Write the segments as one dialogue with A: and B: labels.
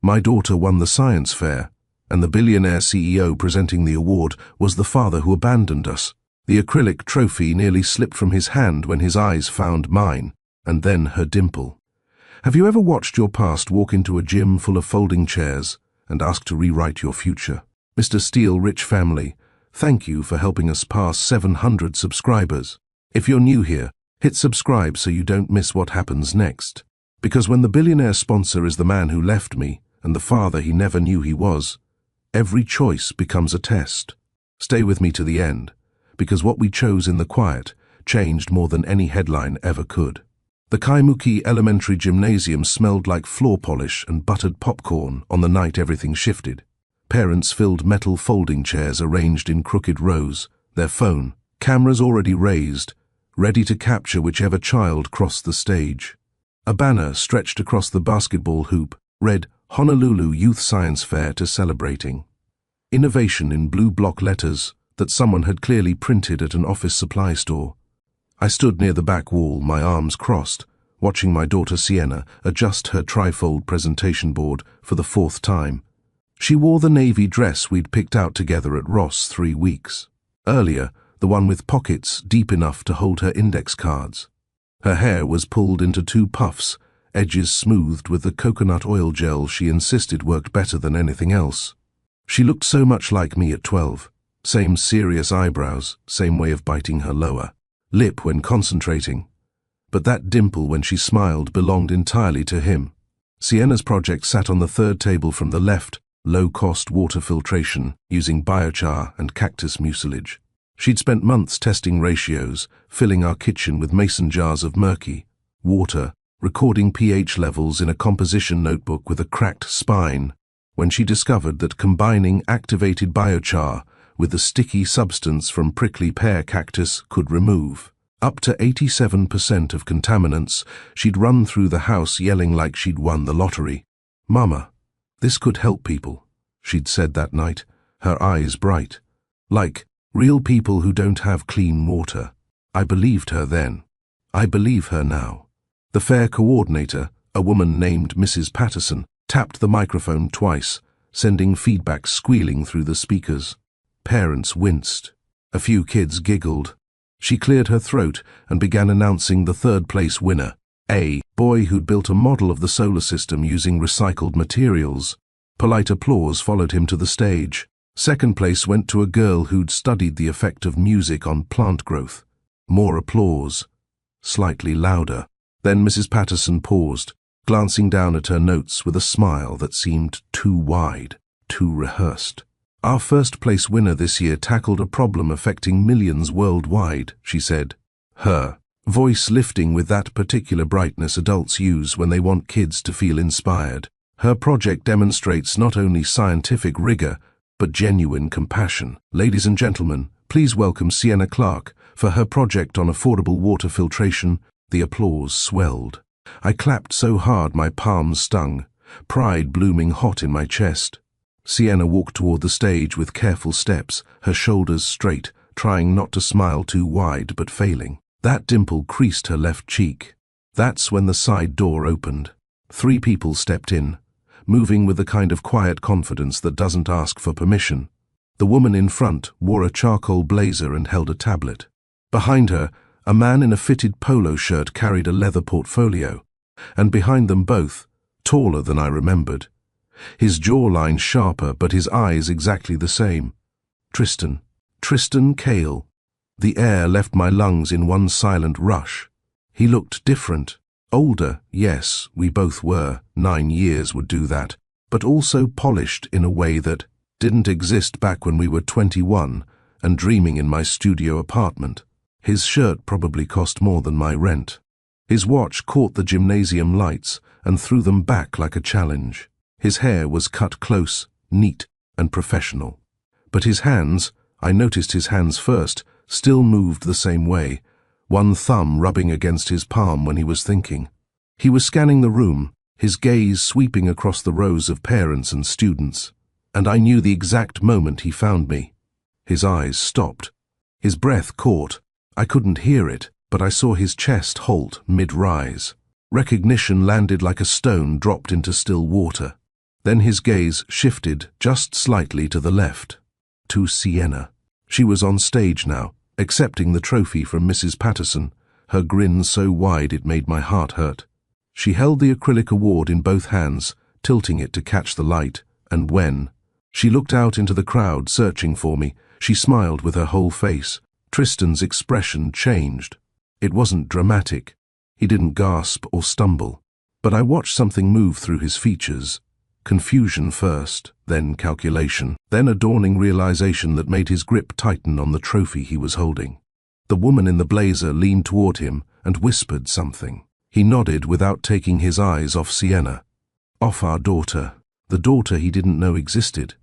A: My daughter won the science fair, and the billionaire CEO presenting the award was the father who abandoned us. The acrylic trophy nearly slipped from his hand when his eyes found mine, and then her dimple. Have you ever watched your past walk into a gym full of folding chairs and ask to rewrite your future? Mr. Steele Rich family, thank you for helping us pass 700 subscribers. If you're new here, hit subscribe so you don't miss what happens next. Because when the billionaire sponsor is the man who left me and the father he never knew he was, every choice becomes a test. Stay with me to the end, because what we chose in the quiet changed more than any headline ever could. The Kaimuki Elementary Gymnasium smelled like floor polish and buttered popcorn on the night everything shifted. Parents filled metal folding chairs arranged in crooked rows, their phone, cameras already raised, ready to capture whichever child crossed the stage. A banner stretched across the basketball hoop read Honolulu Youth Science Fair to Celebrating. Innovation in blue block letters that someone had clearly printed at an office supply store. I stood near the back wall, my arms crossed, watching my daughter Sienna adjust her trifold presentation board for the 4th time. She wore the navy dress we'd picked out together at Ross 3 weeks earlier, the one with pockets deep enough to hold her index cards. Her hair was pulled into 2 puffs, edges smoothed with the coconut oil gel she insisted worked better than anything else. She looked so much like me at 12. Same serious eyebrows, same way of biting her lower lip when concentrating. But that dimple when she smiled belonged entirely to him. Sienna's project sat on the 3rd table from the left, low-cost water filtration using biochar and cactus mucilage. She'd spent months testing ratios, filling our kitchen with mason jars of murky water, recording pH levels in a composition notebook with a cracked spine, when she discovered that combining activated biochar with the sticky substance from prickly pear cactus could remove up to 87% of contaminants. She'd run through the house yelling like she'd won the lottery. "Mama, this could help people," she'd said that night, her eyes bright. Like real people who don't have clean water. I believed her then. I believe her now. The fair coordinator, a woman named Mrs. Patterson, tapped the microphone twice, sending feedback squealing through the speakers. Parents winced. A few kids giggled. She cleared her throat and began announcing the 3rd place winner, a boy who'd built a model of the solar system using recycled materials. Polite applause followed him to the stage. 2nd place went to a girl who'd studied the effect of music on plant growth. More applause. Slightly louder. Then Mrs. Patterson paused, glancing down at her notes with a smile that seemed too wide, too rehearsed. "Our 1st place winner this year tackled a problem affecting millions worldwide," she said, her voice lifting with that particular brightness adults use when they want kids to feel inspired. Her project demonstrates not only scientific rigor, but genuine compassion. Ladies and gentlemen, please welcome Sienna Clark for her project on affordable water filtration. The applause swelled. I clapped so hard my palms stung, pride blooming hot in my chest. Sienna walked toward the stage with careful steps, her shoulders straight, trying not to smile too wide but failing. That dimple creased her left cheek. That's when the side door opened. 3 people stepped in, moving with the kind of quiet confidence that doesn't ask for permission. The woman in front wore a charcoal blazer and held a tablet. Behind her, a man in a fitted polo shirt carried a leather portfolio, and behind them both, taller than I remembered, his jawline sharper but his eyes exactly the same. Tristan Cale. The air left my lungs in one silent rush. He looked different. Older, yes, we both were, 9 years would do that, but also polished in a way that didn't exist back when we were 21 and dreaming in my studio apartment. His shirt probably cost more than my rent. His watch caught the gymnasium lights and threw them back like a challenge. His hair was cut close, neat, and professional. But his hands, I noticed his hands first, still moved the same way, one thumb rubbing against his palm when he was thinking. He was scanning the room, his gaze sweeping across the rows of parents and students, and I knew the exact moment he found me. His eyes stopped. His breath caught. I couldn't hear it, but I saw his chest halt mid-rise. Recognition landed like a stone dropped into still water. Then his gaze shifted just slightly to the left, to Sienna. She was on stage now, accepting the trophy from Mrs. Patterson, her grin so wide it made my heart hurt. She held the acrylic award in both hands, tilting it to catch the light, and when she looked out into the crowd searching for me, she smiled with her whole face. Tristan's expression changed. It wasn't dramatic. He didn't gasp or stumble. But I watched something move through his features. Confusion first, then calculation, then a dawning realization that made his grip tighten on the trophy he was holding. The woman in the blazer leaned toward him and whispered something. He nodded without taking his eyes off Sienna. Off our daughter. The daughter he didn't know existed.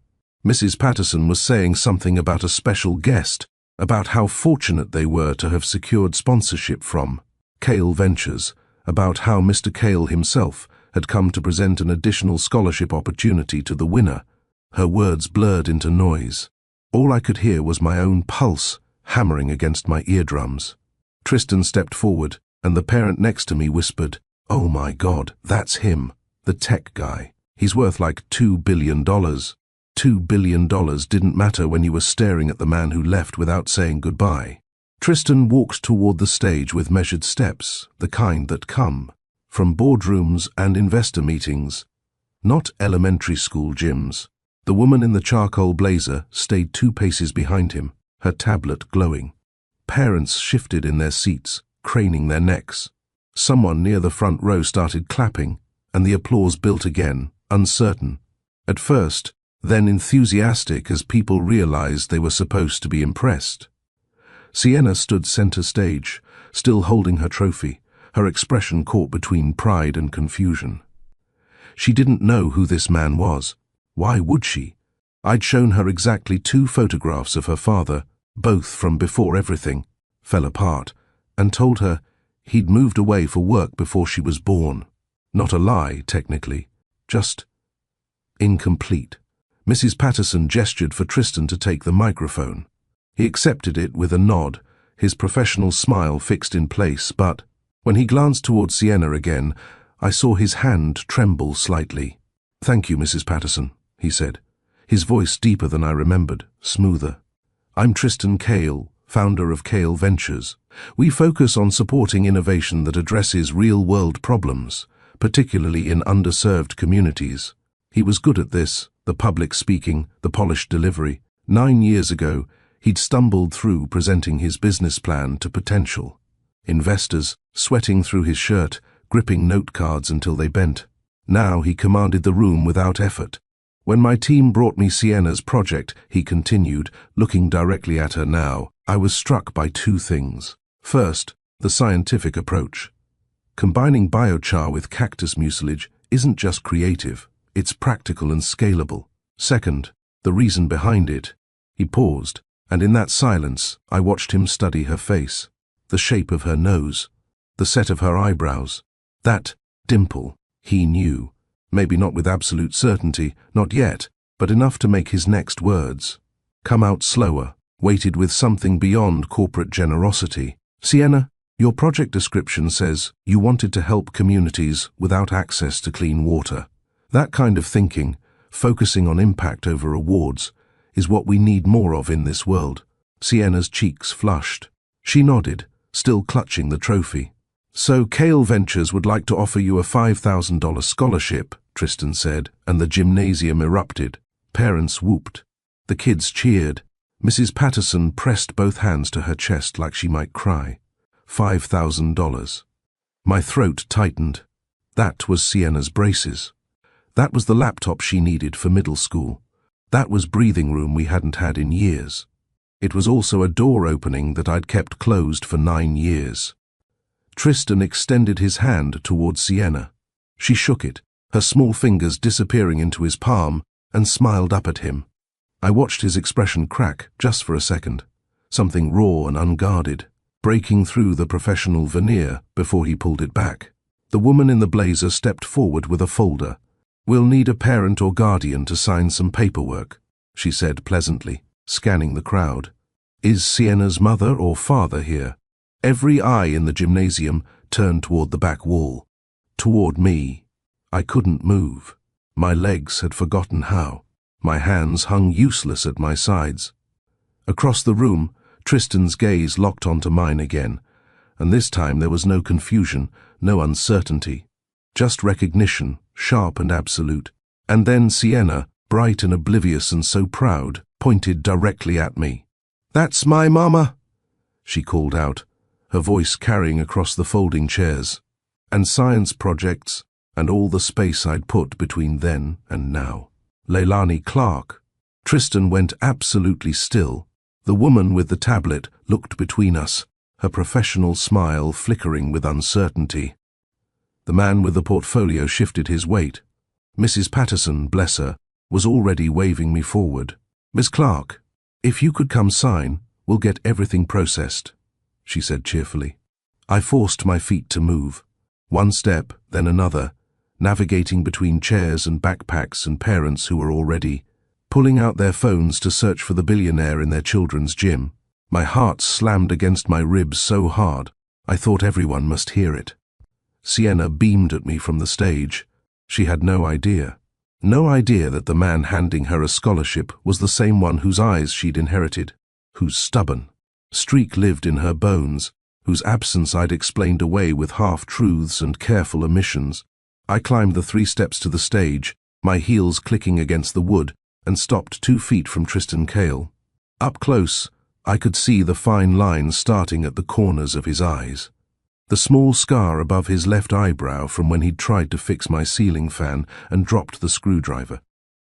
A: Mrs. Patterson was saying something about a special guest, about how fortunate they were to have secured sponsorship from Cale Ventures, about how Mr. Cale himself had come to present an additional scholarship opportunity to the winner. Her words blurred into noise. All I could hear was my own pulse hammering against my eardrums. Tristan stepped forward, and the parent next to me whispered, "Oh my God, that's him, the tech guy. He's worth like $2 billion. $2 billion didn't matter when you were staring at the man who left without saying goodbye." Tristan walked toward the stage with measured steps, the kind that come from boardrooms and investor meetings, not elementary school gyms. The woman in the charcoal blazer stayed 2 paces behind him, her tablet glowing. Parents shifted in their seats, craning their necks. Someone near the front row started clapping, and the applause built again, uncertain. At first, then enthusiastic as people realized they were supposed to be impressed. Sienna stood center stage, still holding her trophy, her expression caught between pride and confusion. She didn't know who this man was. Why would she? I'd shown her exactly 2 photographs of her father, both from before everything fell apart, and told her he'd moved away for work before she was born. Not a lie, technically, just incomplete. Mrs. Patterson gestured for Tristan to take the microphone. He accepted it with a nod, his professional smile fixed in place, but when he glanced towards Sienna again, I saw his hand tremble slightly. "Thank you, Mrs. Patterson," he said, his voice deeper than I remembered, smoother. "I'm Tristan Cale, founder of Cale Ventures. We focus on supporting innovation that addresses real-world problems, particularly in underserved communities." He was good at this, the public speaking, the polished delivery. 9 years ago, he'd stumbled through presenting his business plan to potential investors, sweating through his shirt, gripping note cards until they bent. Now he commanded the room without effort. "When my team brought me Sienna's project," he continued, looking directly at her now, "I was struck by 2 things. First, the scientific approach. Combining biochar with cactus mucilage isn't just creative, it's practical and scalable. Second, the reason behind it." He paused, and in that silence, I watched him study her face, the shape of her nose, the set of her eyebrows. That dimple, he knew, maybe not with absolute certainty, not yet, but enough to make his next words come out slower, weighted with something beyond corporate generosity. "Sienna, your project description says you wanted to help communities without access to clean water. That kind of thinking, focusing on impact over awards, is what we need more of in this world." Sienna's cheeks flushed. She nodded, still clutching the trophy. "So Cale Ventures would like to offer you a $5,000 scholarship," Tristan said, and the gymnasium erupted. Parents whooped. The kids cheered. Mrs. Patterson pressed both hands to her chest like she might cry. $5,000. My throat tightened. That was Sienna's braces. That was the laptop she needed for middle school. That was breathing room we hadn't had in years. It was also a door opening that I'd kept closed for 9 years. Tristan extended his hand towards Sienna. She shook it, her small fingers disappearing into his palm, and smiled up at him. I watched his expression crack just for a second, something raw and unguarded, breaking through the professional veneer before he pulled it back. The woman in the blazer stepped forward with a folder. "We'll need a parent or guardian to sign some paperwork," she said pleasantly, scanning the crowd. "Is Sienna's mother or father here?" Every eye in the gymnasium turned toward the back wall. Toward me. I couldn't move. My legs had forgotten how. My hands hung useless at my sides. Across the room, Tristan's gaze locked onto mine again, and this time there was no confusion, no uncertainty, just recognition, sharp and absolute. And then Sienna, bright and oblivious and so proud, pointed directly at me. "That's my mama," she called out, her voice carrying across the folding chairs, and science projects, and all the space I'd put between then and now. Leilani Clark. Tristan went absolutely still. The woman with the tablet looked between us, her professional smile flickering with uncertainty. The man with the portfolio shifted his weight. Mrs. Patterson, bless her, was already waving me forward. "Miss Clark, if you could come sign, we'll get everything processed," she said cheerfully. I forced my feet to move. One step, then another, navigating between chairs and backpacks and parents who were already pulling out their phones to search for the billionaire in their children's gym. My heart slammed against my ribs so hard, I thought everyone must hear it. Sienna beamed at me from the stage. She had no idea. No idea that the man handing her a scholarship was the same one whose eyes she'd inherited, whose stubborn streak lived in her bones, whose absence I'd explained away with half-truths and careful omissions. I climbed the 3 steps to the stage, my heels clicking against the wood, and stopped 2 feet from Tristan Cale. Up close, I could see the fine lines starting at the corners of his eyes. The small scar above his left eyebrow from when he'd tried to fix my ceiling fan and dropped the screwdriver.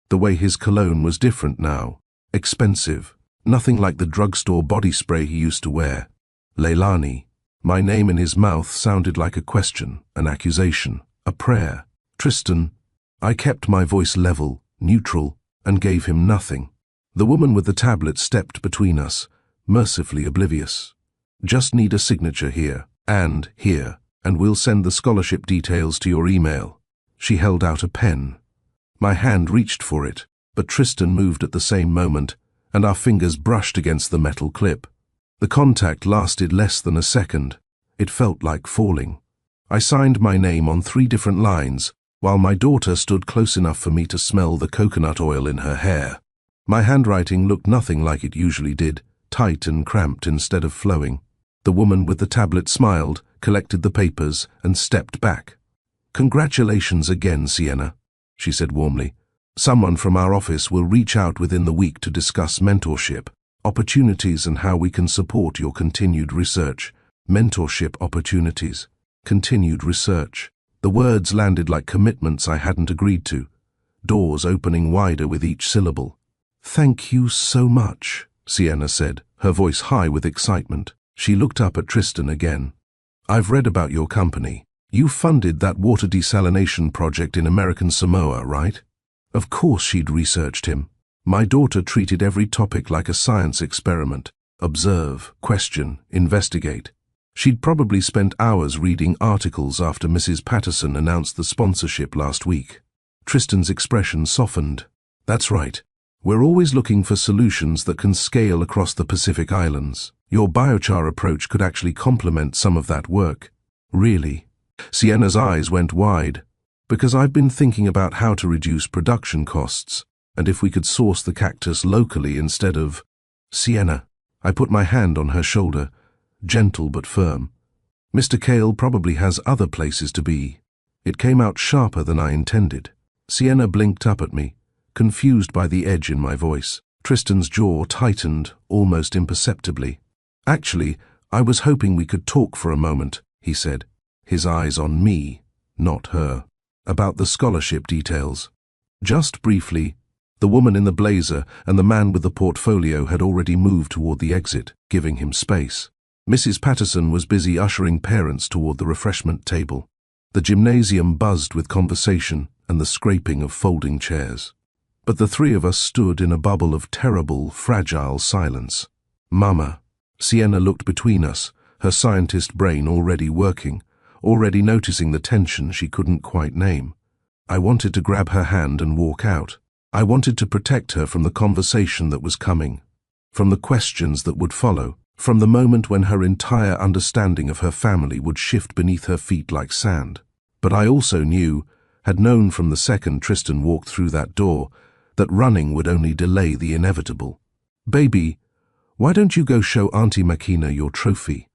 A: The way his cologne was different now. Expensive. Nothing like the drugstore body spray he used to wear. Leilani. My name in his mouth sounded like a question, an accusation, a prayer. Tristan. I kept my voice level, neutral, and gave him nothing. The woman with the tablet stepped between us, mercifully oblivious. "Just need a signature here, and we'll send the scholarship details to your email." She held out a pen. My hand reached for it, but Tristan moved at the same moment, and our fingers brushed against the metal clip. The contact lasted less than a second. It felt like falling. I signed my name on 3 different lines, while my daughter stood close enough for me to smell the coconut oil in her hair. My handwriting looked nothing like it usually did, tight and cramped instead of flowing. The woman with the tablet smiled, collected the papers, and stepped back. "Congratulations again, Sienna," she said warmly. "Someone from our office will reach out within the week to discuss mentorship, opportunities and how we can support your continued research." Mentorship opportunities. Continued research. The words landed like commitments I hadn't agreed to, doors opening wider with each syllable. "Thank you so much," Sienna said, her voice high with excitement. She looked up at Tristan again. "I've read about your company. You funded that water desalination project in American Samoa, right?" Of course she'd researched him. My daughter treated every topic like a science experiment. Observe, question, investigate. She'd probably spent hours reading articles after Mrs. Patterson announced the sponsorship last week. Tristan's expression softened. "That's right. We're always looking for solutions that can scale across the Pacific Islands. Your biochar approach could actually complement some of that work." "Really?" Sienna's eyes went wide. "Because I've been thinking about how to reduce production costs, and if we could source the cactus locally instead of—" "Sienna." I put my hand on her shoulder, gentle but firm. "Mr. Cale probably has other places to be." It came out sharper than I intended. Sienna blinked up at me, confused by the edge in my voice. Tristan's jaw tightened, almost imperceptibly. "Actually, I was hoping we could talk for a moment," he said, his eyes on me, not her, "about the scholarship details." Just briefly. The woman in the blazer and the man with the portfolio had already moved toward the exit, giving him space. Mrs. Patterson was busy ushering parents toward the refreshment table. The gymnasium buzzed with conversation and the scraping of folding chairs. But the 3 of us stood in a bubble of terrible, fragile silence. "Mama." Sienna looked between us, her scientist brain already working, already noticing the tension she couldn't quite name. I wanted to grab her hand and walk out. I wanted to protect her from the conversation that was coming, from the questions that would follow, from the moment when her entire understanding of her family would shift beneath her feet like sand. But I also knew had known from the second Tristan walked through that door that running would only delay the inevitable. "Baby, why don't you go show Auntie Makina your trophy?"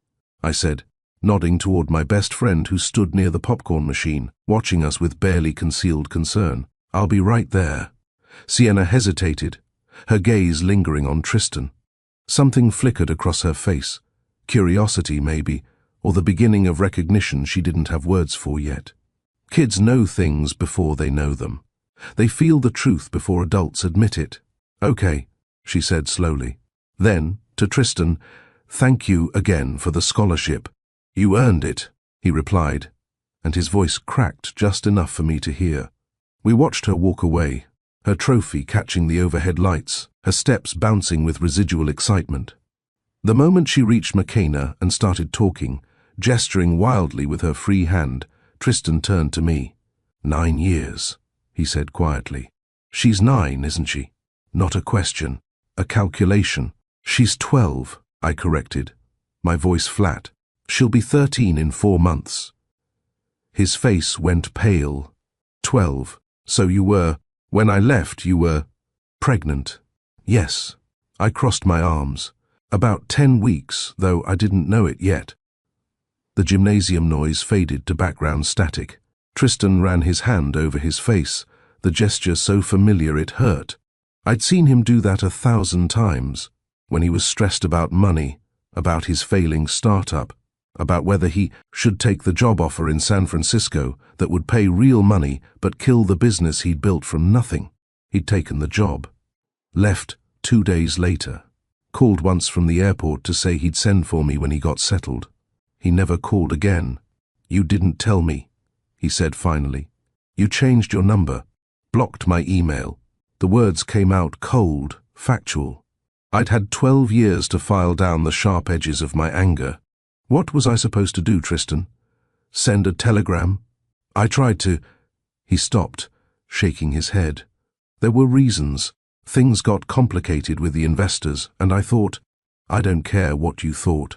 A: I said, nodding toward my best friend who stood near the popcorn machine, watching us with barely concealed concern. "I'll be right there." Sienna hesitated, her gaze lingering on Tristan. Something flickered across her face, curiosity maybe, or the beginning of recognition she didn't have words for yet. Kids know things before they know them. They feel the truth before adults admit it. "Okay," she said slowly. Then, to Tristan, "Thank you again for the scholarship. You earned it," he replied, and his voice cracked just enough for me to hear. We watched her walk away, her trophy catching the overhead lights, her steps bouncing with residual excitement. The moment she reached Makina and started talking, gesturing wildly with her free hand, Tristan turned to me. 9 years, he said quietly. "She's 9, isn't she?" Not a question, a calculation. "She's 12, I corrected, my voice flat. "She'll be 13 in 4 months. His face went pale. 12, so you were, when I left you were, pregnant? "Yes." I crossed my arms. "About 10 weeks, though I didn't know it yet." The gymnasium noise faded to background static. Tristan ran his hand over his face, the gesture so familiar it hurt. I'd seen him do that 1,000 times, when he was stressed about money, about his failing startup, about whether he should take the job offer in San Francisco that would pay real money but kill the business he'd built from nothing. He'd taken the job. Left 2 days later. Called once from the airport to say he'd send for me when he got settled. He never called again. "You didn't tell me," he said finally. "You changed your number, blocked my email." The words came out cold, factual. I'd had 12 years to file down the sharp edges of my anger. What was I supposed to do, Tristan? Send a telegram? I tried to. He stopped, shaking his head. There were reasons. Things got complicated with the investors, and I thought, "I don't care what you thought."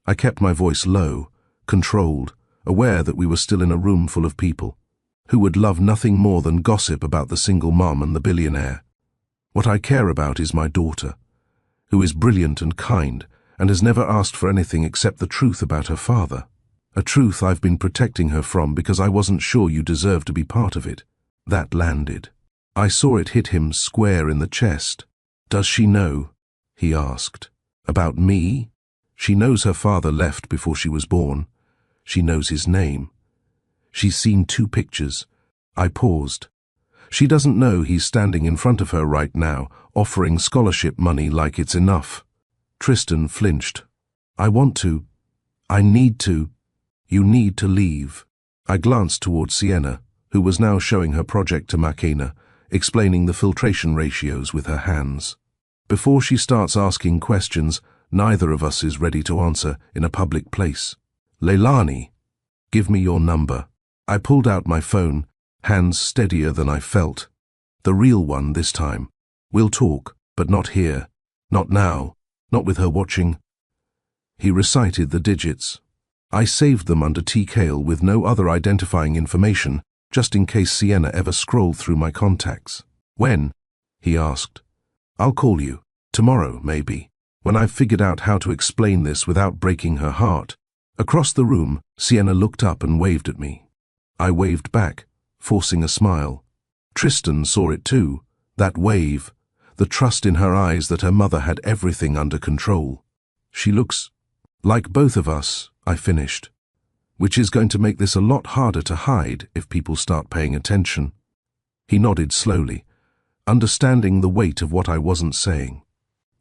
A: I kept my voice low, controlled, aware that we were still in a room full of people who would love nothing more than gossip about the single mom and the billionaire. What I care about is my daughter, who is brilliant and kind, and has never asked for anything except the truth about her father. A truth I've been protecting her from because I wasn't sure you deserved to be part of it. That landed. I saw it hit him square in the chest. "Does she know?" he asked. "About me?" She knows her father left before she was born. She knows his name. She's seen 2 pictures. I paused. She doesn't know he's standing in front of her right now, offering scholarship money like it's enough. Tristan flinched. "I want to. I need to." "You need to leave." I glanced towards Sienna, who was now showing her project to Makina, explaining the filtration ratios with her hands. "Before she starts asking questions, neither of us is ready to answer in a public place. Leilani, give me your number." I pulled out my phone, hands steadier than I felt. The real one this time. "We'll talk, but not here. Not now. Not with her watching." He recited the digits. I saved them under TKL with no other identifying information, just in case Sienna ever scrolled through my contacts. "When?" he asked. "I'll call you. Tomorrow, maybe. When I've figured out how to explain this without breaking her heart." Across the room, Sienna looked up and waved at me. I waved back, forcing a smile. Tristan saw it too, that wave, the trust in her eyes that her mother had everything under control. "She looks like both of us," I finished, "which is going to make this a lot harder to hide if people start paying attention." He nodded slowly, understanding the weight of what I wasn't saying.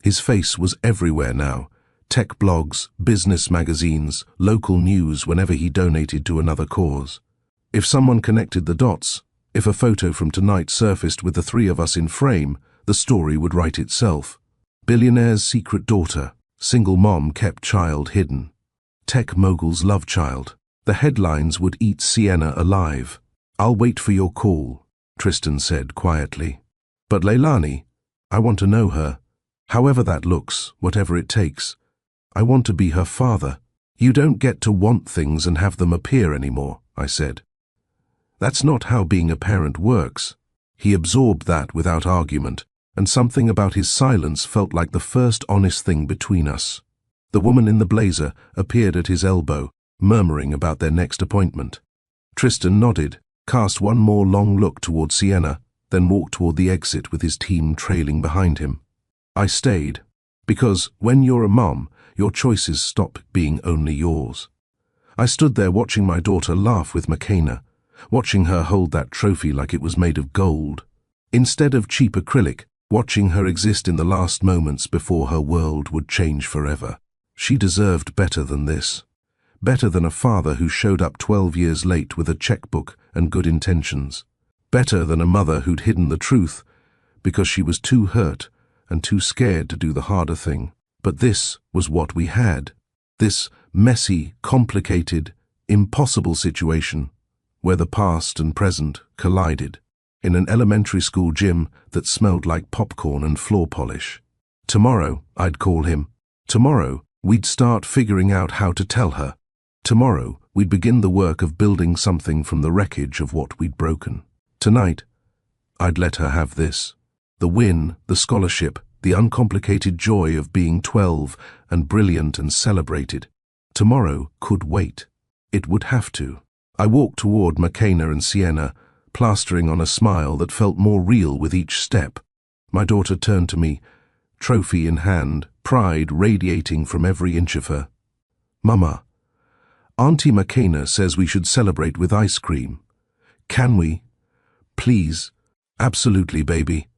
A: His face was everywhere now. Tech blogs, business magazines, local news whenever he donated to another cause. If someone connected the dots, if a photo from tonight surfaced with the 3 of us in frame, the story would write itself. Billionaire's secret daughter, single mom kept child hidden. Tech mogul's love child. The headlines would eat Sienna alive. "I'll wait for your call," Tristan said quietly. "But Leilani, I want to know her. However that looks, whatever it takes. I want to be her father." "You don't get to want things and have them appear anymore," I said. That's not how being a parent works. He absorbed that without argument, and something about his silence felt like the first honest thing between us. The woman in the blazer appeared at his elbow, murmuring about their next appointment. Tristan nodded, cast one more long look toward Sienna, then walked toward the exit with his team trailing behind him. I stayed, because when you're a mom, your choices stop being only yours. I stood there watching my daughter laugh with McKenna, watching her hold that trophy like it was made of gold. Instead of cheap acrylic, watching her exist in the last moments before her world would change forever. She deserved better than this. Better than a father who showed up 12 years late with a checkbook and good intentions. Better than a mother who'd hidden the truth because she was too hurt and too scared to do the harder thing. But this was what we had. This messy, complicated, impossible situation where the past and present collided in an elementary school gym that smelled like popcorn and floor polish. Tomorrow, I'd call him. Tomorrow, we'd start figuring out how to tell her. Tomorrow, we'd begin the work of building something from the wreckage of what we'd broken. Tonight, I'd let her have this. The win, the scholarship, the uncomplicated joy of being 12 and brilliant and celebrated. Tomorrow could wait. It would have to. I walked toward McKenna and Sienna, plastering on a smile that felt more real with each step. My daughter turned to me, trophy in hand, pride radiating from every inch of her. Mama, Auntie McKenna says we should celebrate with ice cream. Can we? Please. Absolutely, baby.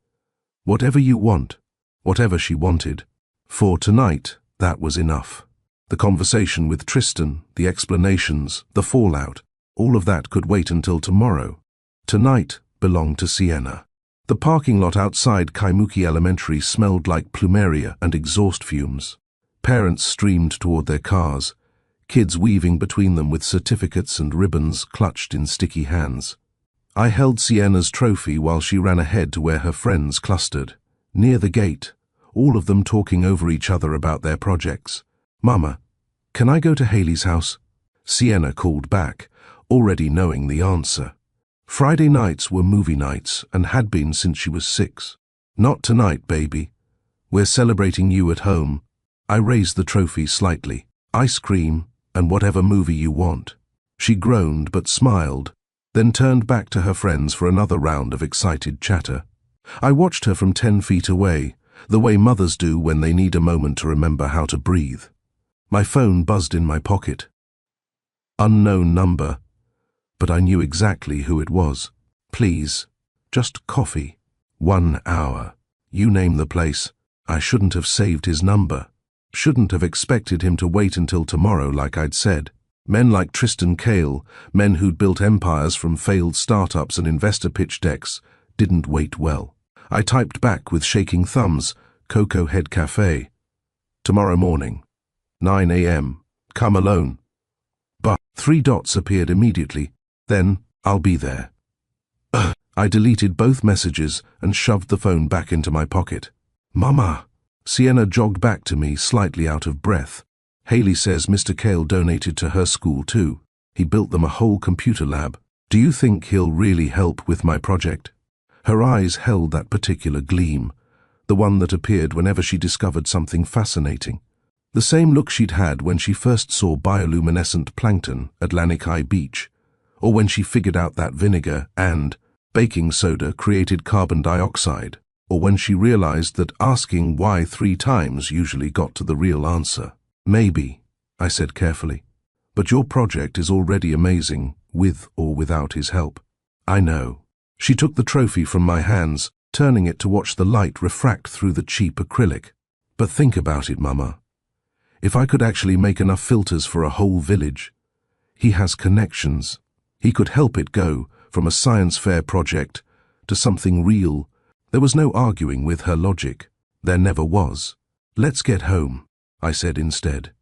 A: Whatever you want. Whatever she wanted. For tonight, that was enough. The conversation with Tristan, the explanations, the fallout, all of that could wait until tomorrow. Tonight belonged to Sienna. The parking lot outside Kaimuki Elementary smelled like plumeria and exhaust fumes. Parents streamed toward their cars, kids weaving between them with certificates and ribbons clutched in sticky hands. I held Sienna's trophy while she ran ahead to where her friends clustered. Near the gate, all of them talking over each other about their projects. Mama, can I go to Haley's house? Sienna called back, already knowing the answer. Friday nights were movie nights and had been since she was 6. Not tonight, baby. We're celebrating you at home. I raised the trophy slightly. Ice cream and whatever movie you want. She groaned but smiled, then turned back to her friends for another round of excited chatter. I watched her from 10 feet away, the way mothers do when they need a moment to remember how to breathe. My phone buzzed in my pocket. Unknown number, but I knew exactly who it was. Please, just coffee. 1 hour. You name the place. I shouldn't have saved his number. Shouldn't have expected him to wait until tomorrow like I'd said. Men like Tristan Cale, men who'd built empires from failed startups and investor pitch decks, didn't wait well. I typed back with shaking thumbs, Cocoa Head Cafe. Tomorrow morning. 9 a.m. Come alone. But 3 dots appeared immediately. Then, I'll be there. I deleted both messages and shoved the phone back into my pocket. Mama! Sienna jogged back to me, slightly out of breath. Haley says Mr. Cale donated to her school too. He built them a whole computer lab. Do you think he'll really help with my project? Her eyes held that particular gleam, the one that appeared whenever she discovered something fascinating. The same look she'd had when she first saw bioluminescent plankton at Lanikai Beach, or when she figured out that vinegar and baking soda created carbon dioxide, or when she realized that asking why 3 times usually got to the real answer. Maybe, I said carefully, but your project is already amazing, with or without his help. I know. She took the trophy from my hands, turning it to watch the light refract through the cheap acrylic. But think about it, Mama. If I could actually make enough filters for a whole village, he has connections. He could help it go from a science fair project to something real. There was no arguing with her logic. There never was. Let's get home, I said instead.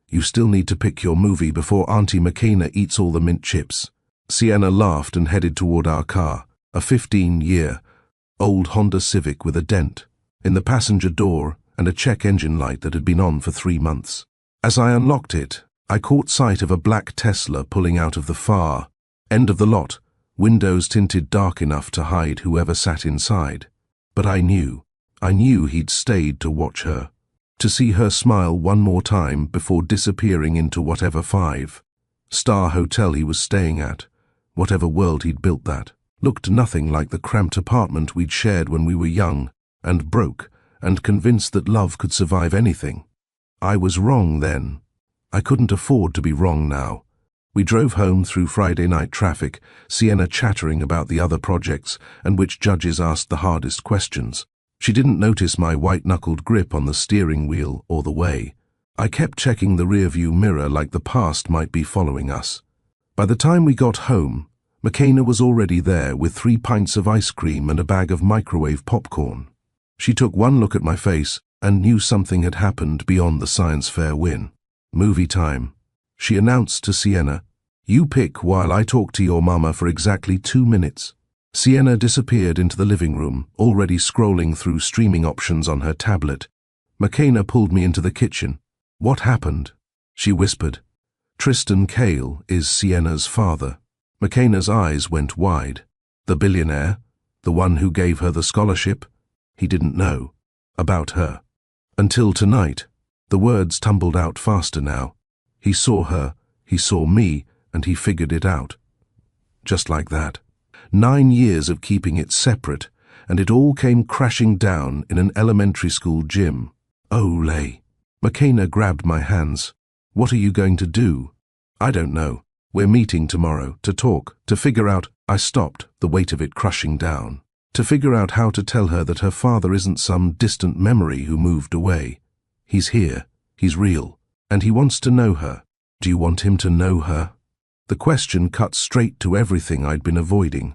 A: You still need to pick your movie before Auntie McKenna eats all the mint chips. Sienna laughed and headed toward our car, a 15-year-old Honda Civic with a dent in the passenger door and a check engine light that had been on for 3 months. As I unlocked it, I caught sight of a black Tesla pulling out of the far end of the lot, windows tinted dark enough to hide whoever sat inside. But I knew he'd stayed to watch her, to see her smile one more time before disappearing into whatever five-star hotel he was staying at. Whatever world he'd built that looked nothing like the cramped apartment we'd shared when we were young and broke and convinced that love could survive anything. I was wrong then. I couldn't afford to be wrong now. We drove home through Friday night traffic, Sienna chattering about the other projects and which judges asked the hardest questions. She didn't notice my white-knuckled grip on the steering wheel or the way. I kept checking the rearview mirror like the past might be following us. By the time we got home, McKenna was already there with 3 pints of ice cream and a bag of microwave popcorn. She took one look at my face and knew something had happened beyond the science fair win. Movie time, she announced to Sienna. You pick while I talk to your mama for exactly 2 minutes. Sienna disappeared into the living room, already scrolling through streaming options on her tablet. McKenna pulled me into the kitchen. What happened? She whispered. Tristan Cale is Sienna's father. McKenna's eyes went wide. The billionaire? The one who gave her the scholarship? He didn't know about her. Until tonight. The words tumbled out faster now. He saw her, he saw me, and he figured it out. Just like that. 9 years of keeping it separate, and it all came crashing down in an elementary school gym. Olé. McKenna grabbed my hands. What are you going to do? I don't know. We're meeting tomorrow to talk, to figure out. I stopped, the weight of it crushing down. To figure out how to tell her that her father isn't some distant memory who moved away. He's here, he's real, and he wants to know her. Do you want him to know her? The question cut straight to everything I'd been avoiding.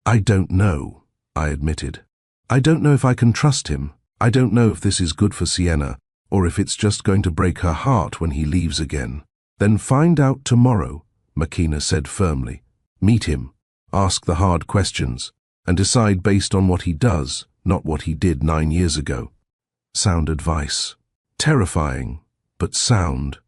A: I don't know, I admitted. I don't know if I can trust him. I don't know if this is good for Sienna, or if it's just going to break her heart when he leaves again. Then find out tomorrow, McKenna said firmly. Meet him, ask the hard questions, and decide based on what he does, not what he did 9 years ago. Sound advice. Terrifying, but sound.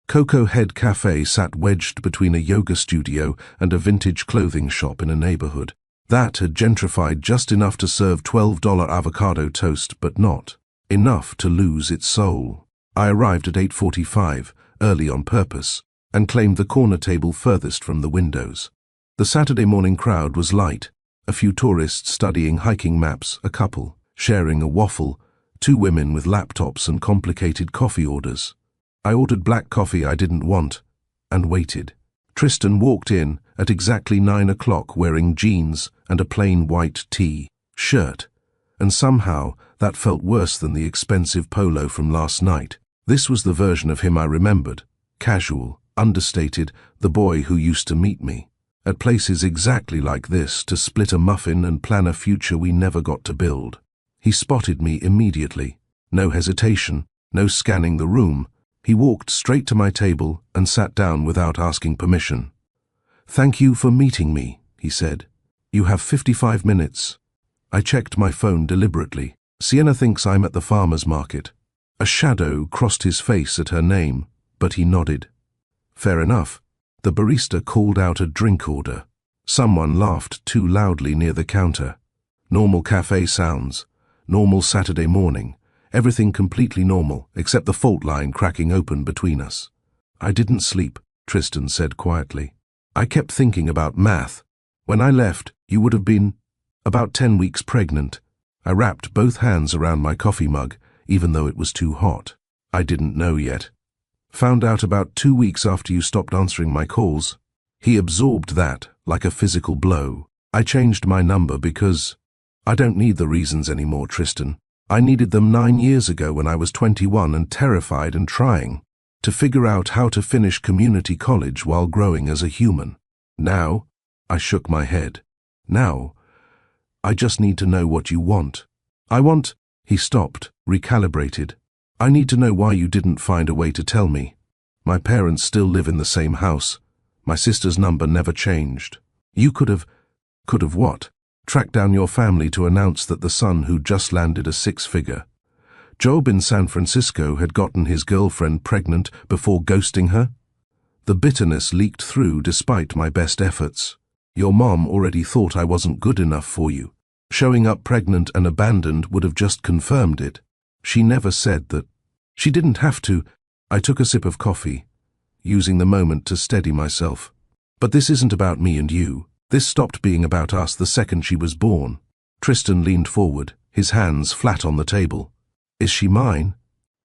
A: Coco Head Cafe sat wedged between a yoga studio and a vintage clothing shop in a neighborhood. That had gentrified just enough to serve $12 avocado toast, but not enough to lose its soul. I arrived at 8:45, early on purpose, and claimed the corner table furthest from the windows. The Saturday morning crowd was light, a few tourists studying hiking maps, a couple sharing a waffle, 2 women with laptops and complicated coffee orders. I ordered black coffee I didn't want, and waited. Tristan walked in at exactly 9 o'clock wearing jeans and a plain white T-shirt, and somehow that felt worse than the expensive polo from last night. This was the version of him I remembered, casual, understated, the boy who used to meet me at places exactly like this to split a muffin and plan a future we never got to build. He spotted me immediately. No hesitation, no scanning the room. He walked straight to my table and sat down without asking permission. Thank you for meeting me, he said. You have 55 minutes. I checked my phone deliberately. Sienna thinks I'm at the farmer's market. A shadow crossed his face at her name, but he nodded. Fair enough. The barista called out a drink order. Someone laughed too loudly near the counter. Normal cafe sounds. Normal Saturday morning. Everything completely normal, except the fault line cracking open between us. I didn't sleep, Tristan said quietly. I kept thinking about math. When I left, you would have been about 10 weeks pregnant. I wrapped both hands around my coffee mug, even though it was too hot. I didn't know yet. Found out about 2 weeks after you stopped answering my calls. He absorbed that like a physical blow. I changed my number because I don't need the reasons anymore, Tristan. I needed them 9 years ago when I was 21 and terrified and trying to figure out how to finish community college while growing as a human. Now, I shook my head. Now, I just need to know what you want. He stopped, recalibrated. I need to know why you didn't find a way to tell me. My parents still live in the same house. My sister's number never changed. You could have what? Tracked down your family to announce that the son who'd just landed a 6-figure job in San Francisco had gotten his girlfriend pregnant before ghosting her? The bitterness leaked through despite my best efforts. Your mom already thought I wasn't good enough for you. Showing up pregnant and abandoned would have just confirmed it. She never said that. She didn't have to. I took a sip of coffee, using the moment to steady myself. But this isn't about me and you. This stopped being about us the second she was born. Tristan leaned forward, his hands flat on the table. Is she mine?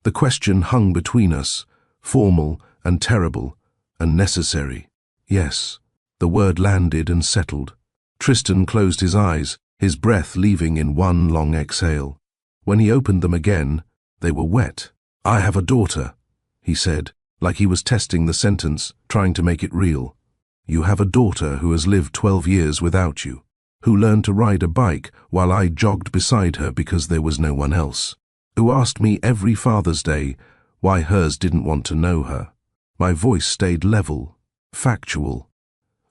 A: The question hung between us, formal and terrible and necessary. Yes. The word landed and settled. Tristan closed his eyes, his breath leaving in one long exhale. When he opened them again, they were wet. I have a daughter, he said, like he was testing the sentence, trying to make it real. You have a daughter who has lived 12 years without you, who learned to ride a bike while I jogged beside her because there was no one else, who asked me every Father's Day why hers didn't want to know her. My voice stayed level, factual.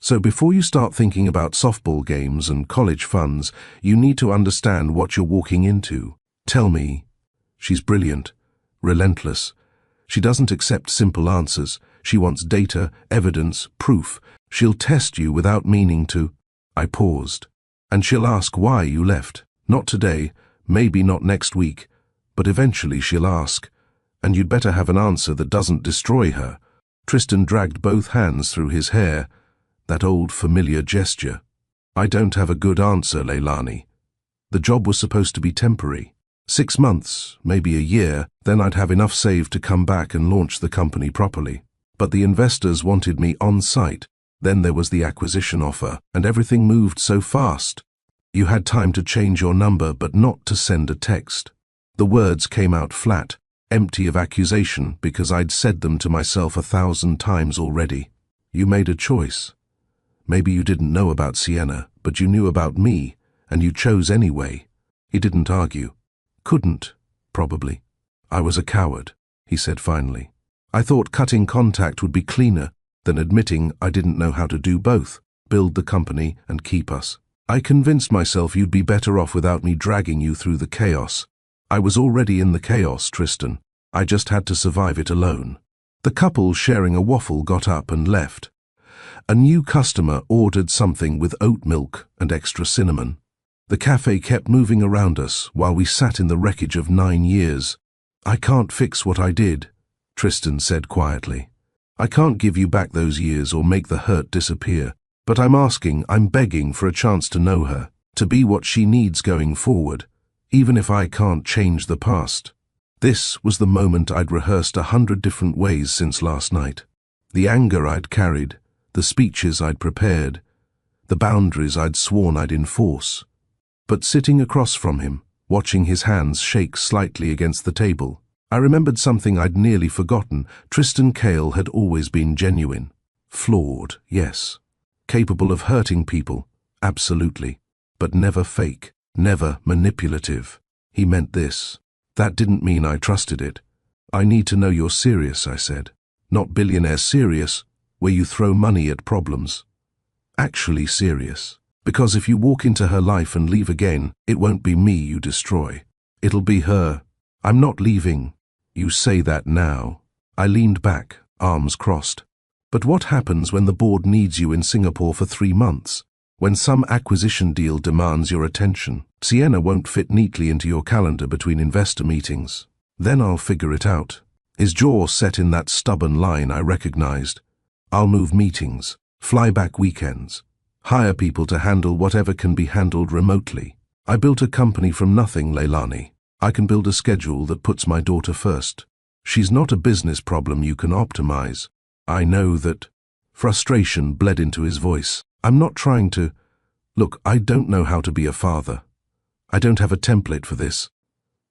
A: So before you start thinking about softball games and college funds, you need to understand what you're walking into. Tell me. She's brilliant, relentless. She doesn't accept simple answers. She wants data, evidence, proof. She'll test you without meaning to. I paused. And she'll ask why you left. Not today, maybe not next week, but eventually she'll ask. And you'd better have an answer that doesn't destroy her. Tristan dragged both hands through his hair. That old familiar gesture. I don't have a good answer, Leilani. The job was supposed to be temporary. 6 months, maybe a year, then I'd have enough saved to come back and launch the company properly. But the investors wanted me on site. Then there was the acquisition offer, and everything moved so fast. You had time to change your number, but not to send a text. The words came out flat, empty of accusation, because I'd said them to myself 1,000 times already. You made a choice. Maybe you didn't know about Sienna, but you knew about me, and you chose anyway. He didn't argue. Couldn't, probably. I was a coward, he said finally. I thought cutting contact would be cleaner than admitting I didn't know how to do both, build the company and keep us. I convinced myself you'd be better off without me dragging you through the chaos. I was already in the chaos, Tristan. I just had to survive it alone. The couple sharing a waffle got up and left. A new customer ordered something with oat milk and extra cinnamon. The cafe kept moving around us while we sat in the wreckage of 9 years. I can't fix what I did, Tristan said quietly. I can't give you back those years or make the hurt disappear, but I'm begging for a chance to know her, to be what she needs going forward, even if I can't change the past. This was the moment I'd rehearsed 100 different ways since last night. The anger I'd carried, the speeches I'd prepared, the boundaries I'd sworn I'd enforce. But sitting across from him, watching his hands shake slightly against the table, I remembered something I'd nearly forgotten. Tristan Cale had always been genuine. Flawed, yes. Capable of hurting people, absolutely. But never fake, never manipulative. He meant this. That didn't mean I trusted it. I need to know you're serious, I said. Not billionaire serious, where you throw money at problems. Actually serious. Because if you walk into her life and leave again, it won't be me you destroy. It'll be her. I'm not leaving. You say that now. I leaned back, arms crossed. But what happens when the board needs you in Singapore for 3 months? When some acquisition deal demands your attention? Sienna won't fit neatly into your calendar between investor meetings. Then I'll figure it out. His jaw set in that stubborn line I recognized. I'll move meetings, fly back weekends, hire people to handle whatever can be handled remotely. I built a company from nothing, Leilani. I can build a schedule that puts my daughter first. She's not a business problem you can optimize. I know that. Frustration bled into his voice. I'm not trying to. Look, I don't know how to be a father. I don't have a template for this.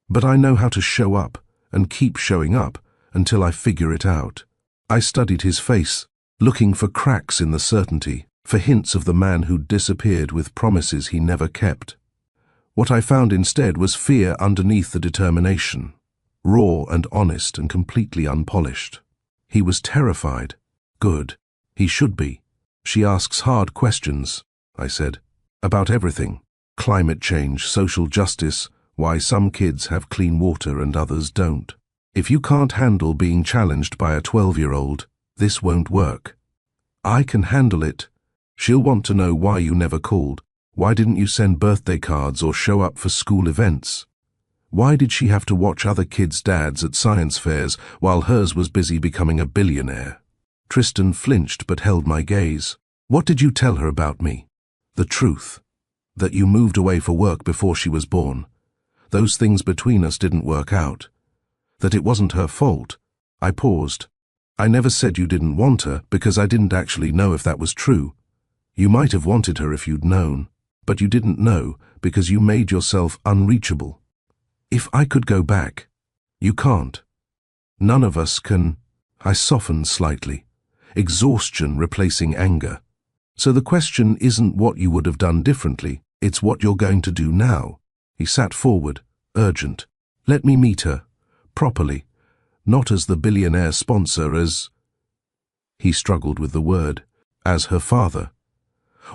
A: But I know how to show up and keep showing up until I figure it out. I studied his face, looking for cracks in the certainty, for hints of the man who'd disappeared with promises he never kept. What I found instead was fear underneath the determination, raw and honest and completely unpolished. He was terrified. Good. He should be. She asks hard questions, I said, about everything. Climate change, social justice, why some kids have clean water and others don't. If you can't handle being challenged by a 12-year-old, this won't work. I can handle it, She'll want to know why you never called. Why didn't you send birthday cards or show up for school events? Why did she have to watch other kids' dads at science fairs while hers was busy becoming a billionaire? Tristan flinched but held my gaze. What did you tell her about me? The truth. That you moved away for work before she was born. Those things between us didn't work out. That it wasn't her fault. I paused. I never said you didn't want her because I didn't actually know if that was true. You might have wanted her if you'd known, but you didn't know because you made yourself unreachable. If I could go back, you can't. None of us can. I softened slightly, exhaustion replacing anger. So the question isn't what you would have done differently, it's what you're going to do now. He sat forward, urgent. Let me meet her, properly, not as the billionaire sponsor, as... He struggled with the word, as her father.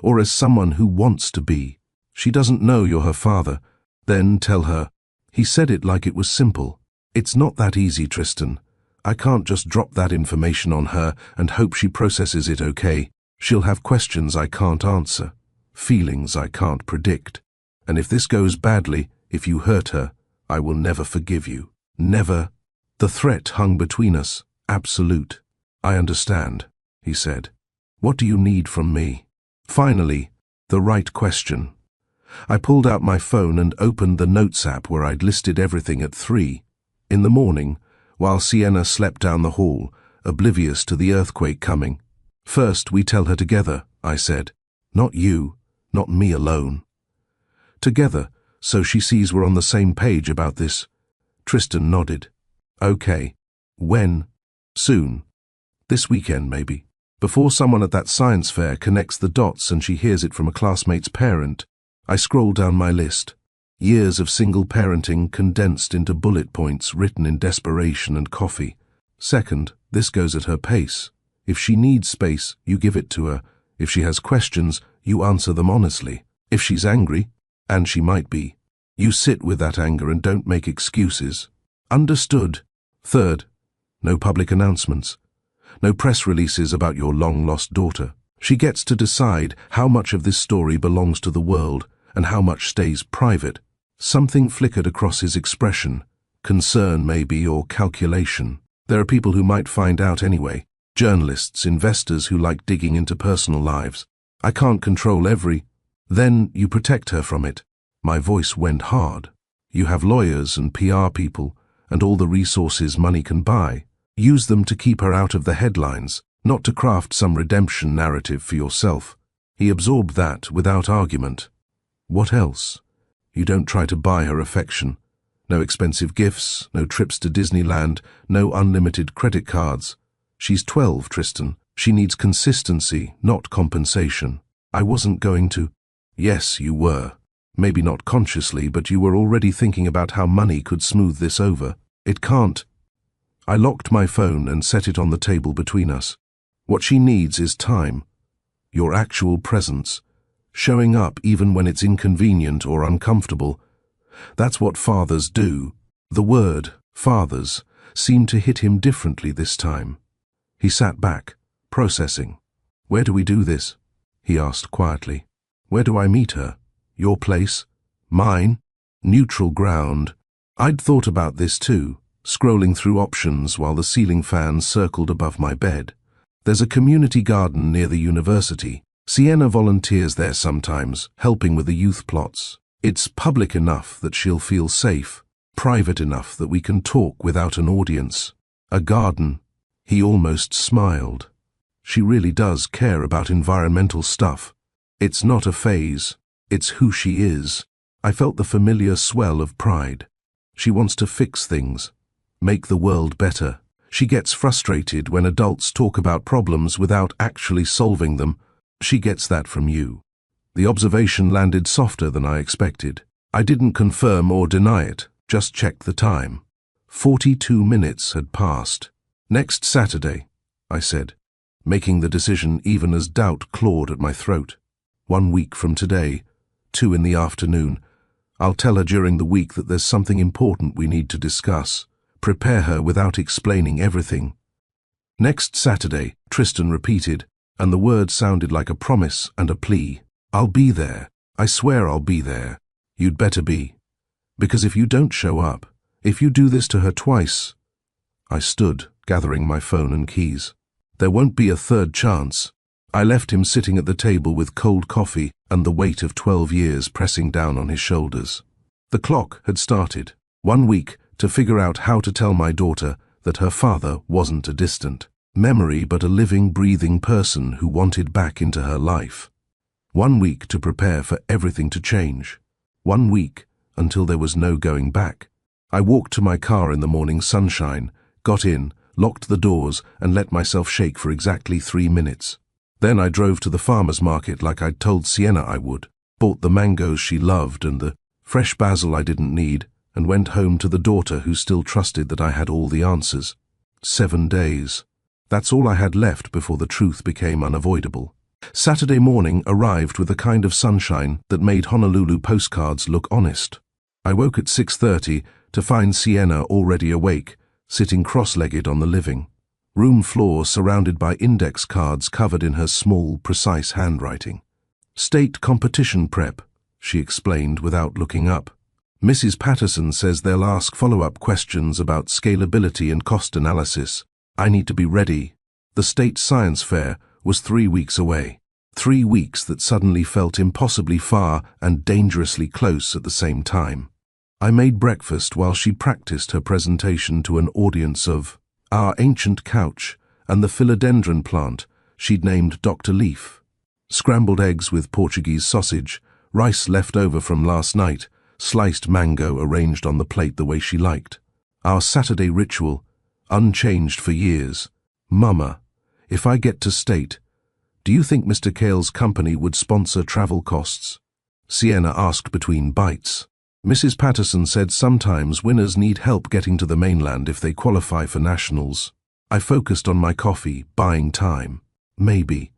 A: Or as someone who wants to be. She doesn't know you're her father. Then tell her. He said it like it was simple. It's not that easy, Tristan. I can't just drop that information on her and hope she processes it okay. She'll have questions I can't answer, feelings I can't predict. And if this goes badly, if you hurt her, I will never forgive you. Never. The threat hung between us, absolute. I understand, he said. What do you need from me? Finally, the right question. I pulled out my phone and opened the Notes app where I'd listed everything at 3 in the morning, while Sienna slept down the hall, oblivious to the earthquake coming. First, we tell her together, I said. Not you, not me alone. Together, so she sees we're on the same page about this. Tristan nodded. Okay. When? Soon. This weekend, maybe. Before someone at that science fair connects the dots and she hears it from a classmate's parent. I scroll down my list. Years of single parenting condensed into bullet points written in desperation and coffee. Second, this goes at her pace. If she needs space, you give it to her. If she has questions, you answer them honestly. If she's angry, and she might be, you sit with that anger and don't make excuses. Understood. Third, no public announcements. No press releases about your long-lost daughter. She gets to decide how much of this story belongs to the world and how much stays private. Something flickered across his expression. Concern, maybe, or calculation. There are people who might find out anyway. Journalists, investors who like digging into personal lives. I can't control every... Then you protect her from it. My voice went hard. You have lawyers and PR people and all the resources money can buy. Use them to keep her out of the headlines, not to craft some redemption narrative for yourself. He absorbed that without argument. What else? You don't try to buy her affection. No expensive gifts, no trips to Disneyland, no unlimited credit cards. She's 12, Tristan. She needs consistency, not compensation. I wasn't going to... Yes, you were. Maybe not consciously, but you were already thinking about how money could smooth this over. It can't. I locked my phone and set it on the table between us. What she needs is time. Your actual presence. Showing up even when it's inconvenient or uncomfortable. That's what fathers do. The word, fathers, seemed to hit him differently this time. He sat back, processing. Where do we do this? He asked quietly. Where do I meet her? Your place? Mine? Neutral ground. I'd thought about this too, scrolling through options while the ceiling fan circled above my bed. There's a community garden near the university. Sienna volunteers there sometimes, helping with the youth plots. It's public enough that she'll feel safe, private enough that we can talk without an audience. A garden. He almost smiled. She really does care about environmental stuff. It's not a phase. It's who she is. I felt the familiar swell of pride. She wants to fix things, make the world better. She gets frustrated when adults talk about problems without actually solving them. She gets that from you. The observation landed softer than I expected. I didn't confirm or deny it, just checked the time. 42 minutes had passed. Next Saturday, I said, making the decision even as doubt clawed at my throat. 1 week from today, 2 in the afternoon. I'll tell her during the week that there's something important we need to discuss. Prepare her without explaining everything. Next Saturday, Tristan repeated, and the word sounded like a promise and a plea. "I'll be there. I swear I'll be there. You'd better be. Because if you don't show up, if you do this to her twice—" I stood, gathering my phone and keys. "There won't be a third chance." I left him sitting at the table with cold coffee and the weight of 12 years pressing down on his shoulders. The clock had started. 1 week to figure out how to tell my daughter that her father wasn't a distant memory but a living, breathing person who wanted back into her life. 1 week to prepare for everything to change. 1 week until there was no going back. I walked to my car in the morning sunshine, got in, locked the doors, and let myself shake for exactly 3 minutes. Then I drove to the farmer's market like I'd told Sienna I would, bought the mangoes she loved and the fresh basil I didn't need, and went home to the daughter who still trusted that I had all the answers. 7 days. That's all I had left before the truth became unavoidable. Saturday morning arrived with a kind of sunshine that made Honolulu postcards look honest. I woke at 6:30 to find Sienna already awake, sitting cross-legged on the living room floor surrounded by index cards covered in her small, precise handwriting. "State competition prep," she explained without looking up. "Mrs. Patterson says they'll ask follow-up questions about scalability and cost analysis. I need to be ready." The state science fair was 3 weeks away. 3 weeks that suddenly felt impossibly far and dangerously close at the same time. I made breakfast while she practiced her presentation to an audience of our ancient couch and the philodendron plant she'd named Dr. Leaf. Scrambled eggs with Portuguese sausage, rice left over from last night, sliced mango arranged on the plate the way she liked. Our Saturday ritual, unchanged for years. "Mama, if I get to state, do you think Mr. Cale's company would sponsor travel costs?" Sienna asked between bites. Mrs. Patterson said sometimes winners need help getting to the mainland if they qualify for nationals. I focused on my coffee, buying time. "Maybe.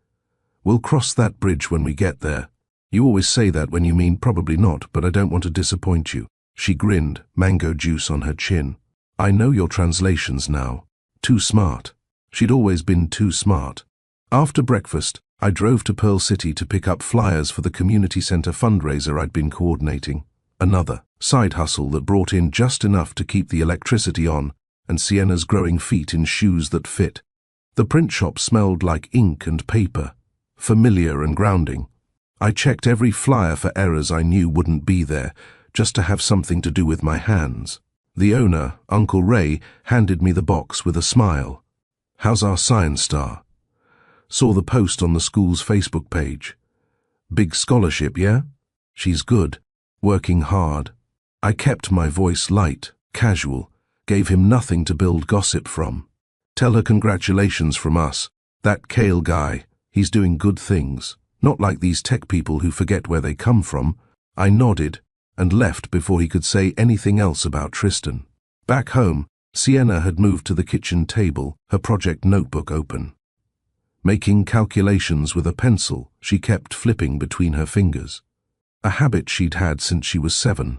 A: We'll cross that bridge when we get there. You always say that when you mean probably not, but I don't want to disappoint you." She grinned, mango juice on her chin. "I know your translations now. Too smart." She'd always been too smart. After breakfast, I drove to Pearl City to pick up flyers for the community center fundraiser I'd been coordinating. Another side hustle that brought in just enough to keep the electricity on and Sienna's growing feet in shoes that fit. The print shop smelled like ink and paper, familiar and grounding. I checked every flyer for errors I knew wouldn't be there, just to have something to do with my hands. The owner, Uncle Ray, handed me the box with a smile. "How's our science star?" Saw the post on the school's Facebook page. "Big scholarship, yeah?" "She's good. Working hard." I kept my voice light, casual, gave him nothing to build gossip from. "Tell her congratulations from us. That Cale guy, he's doing good things. Not like these tech people who forget where they come from." I nodded and left before he could say anything else about Tristan. Back home, Sienna had moved to the kitchen table, her project notebook open. Making calculations with a pencil, she kept flipping between her fingers. A habit she'd had since she was 7,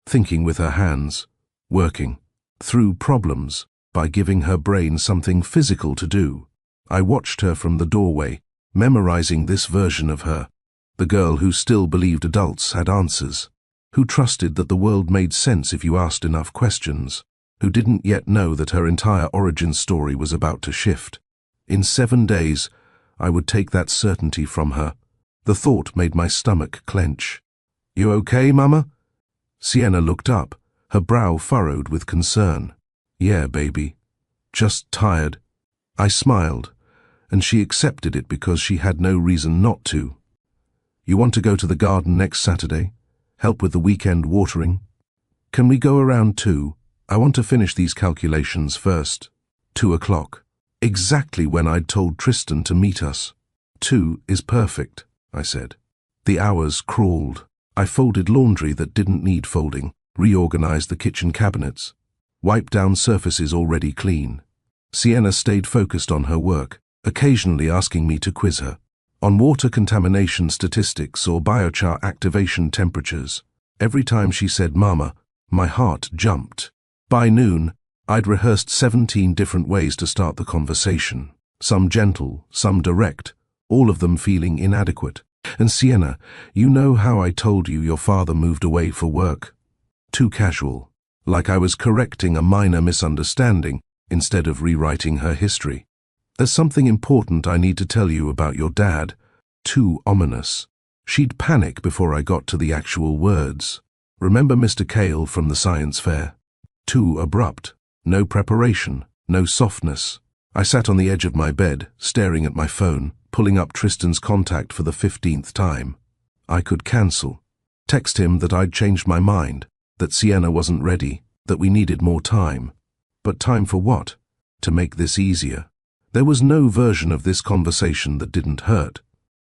A: thinking with her hands, working through problems by giving her brain something physical to do. I watched her from the doorway, memorizing this version of her, the girl who still believed adults had answers, who trusted that the world made sense if you asked enough questions, who didn't yet know that her entire origin story was about to shift. In 7 days, I would take that certainty from her. The thought made my stomach clench. "You okay, Mama?" Sienna looked up, her brow furrowed with concern. "Yeah, baby. Just tired." I smiled, and she accepted it because she had no reason not to. "You want to go to the garden next Saturday? Help with the weekend watering? Can we go around 2? I want to finish these calculations first." 2 o'clock. Exactly when I'd told Tristan to meet us. 2 is perfect, I said. The hours crawled. I folded laundry that didn't need folding, reorganized the kitchen cabinets, wiped down surfaces already clean. Sienna stayed focused on her work, occasionally asking me to quiz her on water contamination statistics or biochar activation temperatures. Every time she said "Mama," my heart jumped. By noon, I'd rehearsed 17 different ways to start the conversation, some gentle, some direct, all of them feeling inadequate. And Sienna, you know how I told you your father moved away for work? Too casual, like I was correcting a minor misunderstanding instead of rewriting her history. There's something important I need to tell you about your dad. Too ominous. She'd panic before I got to the actual words. Remember Mr. Cale from the science fair? Too abrupt. No preparation, no softness. I sat on the edge of my bed, staring at my phone, pulling up Tristan's contact for the 15th time. I could cancel. Text him that I'd changed my mind, that Sienna wasn't ready, that we needed more time. But time for what? To make this easier. There was no version of this conversation that didn't hurt.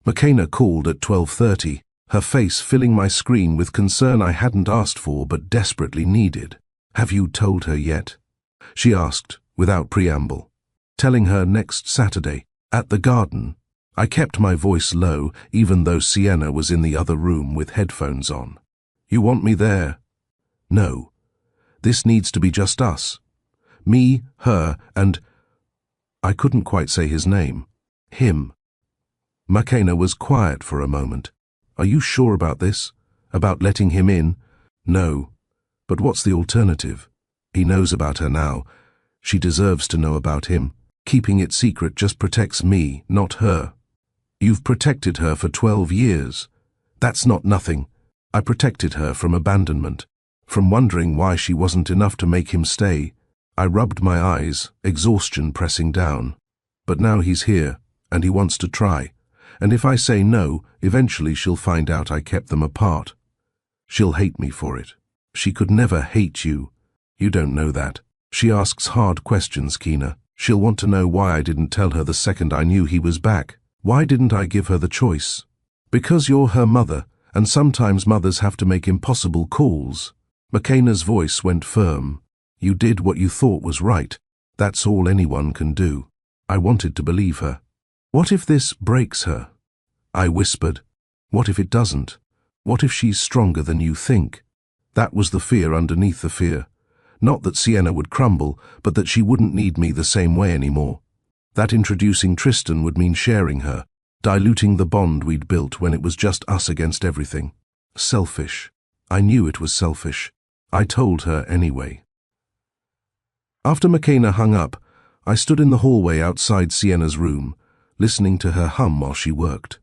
A: McKenna called at 12:30, her face filling my screen with concern I hadn't asked for but desperately needed. Have you told her yet? She asked, without preamble. Telling her next Saturday, at the garden. I kept my voice low, even though Sienna was in the other room with headphones on. You want me there? No. This needs to be just us. Me, her, and... I couldn't quite say his name. Him. McKenna was quiet for a moment. Are you sure about this? About letting him in? No. But what's the alternative? He knows about her now. She deserves to know about him. Keeping it secret just protects me, not her. You've protected her for 12 years. That's not nothing. I protected her from abandonment, from wondering why she wasn't enough to make him stay. I rubbed my eyes, exhaustion pressing down. But now he's here, and he wants to try. And if I say no, eventually she'll find out I kept them apart. She'll hate me for it. She could never hate you. You don't know that. She asks hard questions, Keena. She'll want to know why I didn't tell her the second I knew he was back. Why didn't I give her the choice? Because you're her mother, and sometimes mothers have to make impossible calls. McKenna's voice went firm. You did what you thought was right. That's all anyone can do. I wanted to believe her. What if this breaks her? I whispered. What if it doesn't? What if she's stronger than you think? That was the fear underneath the fear. Not that Sienna would crumble, but that she wouldn't need me the same way anymore. That introducing Tristan would mean sharing her, diluting the bond we'd built when it was just us against everything. Selfish. I knew it was selfish. I told her anyway. After McKenna hung up, I stood in the hallway outside Sienna's room, listening to her hum while she worked.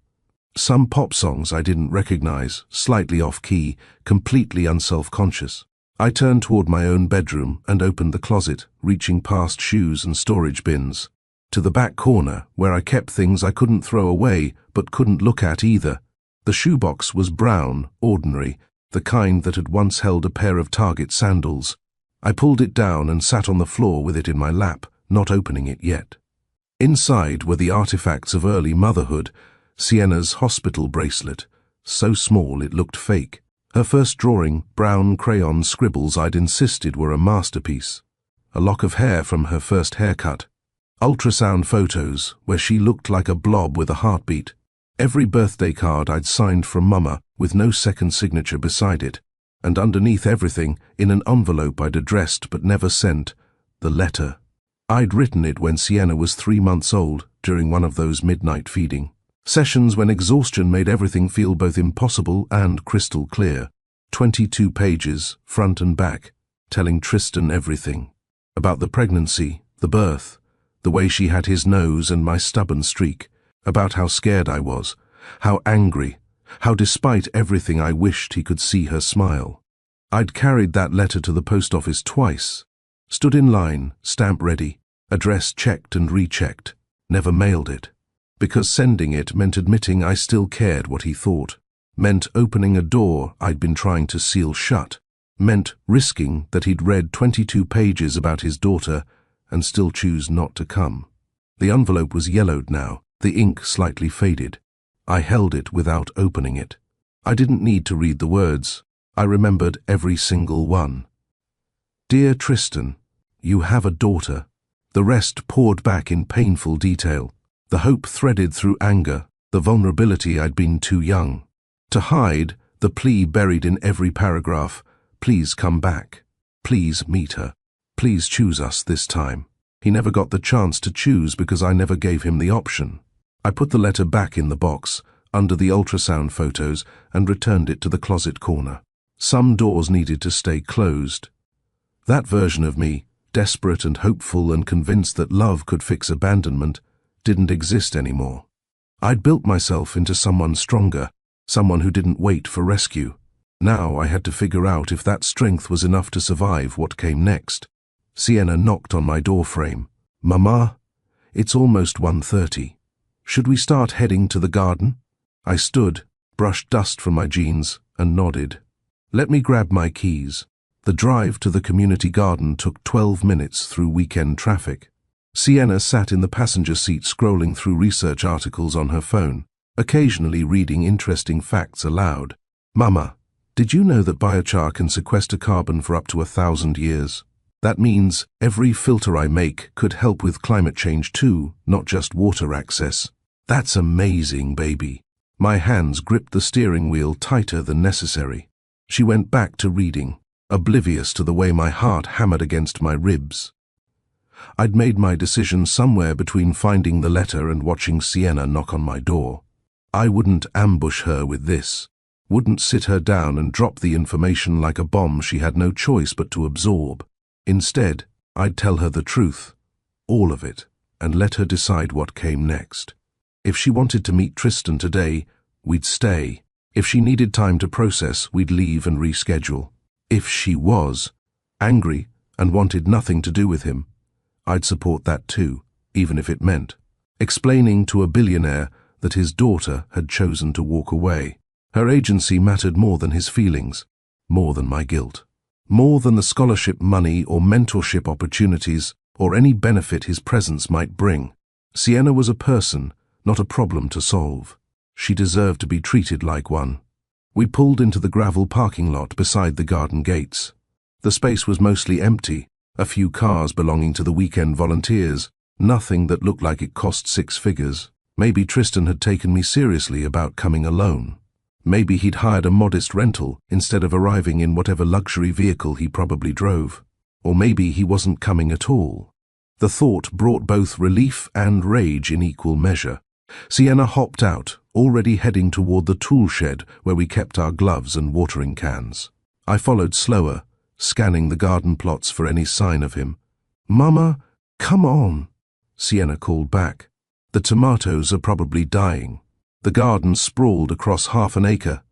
A: Some pop songs I didn't recognize, slightly off-key, completely unself-conscious. I turned toward my own bedroom and opened the closet, reaching past shoes and storage bins, to the back corner where I kept things I couldn't throw away but couldn't look at either. The shoebox was brown, ordinary, the kind that had once held a pair of Target sandals. I pulled it down and sat on the floor with it in my lap, not opening it yet. Inside were the artifacts of early motherhood, Sienna's hospital bracelet, so small it looked fake. Her first drawing, brown crayon scribbles I'd insisted were a masterpiece. A lock of hair from her first haircut. Ultrasound photos where she looked like a blob with a heartbeat. Every birthday card I'd signed from Mama with no second signature beside it. And underneath everything, in an envelope I'd addressed but never sent, the letter. I'd written it when Sienna was 3 months old, during one of those midnight feeding sessions when exhaustion made everything feel both impossible and crystal clear. 22 pages, front and back, telling Tristan everything. About the pregnancy, the birth, the way she had his nose and my stubborn streak. About how scared I was, how angry, how despite everything I wished he could see her smile. I'd carried that letter to the post office twice. Stood in line, stamp ready, address checked and rechecked. Never mailed it. Because sending it meant admitting I still cared what he thought. Meant opening a door I'd been trying to seal shut. Meant risking that he'd read 22 pages about his daughter and still choose not to come. The envelope was yellowed now, the ink slightly faded. I held it without opening it. I didn't need to read the words. I remembered every single one. Dear Tristan, you have a daughter. The rest poured back in painful detail. The hope threaded through anger, the vulnerability I'd been too young to hide, the plea buried in every paragraph. Please come back. Please meet her. Please choose us this time. He never got the chance to choose because I never gave him the option. I put the letter back in the box, under the ultrasound photos, and returned it to the closet corner. Some doors needed to stay closed. That version of me, desperate and hopeful and convinced that love could fix abandonment, didn't exist anymore. I'd built myself into someone stronger, someone who didn't wait for rescue. Now I had to figure out if that strength was enough to survive what came next. Sienna knocked on my doorframe. "Mama, it's almost 1:30. Should we start heading to the garden?" I stood, brushed dust from my jeans, and nodded. "Let me grab my keys." The drive to the community garden took 12 minutes through weekend traffic. Sienna sat in the passenger seat scrolling through research articles on her phone, occasionally reading interesting facts aloud. "Mama, did you know that biochar can sequester carbon for up to 1,000 years? That means every filter I make could help with climate change too, not just water access. That's amazing, baby." My hands gripped the steering wheel tighter than necessary. She went back to reading, oblivious to the way my heart hammered against my ribs. I'd made my decision somewhere between finding the letter and watching Sienna knock on my door. I wouldn't ambush her with this, wouldn't sit her down and drop the information like a bomb she had no choice but to absorb. Instead, I'd tell her the truth, all of it, and let her decide what came next. If she wanted to meet Tristan today, we'd stay. If she needed time to process, we'd leave and reschedule. If she was angry and wanted nothing to do with him, I'd support that too, even if it meant explaining to a billionaire that his daughter had chosen to walk away. Her agency mattered more than his feelings, more than my guilt, more than the scholarship money or mentorship opportunities or any benefit his presence might bring. Sienna was a person, not a problem to solve. She deserved to be treated like one. We pulled into the gravel parking lot beside the garden gates. The space was mostly empty, a few cars belonging to the weekend volunteers, nothing that looked like it cost 6 figures. Maybe Tristan had taken me seriously about coming alone. Maybe he'd hired a modest rental instead of arriving in whatever luxury vehicle he probably drove. Or maybe he wasn't coming at all. The thought brought both relief and rage in equal measure. Sienna hopped out, already heading toward the tool shed where we kept our gloves and watering cans. I followed slower, scanning the garden plots for any sign of him. "Mama, come on," Sienna called back. "The tomatoes are probably dying." The garden sprawled across half an acre,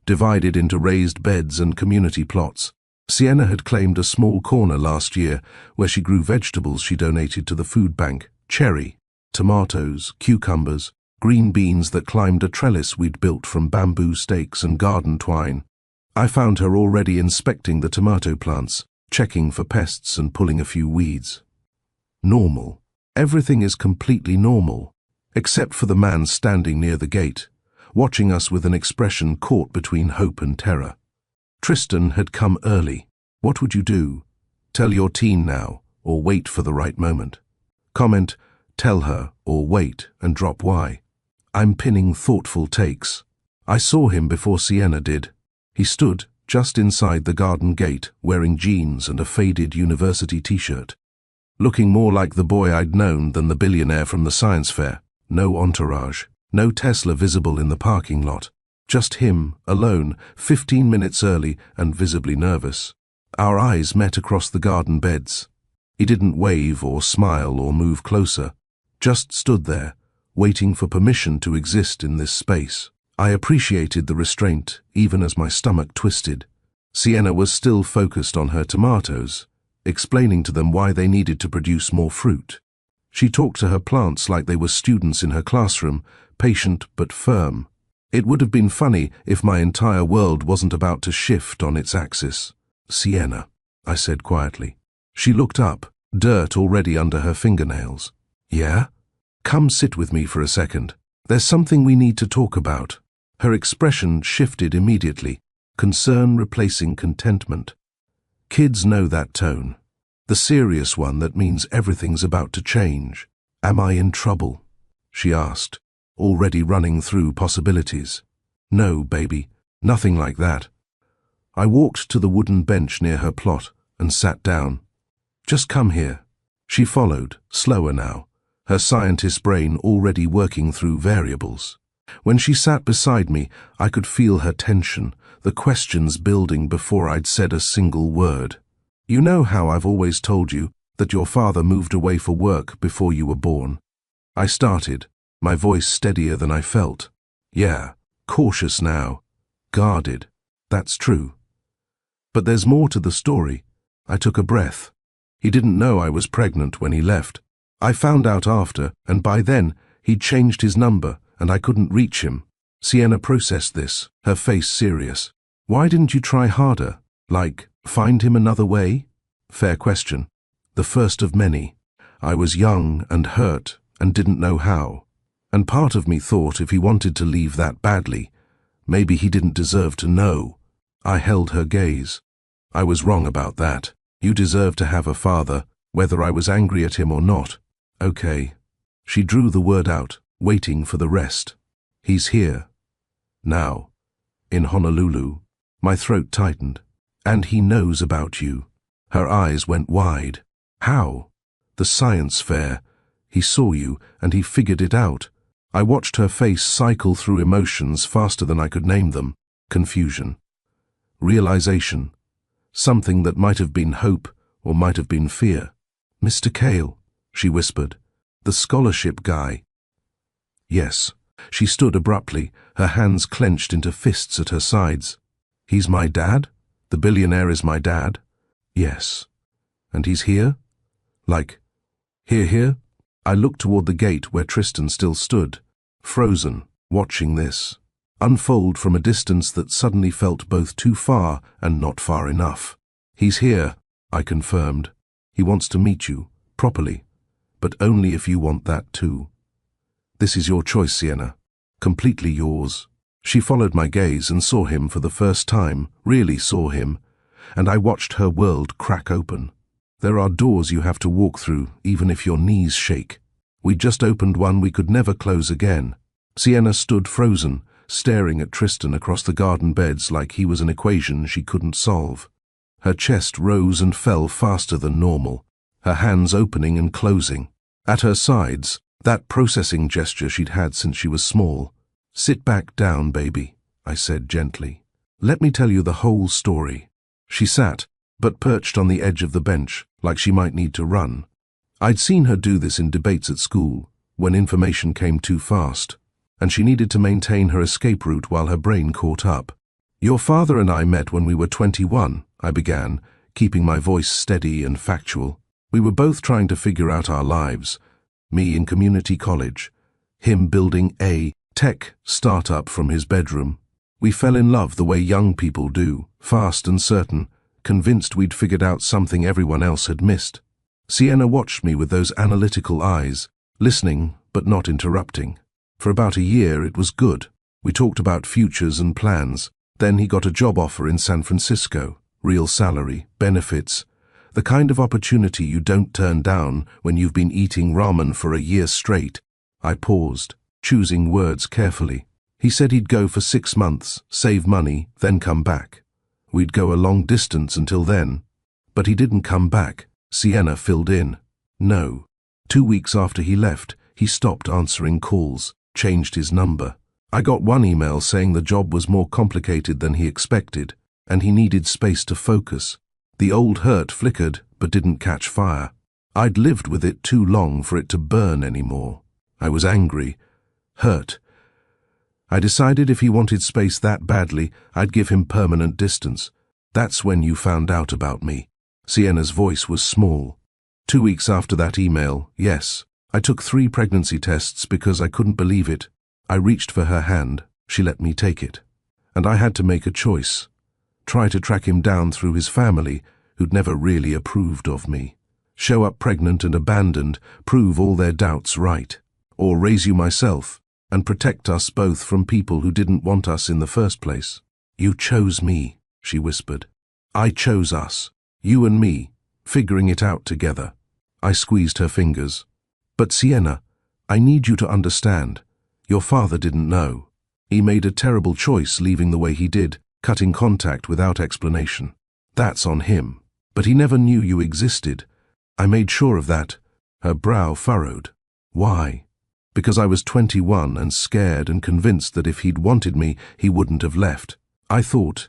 A: divided into raised beds and community plots. Sienna had claimed a small corner last year where she grew vegetables she donated to the food bank: cherry, tomatoes, cucumbers, green beans that climbed a trellis we'd built from bamboo stakes and garden twine. I found her already inspecting the tomato plants, checking for pests and pulling a few weeds. Normal. Everything is completely normal, except for the man standing near the gate, watching us with an expression caught between hope and terror. Tristan had come early. What would you do? Tell your teen now, or wait for the right moment? Comment, "Tell her," or "Wait," and drop why. I'm pinning thoughtful takes. I saw him before Sienna did. He stood just inside the garden gate, wearing jeans and a faded university t-shirt, looking more like the boy I'd known than the billionaire from the science fair. No entourage, no Tesla visible in the parking lot. Just him, alone, 15 minutes early and visibly nervous. Our eyes met across the garden beds. He didn't wave or smile or move closer, just stood there, waiting for permission to exist in this space. I appreciated the restraint, even as my stomach twisted. Sienna was still focused on her tomatoes, explaining to them why they needed to produce more fruit. She talked to her plants like they were students in her classroom, patient but firm. It would have been funny if my entire world wasn't about to shift on its axis. "Sienna," I said quietly. She looked up, dirt already under her fingernails. "Yeah? Come sit with me for a second. There's something we need to talk about." Her expression shifted immediately, concern replacing contentment. Kids know that tone. The serious one that means everything's about to change. "Am I in trouble?" she asked, already running through possibilities. "No, baby, nothing like that." I walked to the wooden bench near her plot and sat down. "Just come here." She followed, slower now, her scientist brain already working through variables. When she sat beside me, I could feel her tension, the questions building before I'd said a single word. You know how I've always told you that your father moved away for work before you were born? I started, my voice steadier than I felt. Yeah, cautious now, guarded. That's true. But there's more to the story. I took a breath. He didn't know I was pregnant when he left. I found out after, and by then, he'd changed his number, and I couldn't reach him. Sienna processed this, her face serious. Why didn't you try harder? Like, find him another way? Fair question. The first of many. I was young and hurt and didn't know how. And part of me thought if he wanted to leave that badly, maybe he didn't deserve to know. I held her gaze. I was wrong about that. You deserve to have a father, whether I was angry at him or not. Okay. She drew the word out, waiting for the rest. He's here. Now. In Honolulu. My throat tightened. And he knows about you. Her eyes went wide. How? The science fair. He saw you, and he figured it out. I watched her face cycle through emotions faster than I could name them. Confusion. Realization. Something that might have been hope, or might have been fear. Mr. Cale, she whispered. The scholarship guy. Yes. She stood abruptly, her hands clenched into fists at her sides. He's my dad? The billionaire is my dad? Yes. And he's here? Like, here? I looked toward the gate where Tristan still stood, frozen, watching this unfold from a distance that suddenly felt both too far and not far enough. He's here, I confirmed. He wants to meet you, properly, but only if you want that too. This is your choice, Sienna. Completely yours. She followed my gaze and saw him for the first time, really saw him, and I watched her world crack open. There are doors you have to walk through, even if your knees shake. We'd just opened one we could never close again. Sienna stood frozen, staring at Tristan across the garden beds like he was an equation she couldn't solve. Her chest rose and fell faster than normal, her hands opening and closing. At her sides, that processing gesture she'd had since she was small. Sit back down, baby, I said gently. Let me tell you the whole story. She sat, but perched on the edge of the bench, like she might need to run. I'd seen her do this in debates at school, when information came too fast, and she needed to maintain her escape route while her brain caught up. Your father and I met when we were 21, I began, keeping my voice steady and factual. We were both trying to figure out our lives, me in community college, him building a tech startup from his bedroom. We fell in love the way young people do, fast and certain, convinced we'd figured out something everyone else had missed. Sienna watched me with those analytical eyes, listening but not interrupting. For about a year it was good. We talked about futures and plans. Then he got a job offer in San Francisco, real salary, benefits, the kind of opportunity you don't turn down when you've been eating ramen for a year straight. I paused, choosing words carefully. He said he'd go for 6 months, save money, then come back. We'd go a long distance until then. But he didn't come back. Sienna filled in. No. 2 weeks after he left, he stopped answering calls, changed his number. I got one email saying the job was more complicated than he expected, and he needed space to focus. The old hurt flickered, but didn't catch fire. I'd lived with it too long for it to burn anymore. I was angry, hurt. I decided if he wanted space that badly, I'd give him permanent distance. That's when you found out about me. Sienna's voice was small. 2 weeks after that email, yes. I took 3 pregnancy tests because I couldn't believe it. I reached for her hand. She let me take it. And I had to make a choice. Try to track him down through his family, who'd never really approved of me. Show up pregnant and abandoned, prove all their doubts right. Or raise you myself, and protect us both from people who didn't want us in the first place. You chose me, she whispered. I chose us. You and me, figuring it out together. I squeezed her fingers. But Sienna, I need you to understand. Your father didn't know. He made a terrible choice leaving the way he did, cutting contact without explanation. That's on him. But he never knew you existed. I made sure of that. Her brow furrowed. Why? Because I was 21 and scared and convinced that if he'd wanted me, he wouldn't have left. I thought,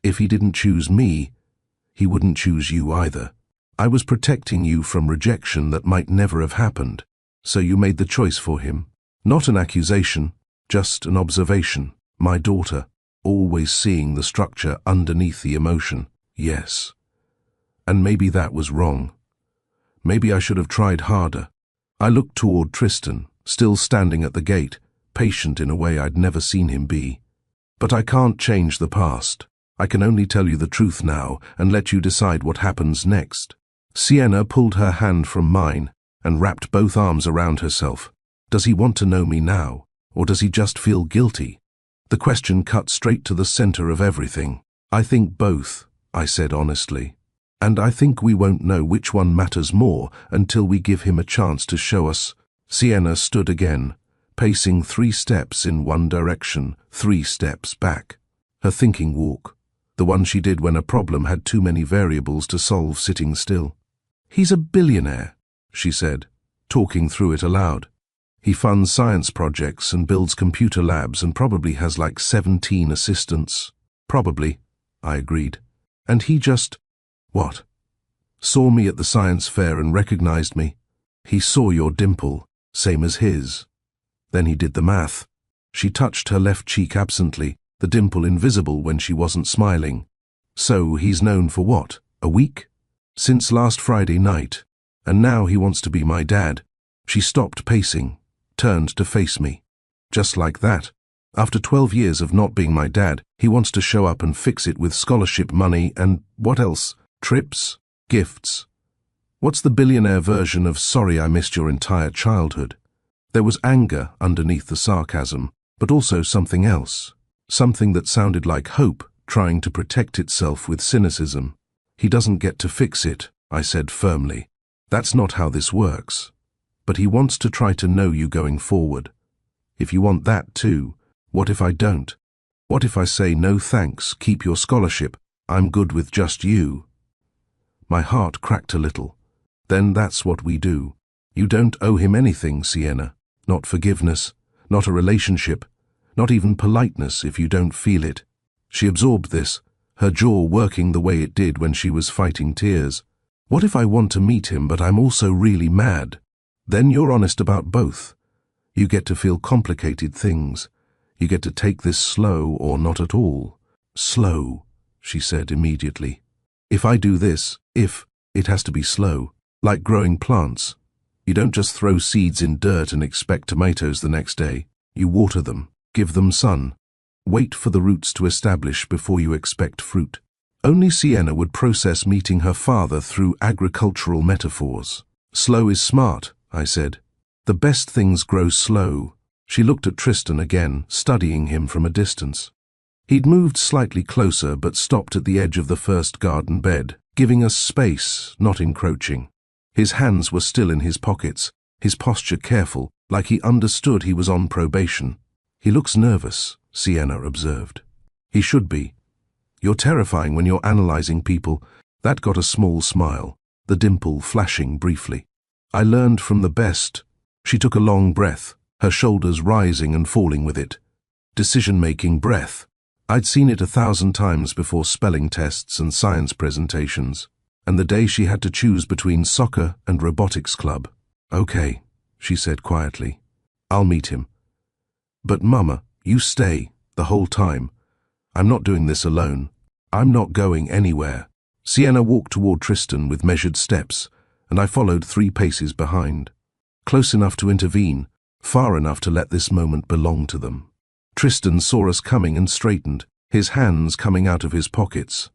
A: if he didn't choose me, he wouldn't choose you either. I was protecting you from rejection that might never have happened. So you made the choice for him. Not an accusation, just an observation. My daughter, always seeing the structure underneath the emotion. Yes. And maybe that was wrong. Maybe I should have tried harder. I looked toward Tristan, still standing at the gate, patient in a way I'd never seen him be. But I can't change the past. I can only tell you the truth now and let you decide what happens next. Sienna pulled her hand from mine and wrapped both arms around herself. Does he want to know me now, or does he just feel guilty? The question cut straight to the center of everything. I think both, I said honestly. And I think we won't know which one matters more until we give him a chance to show us. Sienna stood again, pacing 3 steps in one direction, 3 steps back. Her thinking walk, the one she did when a problem had too many variables to solve sitting still. He's a billionaire, she said, talking through it aloud. He funds science projects and builds computer labs and probably has like 17 assistants. Probably, I agreed. And he just, what? Saw me at the science fair and recognized me. He saw your dimple, same as his. Then he did the math. She touched her left cheek absently, the dimple invisible when she wasn't smiling. So he's known for what, a week? Since last Friday night. And now he wants to be my dad. She stopped pacing, turned to face me. Just like that. After 12 years of not being my dad, he wants to show up and fix it with scholarship money and what else? Trips? Gifts? What's the billionaire version of sorry I missed your entire childhood? There was anger underneath the sarcasm, but also something else. Something that sounded like hope trying to protect itself with cynicism. He doesn't get to fix it, I said firmly. That's not how this works. But he wants to try to know you going forward. If you want that too, what if I don't? What if I say no thanks, keep your scholarship, I'm good with just you? My heart cracked a little. Then that's what we do. You don't owe him anything, Sienna. Not forgiveness, not a relationship, not even politeness if you don't feel it. She absorbed this, her jaw working the way it did when she was fighting tears. What if I want to meet him but I'm also really mad? Then you're honest about both. You get to feel complicated things. You get to take this slow or not at all. Slow, she said immediately. If I do this, it has to be slow, like growing plants. You don't just throw seeds in dirt and expect tomatoes the next day. You water them, give them sun. Wait for the roots to establish before you expect fruit. Only Sienna would process meeting her father through agricultural metaphors. Slow is smart, I said. The best things grow slow. She looked at Tristan again, studying him from a distance. He'd moved slightly closer but stopped at the edge of the first garden bed, giving us space, not encroaching. His hands were still in his pockets, his posture careful, like he understood he was on probation. He looks nervous, Sienna observed. He should be. You're terrifying when you're analyzing people. That got a small smile, the dimple flashing briefly. I learned from the best. She took a long breath, her shoulders rising and falling with it. Decision-making breath. I'd seen it 1,000 times before spelling tests and science presentations, and the day she had to choose between soccer and robotics club. Okay, she said quietly. I'll meet him. But Mama, you stay, the whole time. I'm not doing this alone. I'm not going anywhere. Sienna walked toward Tristan with measured steps, and I followed 3 paces behind. Close enough to intervene, far enough to let this moment belong to them. Tristan saw us coming and straightened, his hands coming out of his pockets,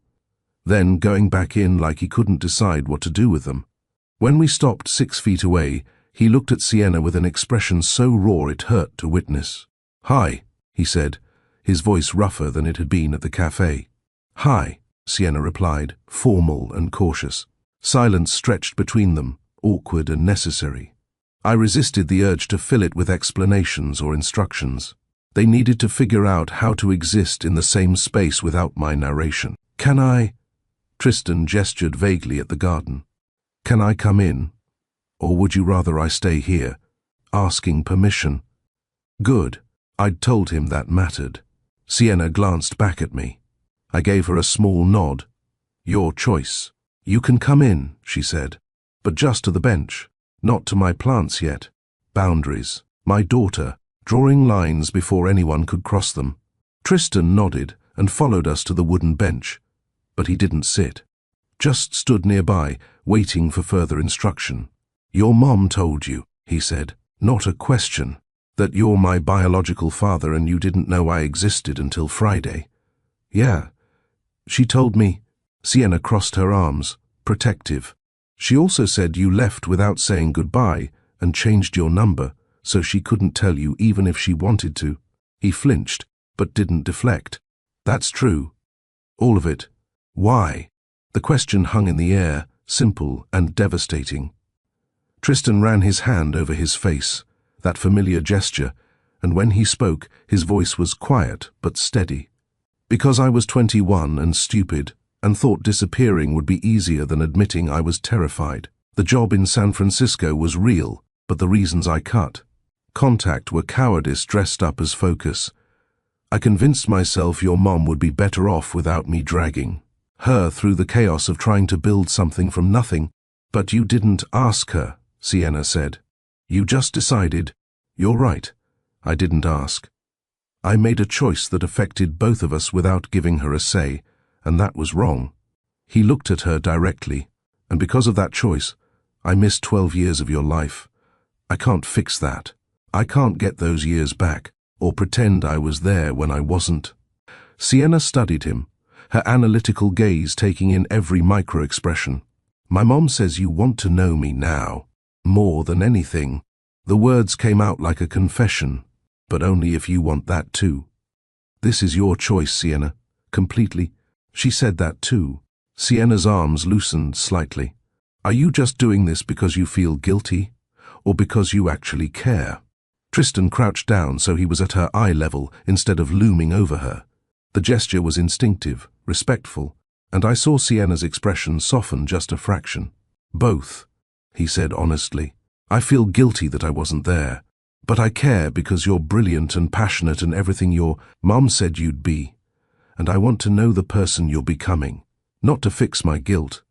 A: then going back in like he couldn't decide what to do with them. When we stopped 6 feet away, he looked at Sienna with an expression so raw it hurt to witness. Hi, he said, his voice rougher than it had been at the cafe. Hi, Sienna replied, formal and cautious. Silence stretched between them, awkward and necessary. I resisted the urge to fill it with explanations or instructions. They needed to figure out how to exist in the same space without my narration. Can I? Tristan gestured vaguely at the garden. Can I come in? Or would you rather I stay here? asking permission. Good. I'd told him that mattered. Sienna glanced back at me. I gave her a small nod. Your choice. You can come in, she said, but just to the bench, not to my plants yet. Boundaries. My daughter, drawing lines before anyone could cross them. Tristan nodded and followed us to the wooden bench, but he didn't sit. Just stood nearby, waiting for further instruction. Your mom told you, he said, not a question, that you're my biological father and you didn't know I existed until Friday. Yeah. She told me. Sienna crossed her arms, protective. She also said you left without saying goodbye and changed your number, so she couldn't tell you even if she wanted to. He flinched, but didn't deflect. That's true. All of it. Why? The question hung in the air, simple and devastating. Tristan ran his hand over his face, that familiar gesture, and when he spoke, his voice was quiet but steady. Because I was 21 and stupid, and thought disappearing would be easier than admitting I was terrified. The job in San Francisco was real, but the reasons I cut contact were cowardice dressed up as focus. I convinced myself your mom would be better off without me dragging her through the chaos of trying to build something from nothing. But you didn't ask her, Sienna said. You just decided. You're right. I didn't ask. I made a choice that affected both of us without giving her a say, and that was wrong. He looked at her directly, and because of that choice, I missed 12 years of your life. I can't fix that. I can't get those years back, or pretend I was there when I wasn't. Sienna studied him, her analytical gaze taking in every micro-expression. My mom says you want to know me now, more than anything. The words came out like a confession, but only if you want that too. This is your choice, Sienna, completely. She said that too. Sienna's arms loosened slightly. Are you just doing this because you feel guilty, or because you actually care? Tristan crouched down so he was at her eye level instead of looming over her. The gesture was instinctive, respectful, and I saw Sienna's expression soften just a fraction. Both, he said honestly. I feel guilty that I wasn't there, but I care because you're brilliant and passionate and everything your mom said you'd be. And I want to know the person you're becoming, not to fix my guilt,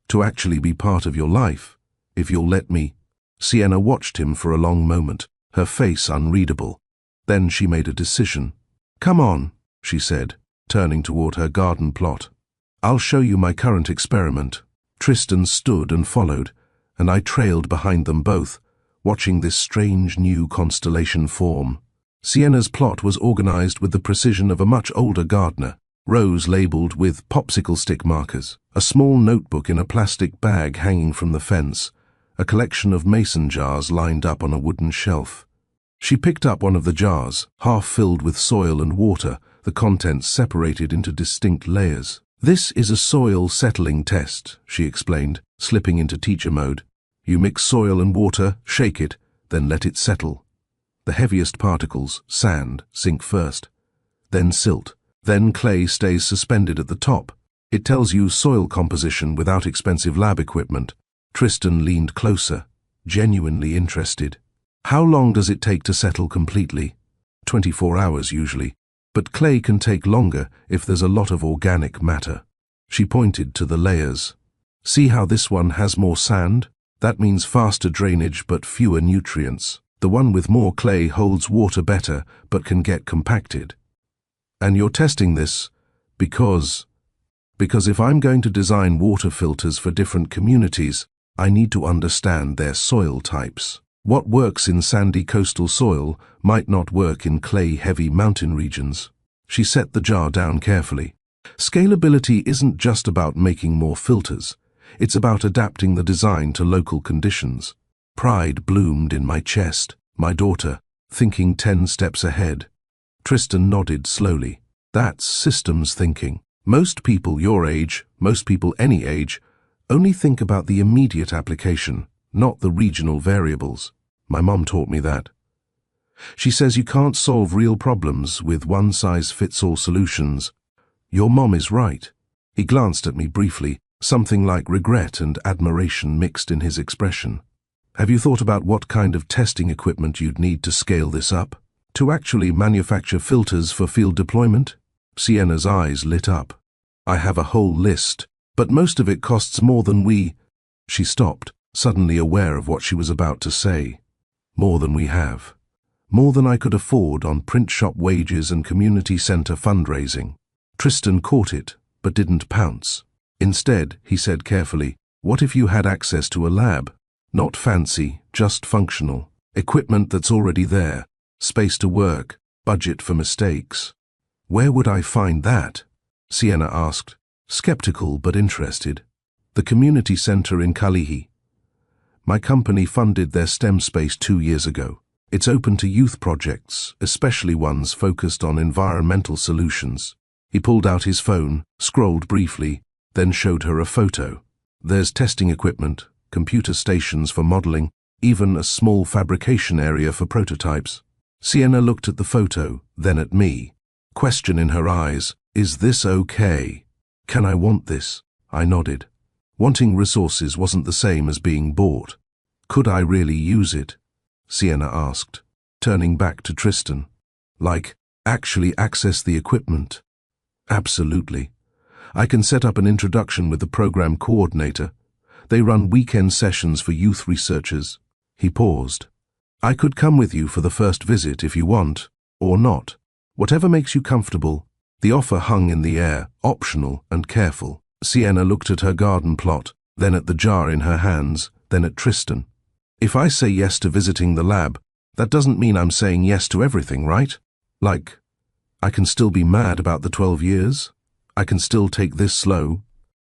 A: to actually be part of your life, if you'll let me. Sienna watched him for a long moment, her face unreadable. Then she made a decision. Come on, she said, turning toward her garden plot. I'll show you my current experiment. Tristan stood and followed, and I trailed behind them both, watching this strange new constellation form. Sienna's plot was organized with the precision of a much older gardener, rows labeled with popsicle stick markers, a small notebook in a plastic bag hanging from the fence, a collection of mason jars lined up on a wooden shelf. She picked up one of the jars, half filled with soil and water, the contents separated into distinct layers. This is a soil settling test, she explained, slipping into teacher mode. You mix soil and water, shake it, then let it settle. The heaviest particles, sand, sink first, then silt, then clay stays suspended at the top. It tells you soil composition without expensive lab equipment. Tristan leaned closer, genuinely interested. How long does it take to settle completely? 24 hours usually, but clay can take longer if there's a lot of organic matter. She pointed to the layers. See how this one has more sand? That means faster drainage but fewer nutrients. The one with more clay holds water better but can get compacted. And you're testing this because if I'm going to design water filters for different communities, I need to understand their soil types. What works in sandy coastal soil might not work in clay-heavy mountain regions. She set the jar down carefully. Scalability isn't just about making more filters. It's about adapting the design to local conditions. Pride bloomed in my chest. My daughter, thinking 10 steps ahead. Tristan nodded slowly. That's systems thinking. Most people your age, most people any age, only think about the immediate application, not the regional variables. My mom taught me that. She says you can't solve real problems with one-size-fits-all solutions. Your mom is right. He glanced at me briefly, something like regret and admiration mixed in his expression. Have you thought about what kind of testing equipment you'd need to scale this up? To actually manufacture filters for field deployment? Sienna's eyes lit up. I have a whole list, but most of it costs more than we... She stopped, suddenly aware of what she was about to say. More than we have. More than I could afford on print shop wages and community center fundraising. Tristan caught it, but didn't pounce. Instead, he said carefully, what if you had access to a lab? Not fancy, just functional. Equipment that's already there. Space to work. Budget for mistakes. Where would I find that? Sienna asked, skeptical but interested. The community center in Kalihi. My company funded their STEM space 2 years ago. It's open to youth projects, especially ones focused on environmental solutions. He pulled out his phone, scrolled briefly, then showed her a photo. There's testing equipment, computer stations for modeling, even a small fabrication area for prototypes. Sienna looked at the photo, then at me. Question in her eyes, is this okay? Can I want this? I nodded. Wanting resources wasn't the same as being bought. Could I really use it? Sienna asked, turning back to Tristan. Like, actually access the equipment? Absolutely. I can set up an introduction with the program coordinator. They run weekend sessions for youth researchers. He paused. I could come with you for the first visit if you want, or not. Whatever makes you comfortable. The offer hung in the air, optional and careful. Sienna looked at her garden plot, then at the jar in her hands, then at Tristan. If I say yes to visiting the lab, that doesn't mean I'm saying yes to everything, right? Like, I can still be mad about the 12 years? I can still take this slow?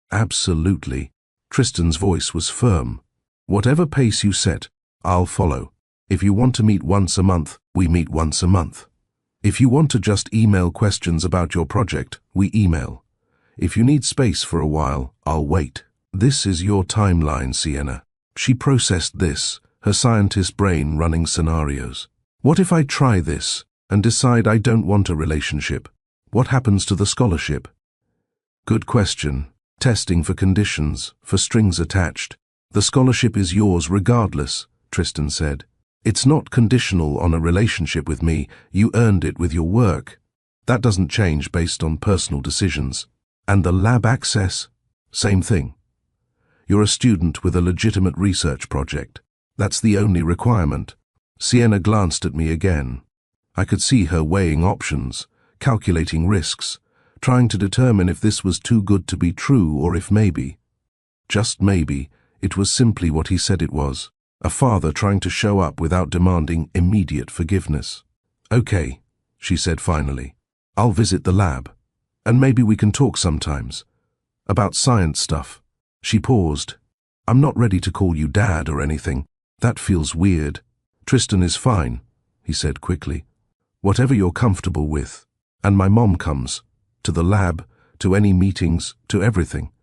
A: Absolutely. Tristan's voice was firm. Whatever pace you set, I'll follow. If you want to meet once a month, we meet once a month. If you want to just email questions about your project, we email. If you need space for a while, I'll wait. This is your timeline, Sienna. She processed this, her scientist brain running scenarios. What if I try this and decide I don't want a relationship? What happens to the scholarship? Good question. Testing for conditions, for strings attached. The scholarship is yours regardless, Tristan said. It's not conditional on a relationship with me. You earned it with your work. That doesn't change based on personal decisions. And the lab access? Same thing. You're a student with a legitimate research project. That's the only requirement. Sienna glanced at me again. I could see her weighing options, calculating risks, trying to determine if this was too good to be true or if maybe, just maybe, it was simply what he said it was. A father trying to show up without demanding immediate forgiveness. Okay, she said finally. I'll visit the lab. And maybe we can talk sometimes. About science stuff. She paused. I'm not ready to call you Dad or anything. That feels weird. Tristan is fine, he said quickly. Whatever you're comfortable with. And my mom comes. To the lab, to any meetings, to everything.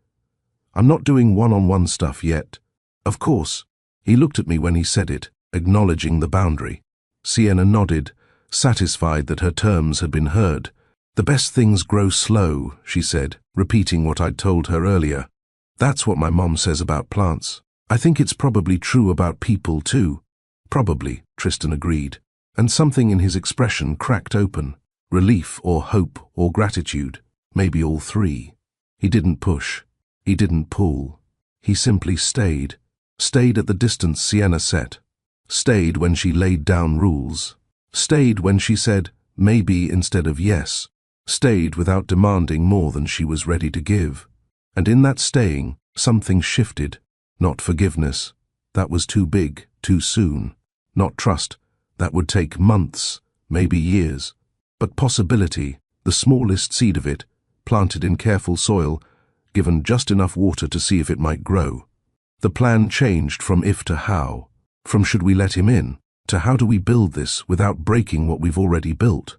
A: I'm not doing one-on-one stuff yet. Of course. He looked at me when he said it, acknowledging the boundary. Sienna nodded, satisfied that her terms had been heard. The best things grow slow, she said, repeating what I'd told her earlier. That's what my mom says about plants. I think it's probably true about people too. Probably, Tristan agreed, and something in his expression cracked open. Relief or hope or gratitude, maybe all three. He didn't push. He didn't pull. He simply stayed. Stayed at the distance Sienna set. Stayed when she laid down rules. Stayed when she said maybe instead of yes. Stayed without demanding more than she was ready to give. And in that staying, something shifted. Not forgiveness. That was too big, too soon. Not trust. That would take months, maybe years. But possibility, the smallest seed of it, planted in careful soil, given just enough water to see if it might grow. The plan changed from if to how, from should we let him in, to how do we build this without breaking what we've already built.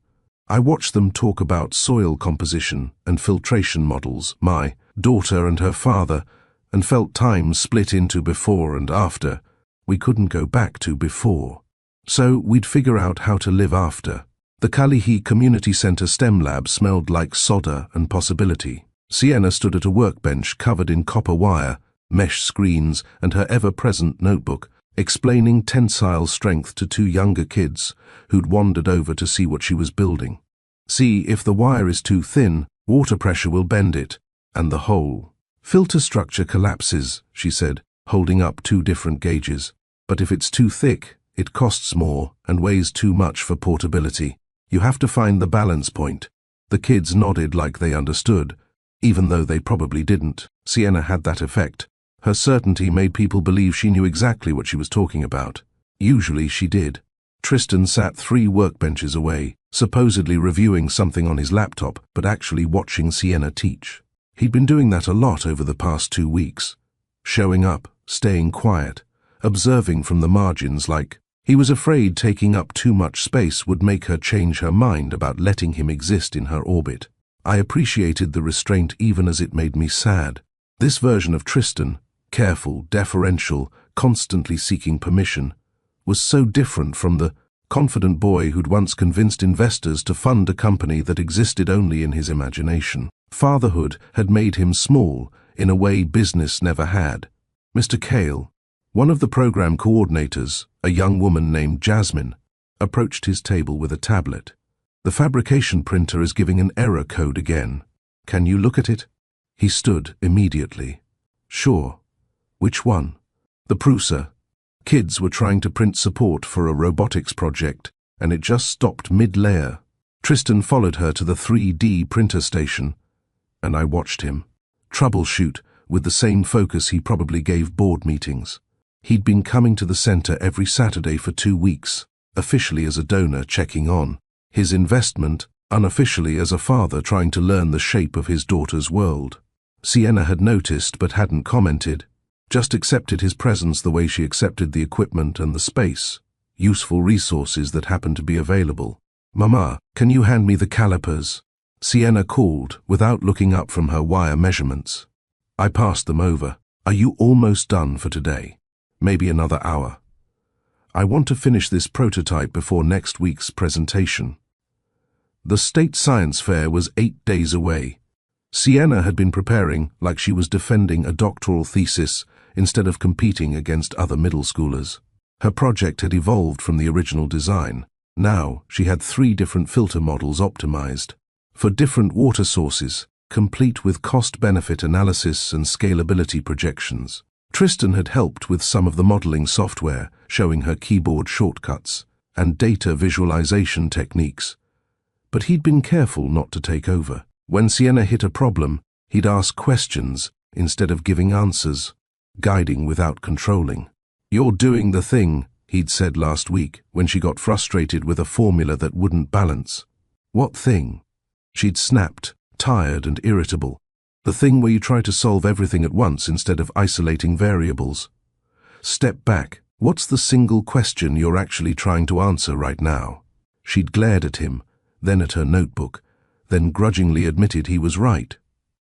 A: I watched them talk about soil composition and filtration models, my daughter and her father, and felt time split into before and after. We couldn't go back to before. So we'd figure out how to live after. The Kalihi Community Center STEM lab smelled like solder and possibility. Sienna stood at a workbench covered in copper wire, mesh screens, and her ever-present notebook, explaining tensile strength to two younger kids who'd wandered over to see what she was building. See, if the wire is too thin, water pressure will bend it, and the whole filter structure collapses, she said, holding up two different gauges. But if it's too thick, it costs more and weighs too much for portability. You have to find the balance point. The kids nodded like they understood, even though they probably didn't. Sienna had that effect. Her certainty made people believe she knew exactly what she was talking about. Usually she did. Tristan sat 3 workbenches away, supposedly reviewing something on his laptop, but actually watching Sienna teach. He'd been doing that a lot over the past 2 weeks. Showing up, staying quiet, observing from the margins like he was afraid taking up too much space would make her change her mind about letting him exist in her orbit. I appreciated the restraint even as it made me sad. This version of Tristan, careful, deferential, constantly seeking permission, was so different from the confident boy who'd once convinced investors to fund a company that existed only in his imagination. Fatherhood had made him small in a way business never had. Mr. Cale, one of the program coordinators, a young woman named Jasmine, approached his table with a tablet. The fabrication printer is giving an error code again. Can you look at it? He stood immediately. Sure. Which one? The Prusa. Kids were trying to print support for a robotics project, and it just stopped mid-layer. Tristan followed her to the 3D printer station, and I watched him troubleshoot with the same focus he probably gave board meetings. He'd been coming to the center every Saturday for 2 weeks, officially as a donor checking on his investment, unofficially as a father trying to learn the shape of his daughter's world. Sienna had noticed but hadn't commented, just accepted his presence the way she accepted the equipment and the space, useful resources that happened to be available. Mama, can you hand me the calipers? Sienna called without looking up from her wire measurements. I passed them over. Are you almost done for today? Maybe another hour. I want to finish this prototype before next week's presentation. The State Science Fair was 8 days away. Sienna had been preparing like she was defending a doctoral thesis instead of competing against other middle schoolers. Her project had evolved from the original design. Now she had 3 different filter models optimized for different water sources, complete with cost-benefit analysis and scalability projections. Tristan had helped with some of the modeling software, showing her keyboard shortcuts and data visualization techniques. But he'd been careful not to take over. When Sienna hit a problem, he'd ask questions instead of giving answers, guiding without controlling. You're doing the thing, he'd said last week when she got frustrated with a formula that wouldn't balance. What thing? She'd snapped, tired and irritable. The thing where you try to solve everything at once instead of isolating variables. Step back. What's the single question you're actually trying to answer right now? She'd glared at him, then at her notebook, then grudgingly admitted he was right.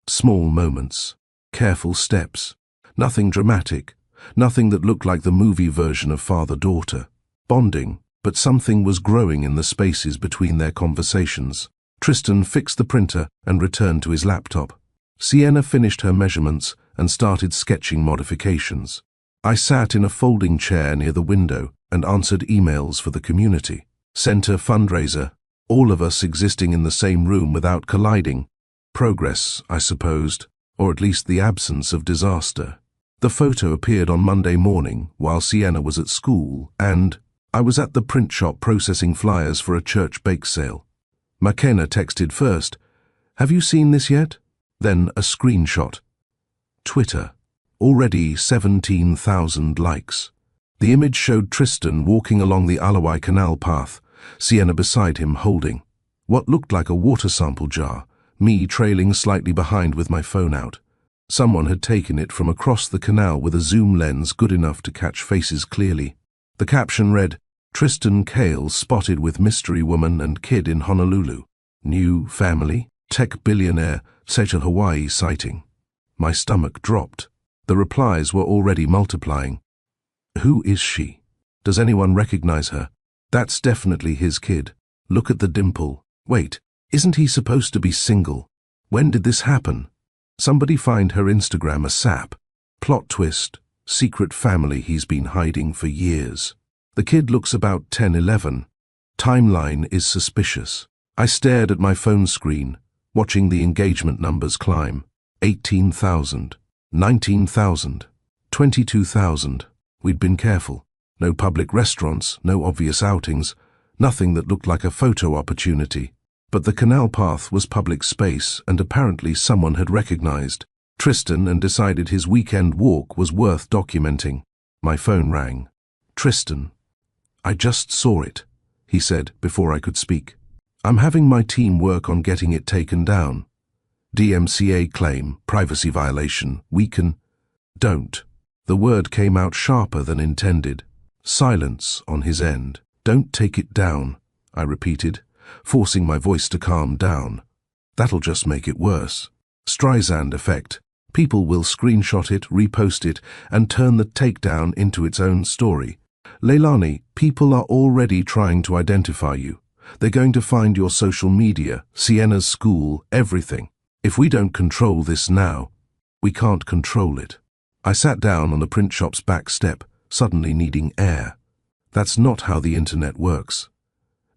A: Small moments, careful steps, nothing dramatic, nothing that looked like the movie version of father-daughter. Bonding, but something was growing in the spaces between their conversations. Tristan fixed the printer and returned to his laptop. Sienna finished her measurements and started sketching modifications. I sat in a folding chair near the window and answered emails for the community. Center fundraiser, all of us existing in the same room without colliding. Progress, I supposed, or at least the absence of disaster. The photo appeared on Monday morning while Sienna was at school, and I was at the print shop processing flyers for a church bake sale. McKenna texted first, "Have you seen this yet?" Then a screenshot. Twitter. Already 17,000 likes. The image showed Tristan walking along the Alawai Canal path, Sienna beside him holding what looked like a water sample jar, me trailing slightly behind with my phone out. Someone had taken it from across the canal with a zoom lens good enough to catch faces clearly. The caption read, "Tristan Cale spotted with mystery woman and kid in Honolulu. New family, tech billionaire, Seichel Hawaii sighting." My stomach dropped. The replies were already multiplying. Who is she? Does anyone recognize her? That's definitely his kid. Look at the dimple. Wait, isn't he supposed to be single? When did this happen? Somebody find her Instagram a sap. Plot twist. Secret family he's been hiding for years. The kid looks about 10, 11. Timeline is suspicious. I stared at my phone screen, watching the engagement numbers climb. 18,000, 19,000, 22,000. We'd been careful. No public restaurants, no obvious outings, nothing that looked like a photo opportunity. But the canal path was public space, and apparently someone had recognized Tristan and decided his weekend walk was worth documenting. My phone rang. Tristan. I just saw it, he said before I could speak. I'm having my team work on getting it taken down. DMCA claim, privacy violation, we can... Don't. The word came out sharper than intended. Silence on his end. Don't take it down, I repeated, forcing my voice to calm down. That'll just make it worse. Streisand effect. People will screenshot it, repost it, and turn the takedown into its own story. Leilani, people are already trying to identify you. They're going to find your social media, Sienna's school, everything. If we don't control this now, we can't control it. I sat down on the print shop's back step, suddenly needing air. That's not how the internet works.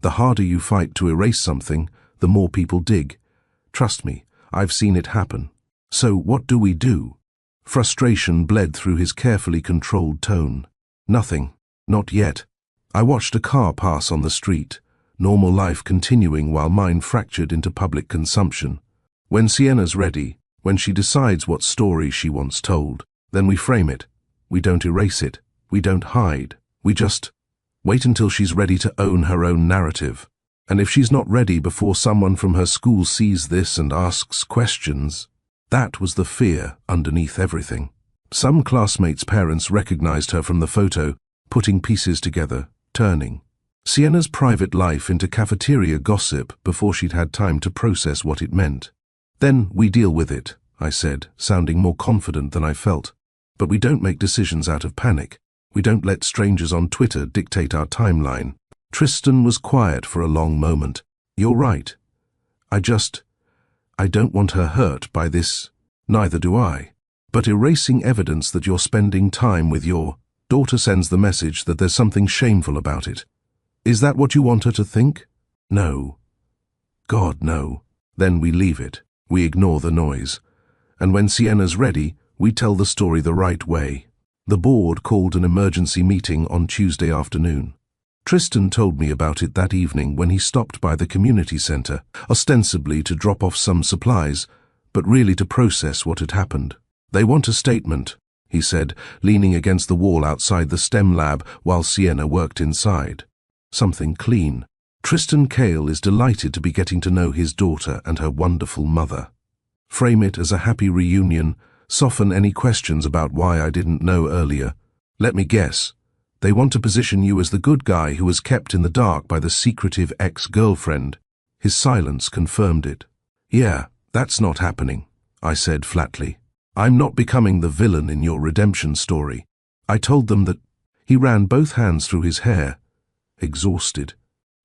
A: The harder you fight to erase something, the more people dig. Trust me, I've seen it happen. So what do we do? Frustration bled through his carefully controlled tone. Nothing. Not yet. I watched a car pass on the street, normal life continuing while mine fractured into public consumption. When Sienna's ready, when she decides what story she wants told, then we frame it. We don't erase it. We don't hide. We just wait until she's ready to own her own narrative. And if she's not ready before someone from her school sees this and asks questions, that was the fear underneath everything. Some classmates' parents recognized her from the photo, putting pieces together, turning Sienna's private life into cafeteria gossip before she'd had time to process what it meant. Then we deal with it, I said, sounding more confident than I felt. But we don't make decisions out of panic. We don't let strangers on Twitter dictate our timeline. Tristan was quiet for a long moment. You're right. I don't want her hurt by this. Neither do I. But erasing evidence that you're spending time with your daughter sends the message that there's something shameful about it. Is that what you want her to think? No. God, no. Then we leave it. We ignore the noise. And when Sienna's ready, we tell the story the right way. The board called an emergency meeting on Tuesday afternoon. Tristan told me about it that evening when he stopped by the community center, ostensibly to drop off some supplies, but really to process what had happened. They want a statement, he said, leaning against the wall outside the STEM lab while Sienna worked inside. Something clean. Tristan Cale is delighted to be getting to know his daughter and her wonderful mother. Frame it as a happy reunion, soften any questions about why I didn't know earlier. Let me guess. They want to position you as the good guy who was kept in the dark by the secretive ex-girlfriend. His silence confirmed it. Yeah, that's not happening, I said flatly. I'm not becoming the villain in your redemption story. I told them that. He ran both hands through his hair, exhausted.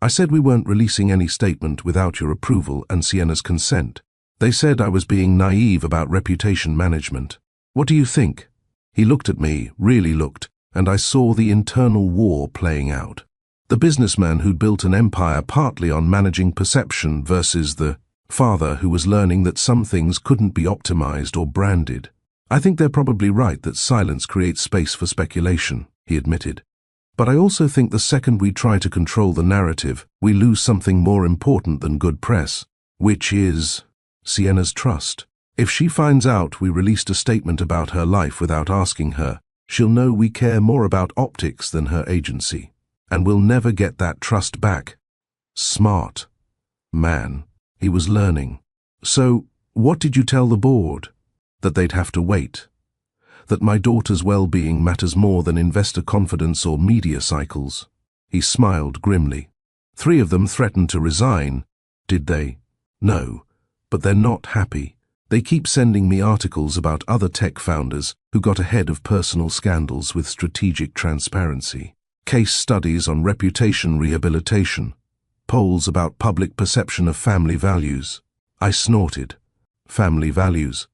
A: I said we weren't releasing any statement without your approval and Sienna's consent. They said I was being naive about reputation management. What do you think? He looked at me, really looked, and I saw the internal war playing out. The businessman who'd built an empire partly on managing perception versus the father who was learning that some things couldn't be optimized or branded. I think they're probably right that silence creates space for speculation, he admitted. But I also think the second we try to control the narrative, we lose something more important than good press, which is Sienna's trust. If she finds out we released a statement about her life without asking her, she'll know we care more about optics than her agency. And we'll never get that trust back. Smart. Man. He was learning. So, what did you tell the board? That they'd have to wait. That my daughter's well-being matters more than investor confidence or media cycles. He smiled grimly. 3 of them threatened to resign. Did they? No. But they're not happy. They keep sending me articles about other tech founders who got ahead of personal scandals with strategic transparency. Case studies on reputation rehabilitation. Polls about public perception of family values. I snorted. Family values.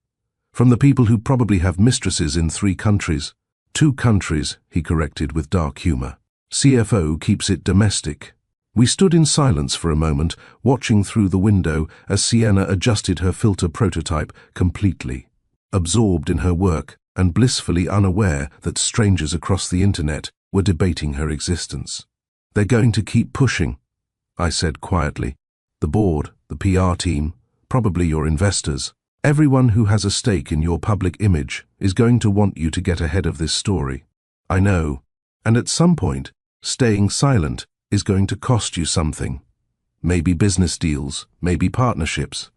A: From the people who probably have mistresses in 3 countries. 2 countries, he corrected with dark humor. CFO keeps it domestic. We stood in silence for a moment, watching through the window as Sienna adjusted her filter prototype completely, absorbed in her work and blissfully unaware that strangers across the internet were debating her existence. They're going to keep pushing, I said quietly. The board, the PR team, probably your investors. Everyone who has a stake in your public image is going to want you to get ahead of this story. I know, and at some point, staying silent is going to cost you something. Maybe business deals, maybe partnerships.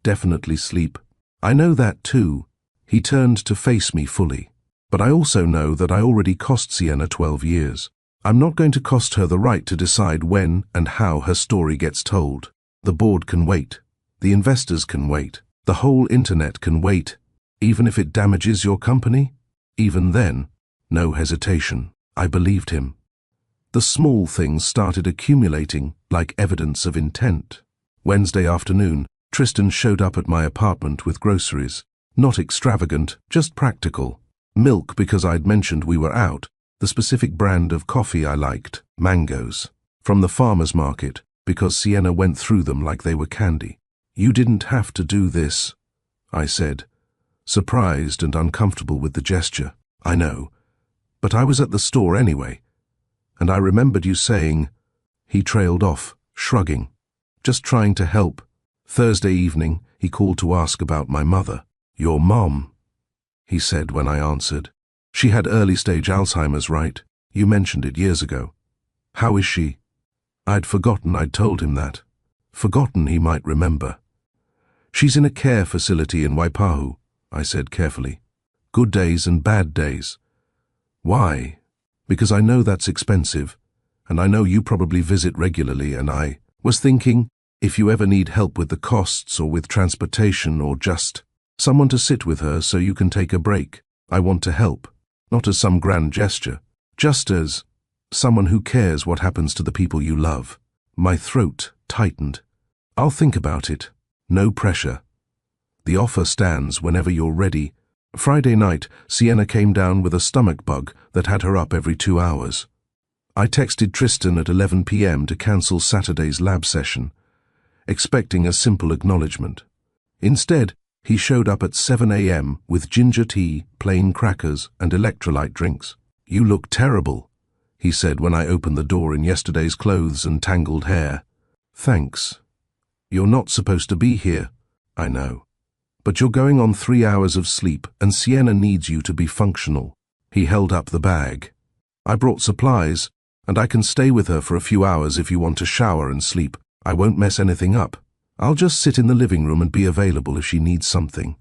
A: Definitely sleep. I know that too. He turned to face me fully. But I also know that I already cost Sienna 12 years. I'm not going to cost her the right to decide when and how her story gets told. The board can wait. The investors can wait. The whole internet can wait. Even if it damages your company? Even then, no hesitation. I believed him. The small things started accumulating like evidence of intent. Wednesday afternoon, Tristan showed up at my apartment with groceries. Not extravagant, just practical. Milk because I'd mentioned we were out. The specific brand of coffee I liked, mangoes. From the farmer's market, because Sienna went through them like they were candy. You didn't have to do this, I said, surprised and uncomfortable with the gesture. I know, but I was at the store anyway. And I remembered you saying, he trailed off, shrugging, just trying to help. Thursday evening, he called to ask about my mother. Your mom, he said when I answered. She had early-stage Alzheimer's, right? You mentioned it years ago. How is she? I'd forgotten I'd told him that. Forgotten he might remember. She's in a care facility in Waipahu, I said carefully. Good days and bad days. Why? Because I know that's expensive, and I know you probably visit regularly, and I was thinking, if you ever need help with the costs or with transportation or just someone to sit with her so you can take a break, I want to help, not as some grand gesture, just as someone who cares what happens to the people you love. My throat tightened. I'll think about it. No pressure. The offer stands whenever you're ready. Friday night, Sienna came down with a stomach bug that had her up every 2 hours. I texted Tristan at 11 p.m. to cancel Saturday's lab session, expecting a simple acknowledgement. Instead, he showed up at 7 a.m. with ginger tea, plain crackers, and electrolyte drinks. You look terrible, he said when I opened the door in yesterday's clothes and tangled hair. Thanks. You're not supposed to be here, I know. But you're going on 3 hours of sleep, and Sienna needs you to be functional. He held up the bag. I brought supplies, and I can stay with her for a few hours if you want to shower and sleep. I won't mess anything up. I'll just sit in the living room and be available if she needs something.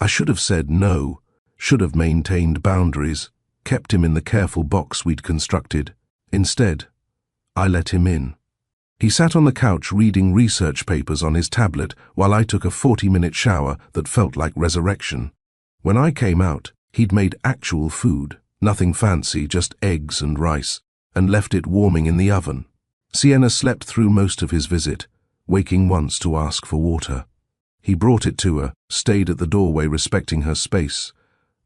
A: I should have said no, should have maintained boundaries, kept him in the careful box we'd constructed. Instead, I let him in. He sat on the couch reading research papers on his tablet while I took a 40-minute shower that felt like resurrection. When I came out, he'd made actual food, nothing fancy, just eggs and rice, and left it warming in the oven. Sienna slept through most of his visit, waking once to ask for water. He brought it to her, stayed at the doorway respecting her space,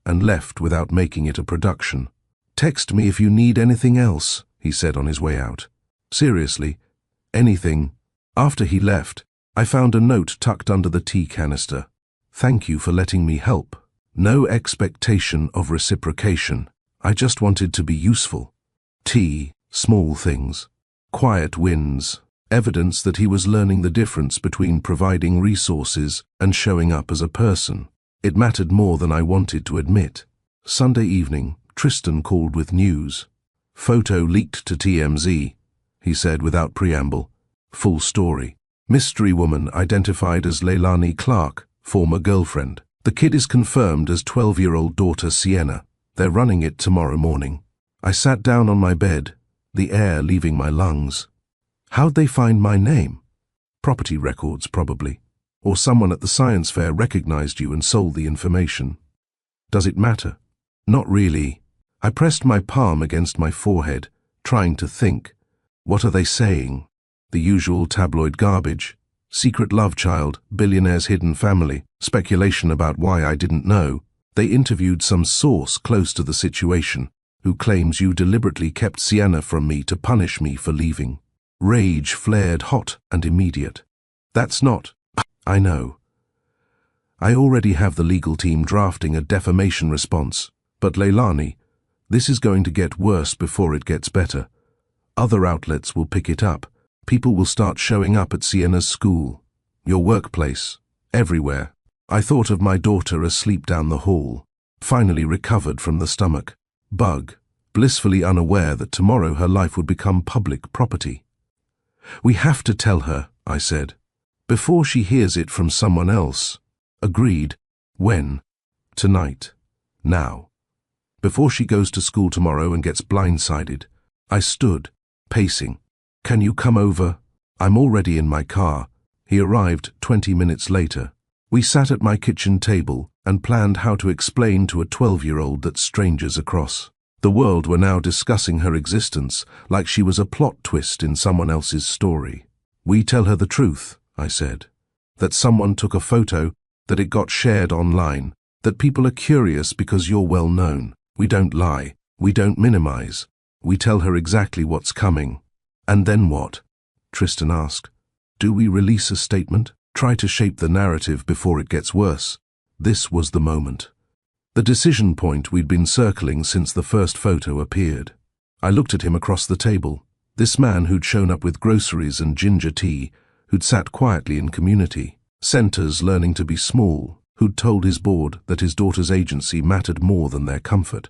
A: and left without making it a production. Text me if you need anything else, he said on his way out. Seriously, anything. After he left, I found a note tucked under the tea canister. Thank you for letting me help. No expectation of reciprocation. I just wanted to be useful. Tea, small things. Quiet wins. Evidence that he was learning the difference between providing resources and showing up as a person. It mattered more than I wanted to admit. Sunday evening, Tristan called with news. Photo leaked to TMZ, he said without preamble. Full story. Mystery woman identified as Leilani Clark, former girlfriend. The kid is confirmed as 12-year-old daughter Sienna. They're running it tomorrow morning. I sat down on my bed, the air leaving my lungs. How'd they find my name? Property records, probably. Or someone at the science fair recognized you and sold the information. Does it matter? Not really. I pressed my palm against my forehead, trying to think. What are they saying? The usual tabloid garbage. Secret love child, billionaire's hidden family, speculation about why I didn't know. They interviewed some source close to the situation, who claims you deliberately kept Sienna from me to punish me for leaving. Rage flared hot and immediate. That's not... I know. I already have the legal team drafting a defamation response, but Leilani, this is going to get worse before it gets better. Other outlets will pick it up. People will start showing up at Sienna's school, your workplace, everywhere. I thought of my daughter asleep down the hall, finally recovered from the stomach bug, blissfully unaware that tomorrow her life would become public property. We have to tell her, I said, before she hears it from someone else. Agreed. When? Tonight. Now. Before she goes to school tomorrow and gets blindsided. I stood, pacing. Can you come over? I'm already in my car. He arrived 20 minutes later. We sat at my kitchen table and planned how to explain to a 12-year-old that strangers across the world were now discussing her existence like she was a plot twist in someone else's story. We tell her the truth, I said. That someone took a photo, that it got shared online, that people are curious because you're well known. We don't lie. We don't minimize. We tell her exactly what's coming. And then what? Tristan asked. Do we release a statement? Try to shape the narrative before it gets worse? This was the moment. The decision point we'd been circling since the first photo appeared. I looked at him across the table. This man who'd shown up with groceries and ginger tea, who'd sat quietly in community centers learning to be small, who'd told his board that his daughter's agency mattered more than their comfort.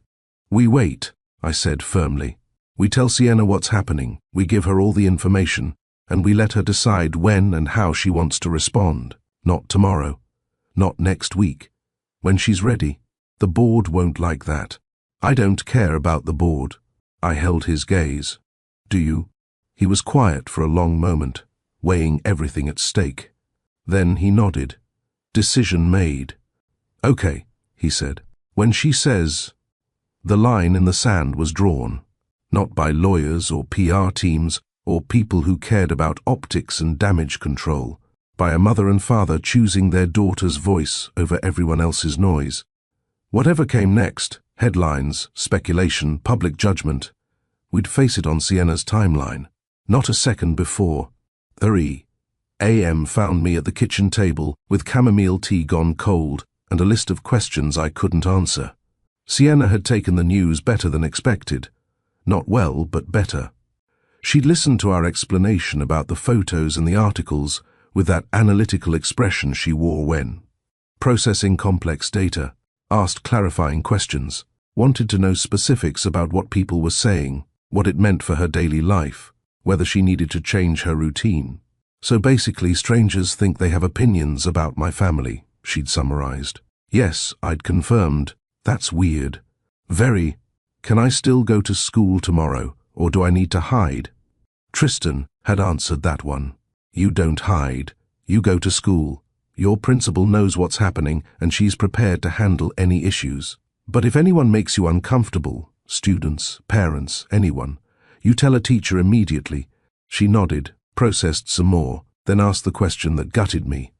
A: We wait, I said firmly. We tell Sienna what's happening, we give her all the information, and we let her decide when and how she wants to respond. Not tomorrow. Not next week. When she's ready. The board won't like that. I don't care about the board. I held his gaze. Do you? He was quiet for a long moment, weighing everything at stake. Then he nodded. Decision made. Okay, he said. When she says... The line in the sand was drawn, not by lawyers or PR teams or people who cared about optics and damage control, by a mother and father choosing their daughter's voice over everyone else's noise. Whatever came next, headlines, speculation, public judgment, we'd face it on Sienna's timeline. Not a second before. 3 a.m. found me at the kitchen table with chamomile tea gone cold and a list of questions I couldn't answer. Sienna had taken the news better than expected. Not well, but better. She'd listened to our explanation about the photos and the articles with that analytical expression she wore when processing complex data, asked clarifying questions, wanted to know specifics about what people were saying, what it meant for her daily life, whether she needed to change her routine. So basically, strangers think they have opinions about my family, she'd summarized. Yes, I'd confirmed. That's weird. Very. Can I still go to school tomorrow, or do I need to hide? Tristan had answered that one. You don't hide. You go to school. Your principal knows what's happening, and she's prepared to handle any issues. But if anyone makes you uncomfortable, students, parents, anyone, you tell a teacher immediately. She nodded, processed some more, then asked the question that gutted me.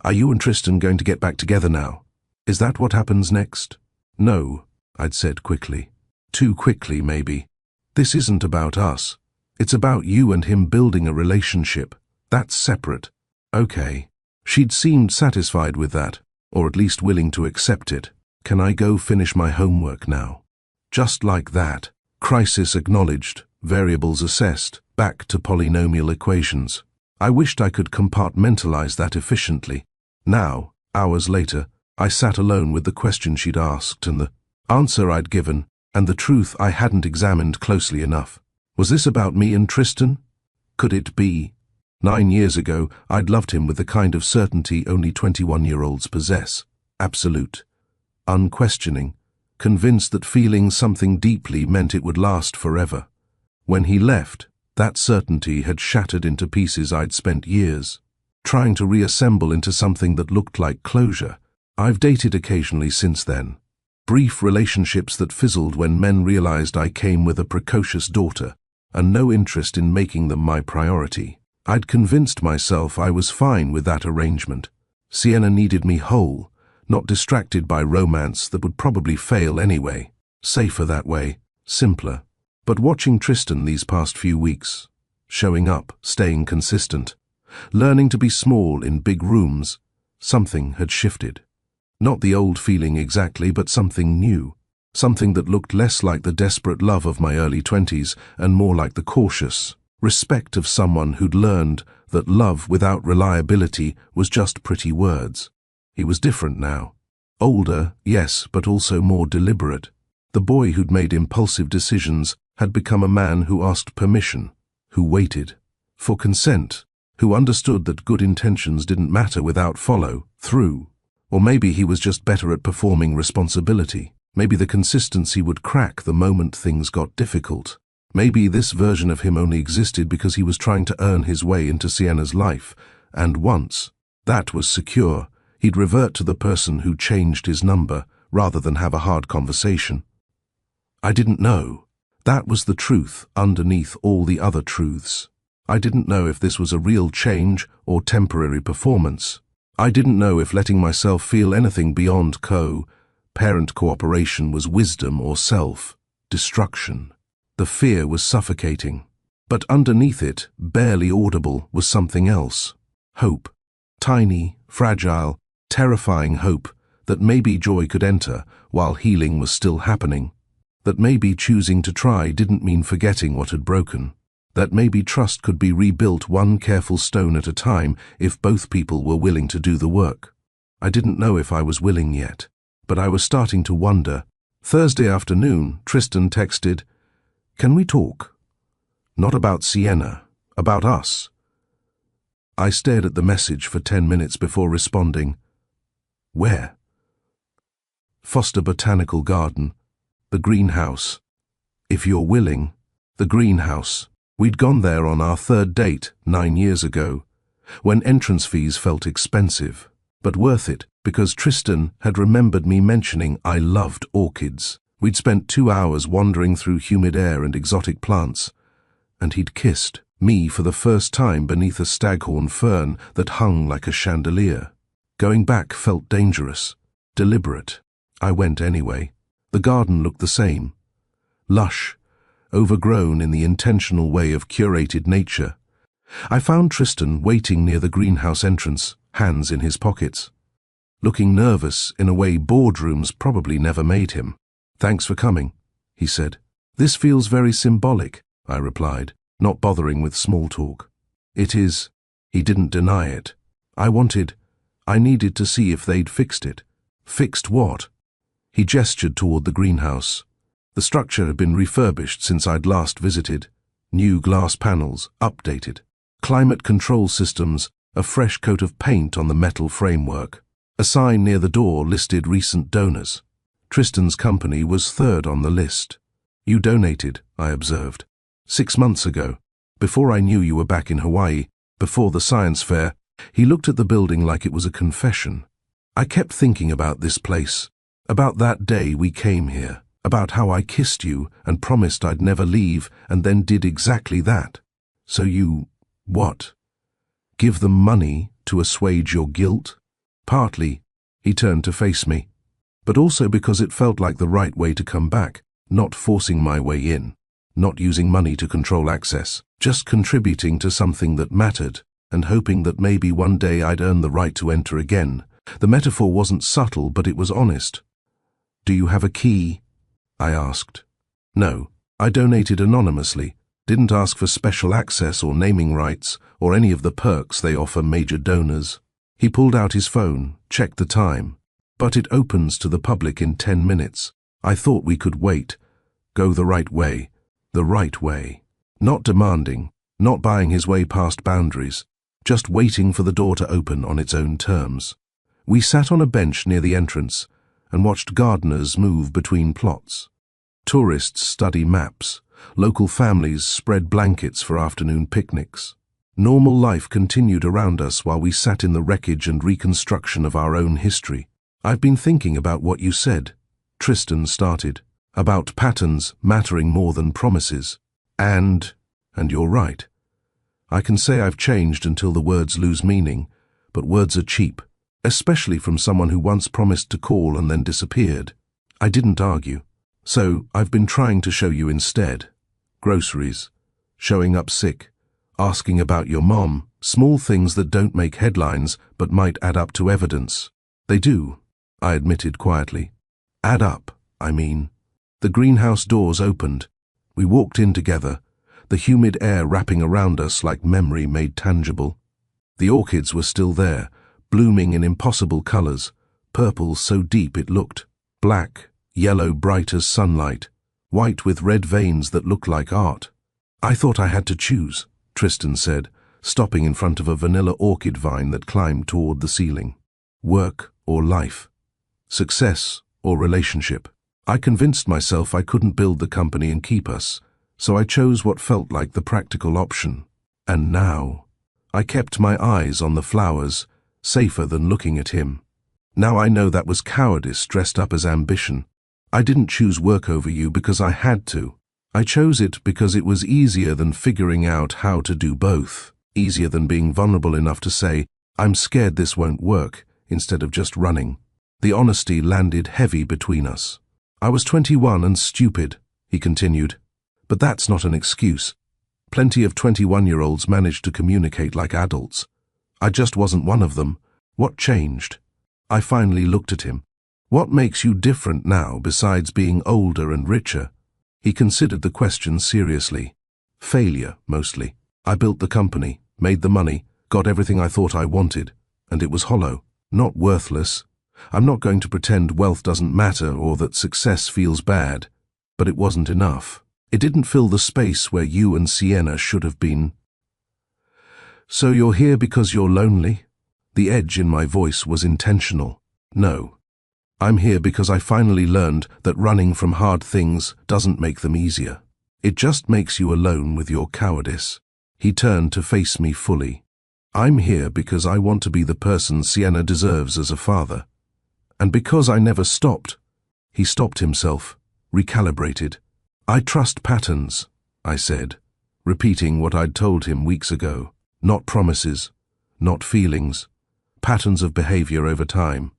A: Are you and Tristan going to get back together now? Is that what happens next? No, I'd said quickly. Too quickly, maybe. This isn't about us. It's about you and him building a relationship. That's separate. Okay. She'd seemed satisfied with that, or at least willing to accept it. Can I go finish my homework now? Just like that. Crisis acknowledged, variables assessed, back to polynomial equations. I wished I could compartmentalize that efficiently. Now, hours later, I sat alone with the question she'd asked and the answer I'd given, and the truth I hadn't examined closely enough. Was this about me and Tristan? Could it be? 9 years ago, I'd loved him with the kind of certainty only 21-year-olds possess. Absolute. Unquestioning. Convinced that feeling something deeply meant it would last forever. When he left, that certainty had shattered into pieces I'd spent years trying to reassemble into something that looked like closure. I've dated occasionally since then. Brief relationships that fizzled when men realized I came with a precocious daughter and no interest in making them my priority. I'd convinced myself I was fine with that arrangement. Sienna needed me whole, not distracted by romance that would probably fail anyway. Safer that way, simpler. But watching Tristan these past few weeks, showing up, staying consistent, learning to be small in big rooms, something had shifted. Not the old feeling exactly, but something new. Something that looked less like the desperate love of my early 20s and more like the cautious respect of someone who'd learned that love without reliability was just pretty words. He was different now. Older, yes, but also more deliberate. The boy who'd made impulsive decisions had become a man who asked permission, who waited for consent, who understood that good intentions didn't matter without follow-through. Or maybe he was just better at performing responsibility. Maybe the consistency would crack the moment things got difficult. Maybe this version of him only existed because he was trying to earn his way into Sienna's life, and once that was secure, he'd revert to the person who changed his number rather than have a hard conversation. I didn't know. That was the truth underneath all the other truths. I didn't know if this was a real change or temporary performance. I didn't know if letting myself feel anything beyond parent cooperation was wisdom or self-destruction. The fear was suffocating, but underneath it, barely audible, was something else. Hope. Tiny, fragile, terrifying hope that maybe joy could enter while healing was still happening. That maybe choosing to try didn't mean forgetting what had broken. That maybe trust could be rebuilt one careful stone at a time if both people were willing to do the work. I didn't know if I was willing yet, but I was starting to wonder. Thursday afternoon, Tristan texted, "Can we talk? Not about Sienna, about us." I stared at the message for 10 minutes before responding. "Where?" "Foster Botanical Garden. The greenhouse. If you're willing." The greenhouse. We'd gone there on our third date 9 years ago, when entrance fees felt expensive, but worth it because Tristan had remembered me mentioning I loved orchids. We'd spent 2 hours wandering through humid air and exotic plants, and he'd kissed me for the first time beneath a staghorn fern that hung like a chandelier. Going back felt dangerous, deliberate. I went anyway. The garden looked the same. Lush, overgrown in the intentional way of curated nature. I found Tristan waiting near the greenhouse entrance, hands in his pockets, looking nervous in a way boardrooms probably never made him. "Thanks for coming," he said. "This feels very symbolic," I replied, not bothering with small talk. "It is." He didn't deny it. I needed to see if they'd fixed it. Fixed what? He gestured toward the greenhouse. The structure had been refurbished since I'd last visited. New glass panels, updated. Climate control systems, a fresh coat of paint on the metal framework. A sign near the door listed recent donors. Tristan's company was third on the list. "You donated," I observed. 6 months ago, before I knew you were back in Hawaii, before the science fair." He looked at the building like it was a confession. "I kept thinking about this place, about that day we came here, about how I kissed you and promised I'd never leave and then did exactly that. So you, what? Give them money to assuage your guilt?" "Partly," he turned to face me, "but also because it felt like the right way to come back, not forcing my way in, not using money to control access, just contributing to something that mattered and hoping that maybe one day I'd earn the right to enter again." The metaphor wasn't subtle, but it was honest. "Do you have a key?" I asked. "No, I donated anonymously, didn't ask for special access or naming rights or any of the perks they offer major donors." He pulled out his phone, checked the time. "But it opens to the public in 10 minutes. I thought we could wait. Go the right way. The right way." Not demanding, not buying his way past boundaries, just waiting for the door to open on its own terms. We sat on a bench near the entrance and watched gardeners move between plots. Tourists study maps. Local families spread blankets for afternoon picnics. Normal life continued around us while we sat in the wreckage and reconstruction of our own history. "I've been thinking about what you said," Tristan started, "about patterns mattering more than promises. And you're right. I can say I've changed until the words lose meaning, but words are cheap. especially from someone who once promised to call and then disappeared. I didn't argue. So, I've been trying to show you instead. Groceries, showing up sick, asking about your mom, small things that don't make headlines but might add up to evidence. They do, I admitted quietly. Add up, I mean. The greenhouse doors opened. We walked in together, the humid air wrapping around us like memory made tangible. The orchids were still there, blooming in impossible colors, purple so deep it looked, black, yellow bright as sunlight, white with red veins that looked like art. I thought I had to choose, Tristan said, stopping in front of a vanilla orchid vine that climbed toward the ceiling. Work or life? Success or relationship? I convinced myself I couldn't build the company and keep us, so I chose what felt like the practical option. And now, I kept my eyes on the flowers, safer than looking at him. Now I know that was cowardice dressed up as ambition. I didn't choose work over you because I had to. I chose it because it was easier than figuring out how to do both, easier than being vulnerable enough to say, I'm scared this won't work, instead of just running. The honesty landed heavy between us. I was 21 and stupid, he continued. But that's not an excuse. Plenty of 21-year-olds manage to communicate like adults. I just wasn't one of them. What changed? I finally looked at him. What makes you different now besides being older and richer? He considered the question seriously. Failure, mostly. I built the company, made the money, got everything I thought I wanted, and it was hollow, not worthless. I'm not going to pretend wealth doesn't matter or that success feels bad, but it wasn't enough. It didn't fill the space where you and Sienna should have been. So you're here because you're lonely? The edge in my voice was intentional. No. I'm here because I finally learned that running from hard things doesn't make them easier. It just makes you alone with your cowardice. He turned to face me fully. I'm here because I want to be the person Sienna deserves as a father. And because I never stopped. He stopped himself, recalibrated. I trust patterns, I said, repeating what I'd told him weeks ago. Not promises, not feelings. Patterns of behavior over time.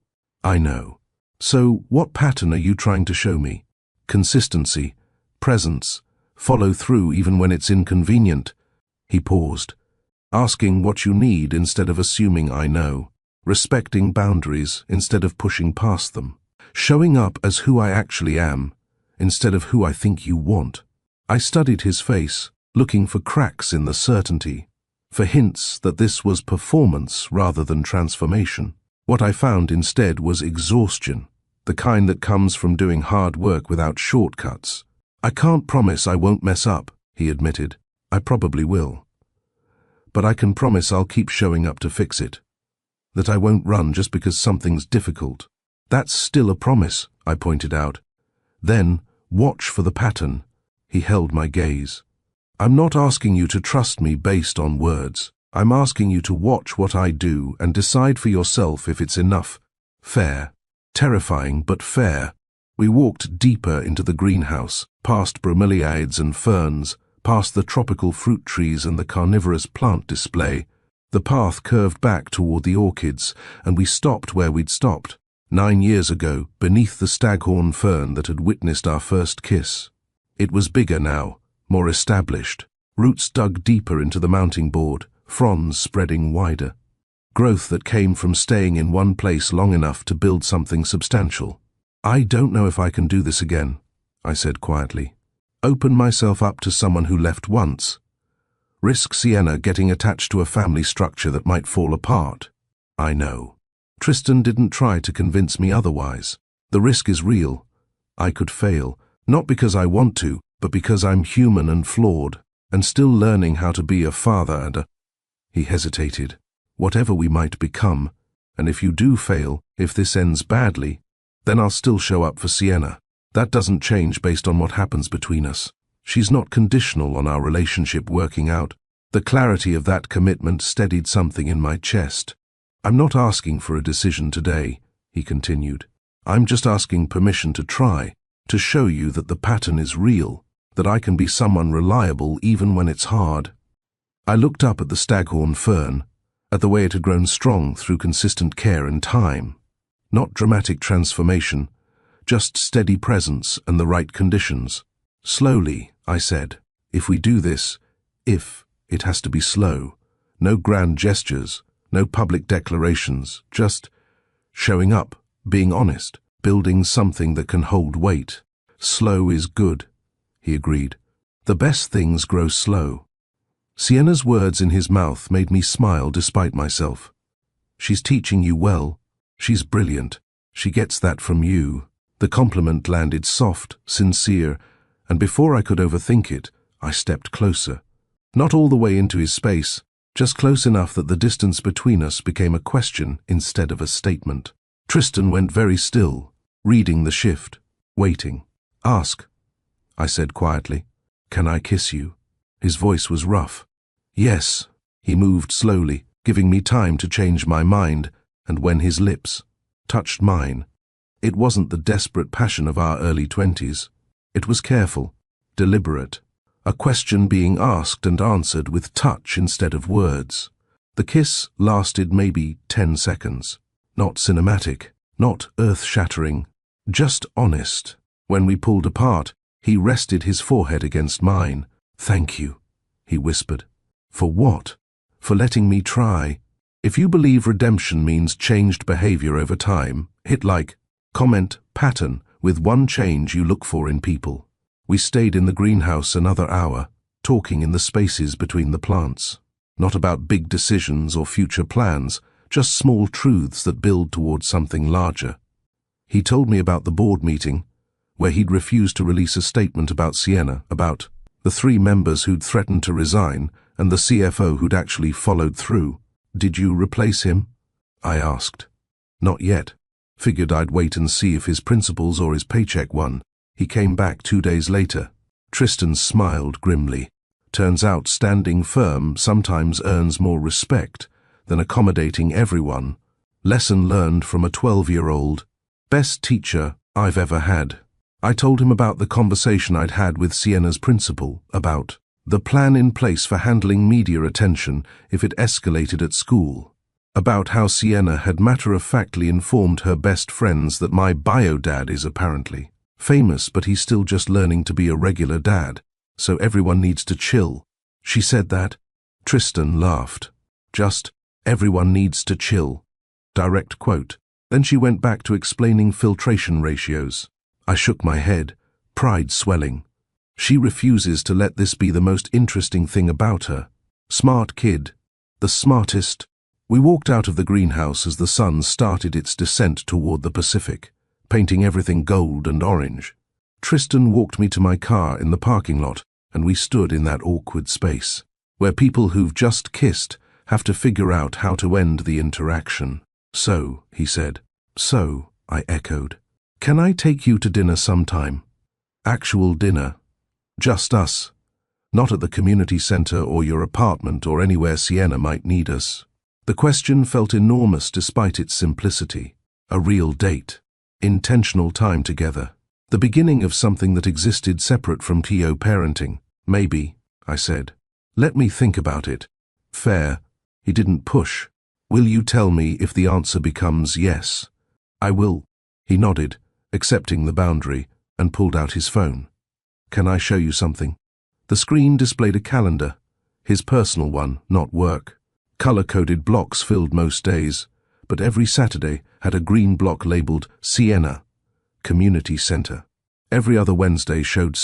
A: I know. So, what pattern are you trying to show me? Consistency, presence, follow through even when it's inconvenient. He paused, asking what you need instead of assuming I know, respecting boundaries instead of pushing past them, showing up as who I actually am instead of who I think you want. I studied his face, looking for cracks in the certainty, for hints that this was performance rather than transformation. What I found instead was exhaustion, the kind that comes from doing hard work without shortcuts. I can't promise I won't mess up, he admitted. I probably will. But I can promise I'll keep showing up to fix it. That I won't run just because something's difficult. That's still a promise, I pointed out. Then, watch for the pattern. He held my gaze. I'm not asking you to trust me based on words. I'm asking you to watch what I do and decide for yourself if it's enough. Fair. Terrifying, but fair. We walked deeper into the greenhouse, past bromeliads and ferns, past the tropical fruit trees and the carnivorous plant display. The path curved back toward the orchids, and we stopped where we'd stopped, 9 years ago, beneath the staghorn fern that had witnessed our first kiss. It was bigger now, more established, roots dug deeper into the mounting board, fronds spreading wider. Growth that came from staying in one place long enough to build something substantial. I don't know if I can do this again, I said quietly. Open myself up to someone who left once. Risk Sienna getting attached to a family structure that might fall apart. I know. Tristan didn't try to convince me otherwise. The risk is real. I could fail, not because I want to, but because I'm human and flawed, and still learning how to be a father and a... He hesitated. Whatever we might become, and if you do fail, if this ends badly, then I'll still show up for Sienna. That doesn't change based on what happens between us. She's not conditional on our relationship working out. The clarity of that commitment steadied something in my chest. I'm not asking for a decision today, he continued. I'm just asking permission to try, to show you that the pattern is real, that I can be someone reliable even when it's hard. I looked up at the staghorn fern, at the way it had grown strong through consistent care and time. Not dramatic transformation, just steady presence and the right conditions. Slowly, I said. If we do this, it has to be slow. No grand gestures, no public declarations, just showing up, being honest, building something that can hold weight. Slow is good, he agreed. The best things grow slow. Sienna's words in his mouth made me smile despite myself. She's teaching you well. She's brilliant. She gets that from you. The compliment landed soft, sincere, and before I could overthink it, I stepped closer. Not all the way into his space, just close enough that the distance between us became a question instead of a statement. Tristan went very still, reading the shift, waiting. Ask, I said quietly. Can I kiss you? His voice was rough. Yes, he moved slowly, giving me time to change my mind, and when his lips touched mine, it wasn't the desperate passion of our early 20s. It was careful, deliberate, a question being asked and answered with touch instead of words. The kiss lasted maybe 10 seconds. Not cinematic, not earth-shattering, just honest. When we pulled apart, he rested his forehead against mine. Thank you, he whispered. For what? For letting me try. If you believe redemption means changed behavior over time, hit like, comment, pattern, with one change you look for in people. We stayed in the greenhouse another hour, talking in the spaces between the plants. Not about big decisions or future plans, just small truths that build towards something larger. He told me about the board meeting, where he'd refused to release a statement about Sienna, about the 3 members who'd threatened to resign, and the CFO who'd actually followed through. Did you replace him? I asked. Not yet. Figured I'd wait and see if his principals or his paycheck won. He came back 2 days later. Tristan smiled grimly. Turns out standing firm sometimes earns more respect than accommodating everyone. Lesson learned from a 12-year-old. Best teacher I've ever had. I told him about the conversation I'd had with Sienna's principal, about the plan in place for handling media attention if it escalated at school, about how Sienna had matter-of-factly informed her best friends that my bio-dad is apparently famous, but he's still just learning to be a regular dad, so everyone needs to chill. She said that. Tristan laughed. Just, everyone needs to chill. Direct quote. Then she went back to explaining filtration ratios. I shook my head, pride swelling. She refuses to let this be the most interesting thing about her. Smart kid. The smartest. We walked out of the greenhouse as the sun started its descent toward the Pacific, painting everything gold and orange. Tristan walked me to my car in the parking lot, and we stood in that awkward space, where people who've just kissed have to figure out how to end the interaction. So, he said. So, I echoed. Can I take you to dinner sometime? Actual dinner. Just us. Not at the community center or your apartment or anywhere Sienna might need us. The question felt enormous despite its simplicity. A real date. Intentional time together. The beginning of something that existed separate from TO parenting. Maybe, I said. Let me think about it. Fair. He didn't push. Will you tell me if the answer becomes yes? I will. He nodded, accepting the boundary, and pulled out his phone. Can I show you something? The screen displayed a calendar, his personal one, not work. Color-coded blocks filled most days, but every Saturday had a green block labeled Sienna, Community Center. Every other Wednesday showed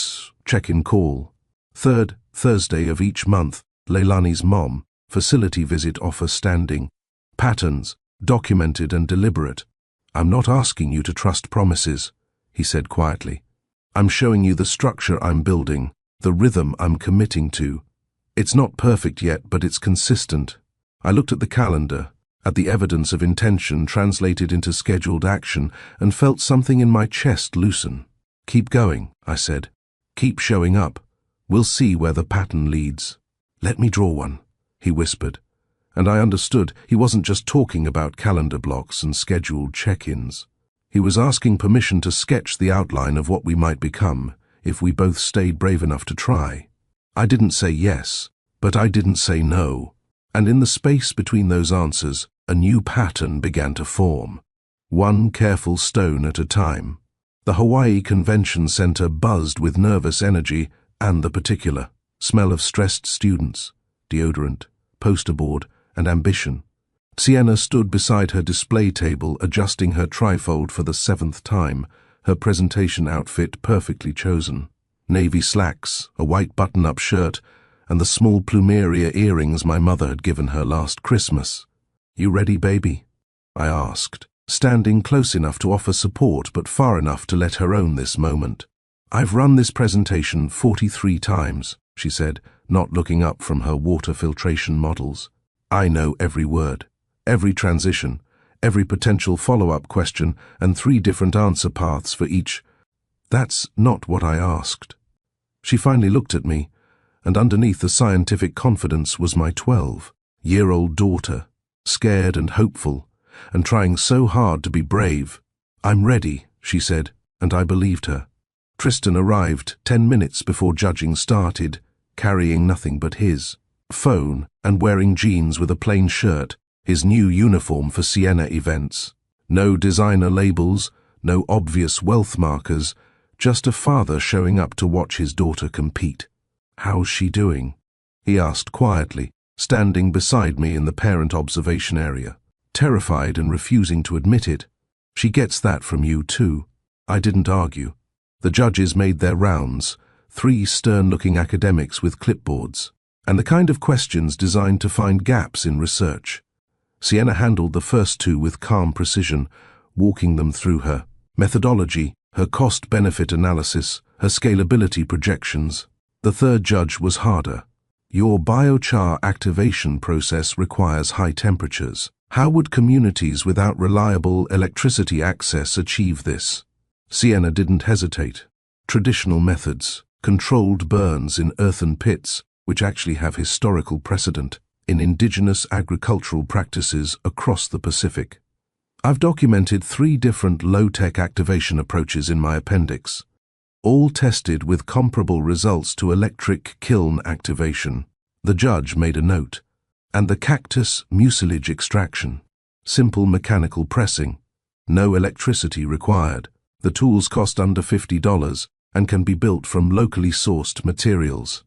A: check-in call. Third Thursday of each month, Leilani's mom, facility visit offer standing. Patterns, documented and deliberate. I'm not asking you to trust promises, he said quietly. I'm showing you the structure I'm building, the rhythm I'm committing to. It's not perfect yet, but it's consistent. I looked at the calendar, at the evidence of intention translated into scheduled action, and felt something in my chest loosen. Keep going, I said. Keep showing up. We'll see where the pattern leads. Let me draw one, he whispered. And I understood he wasn't just talking about calendar blocks and scheduled check-ins. He was asking permission to sketch the outline of what we might become if we both stayed brave enough to try. I didn't say yes, but I didn't say no. And in the space between those answers, a new pattern began to form. One careful stone at a time. The Hawaii Convention Center buzzed with nervous energy and the particular smell of stressed students, deodorant, poster board, and ambition. Sienna stood beside her display table, adjusting her trifold for the 7th time, her presentation outfit perfectly chosen. Navy slacks, a white button-up shirt, and the small plumeria earrings my mother had given her last Christmas. "You ready, baby?" I asked, standing close enough to offer support but far enough to let her own this moment. "I've run this presentation 43 times, she said, not looking up from her water filtration models. "I know every word, every transition, every potential follow-up question, and 3 different answer paths for each." "That's not what I asked." She finally looked at me, and underneath the scientific confidence was my 12-year-old daughter, scared and hopeful, and trying so hard to be brave. "I'm ready," she said, and I believed her. Tristan arrived 10 minutes before judging started, carrying nothing but his phone and wearing jeans with a plain shirt, his new uniform for Sienna events. No designer labels, no obvious wealth markers, just a father showing up to watch his daughter compete. "How's she doing?" he asked quietly, standing beside me in the parent observation area. Terrified and refusing to admit it. "She gets that from you too." I didn't argue. The judges made their rounds, 3 stern-looking academics with clipboards, and the kind of questions designed to find gaps in research. Sienna handled the first 2 with calm precision, walking them through her methodology, her cost-benefit analysis, her scalability projections. The 3rd judge was harder. "Your biochar activation process requires high temperatures. How would communities without reliable electricity access achieve this?" Sienna didn't hesitate. Traditional methods, controlled burns in earthen pits, which actually have historical precedent in indigenous agricultural practices across the Pacific. I've documented 3 different low-tech activation approaches in my appendix, all tested with comparable results to electric kiln activation. The judge made a note. "And the cactus mucilage extraction. Simple mechanical pressing. No electricity required. The tools cost under $50 and can be built from locally sourced materials."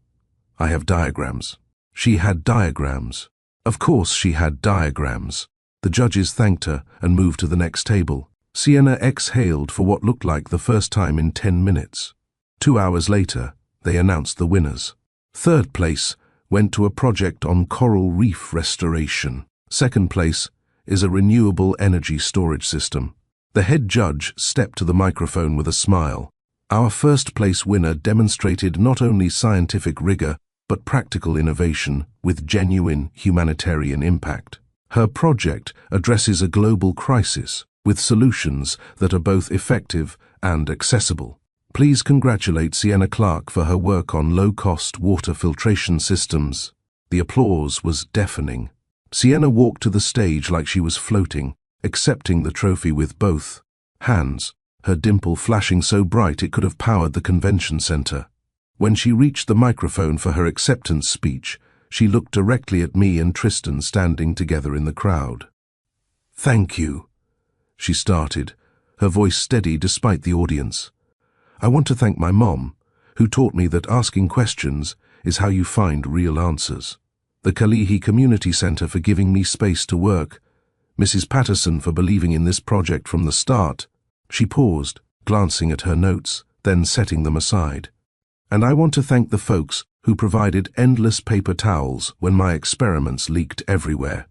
A: I have diagrams. She had diagrams. Of course she had diagrams. The judges thanked her and moved to the next table. Sienna exhaled for what looked like the first time in 10 minutes. 2 hours later, they announced the winners. 3rd place went to a project on coral reef restoration. 2nd place is a renewable energy storage system. The head judge stepped to the microphone with a smile. Our 1st place winner demonstrated not only scientific rigor, but practical innovation with genuine humanitarian impact. Her project addresses a global crisis with solutions that are both effective and accessible. Please congratulate Sienna Clark for her work on low-cost water filtration systems. The applause was deafening. Sienna walked to the stage like she was floating, accepting the trophy with both hands, her dimple flashing so bright it could have powered the convention center. When she reached the microphone for her acceptance speech, she looked directly at me and Tristan standing together in the crowd. "Thank you," she started, her voice steady despite the audience. "I want to thank my mom, who taught me that asking questions is how you find real answers. The Kalihi Community Center for giving me space to work. Mrs. Patterson for believing in this project from the start." She paused, glancing at her notes, then setting them aside. "And I want to thank the folks who provided endless paper towels when my experiments leaked everywhere,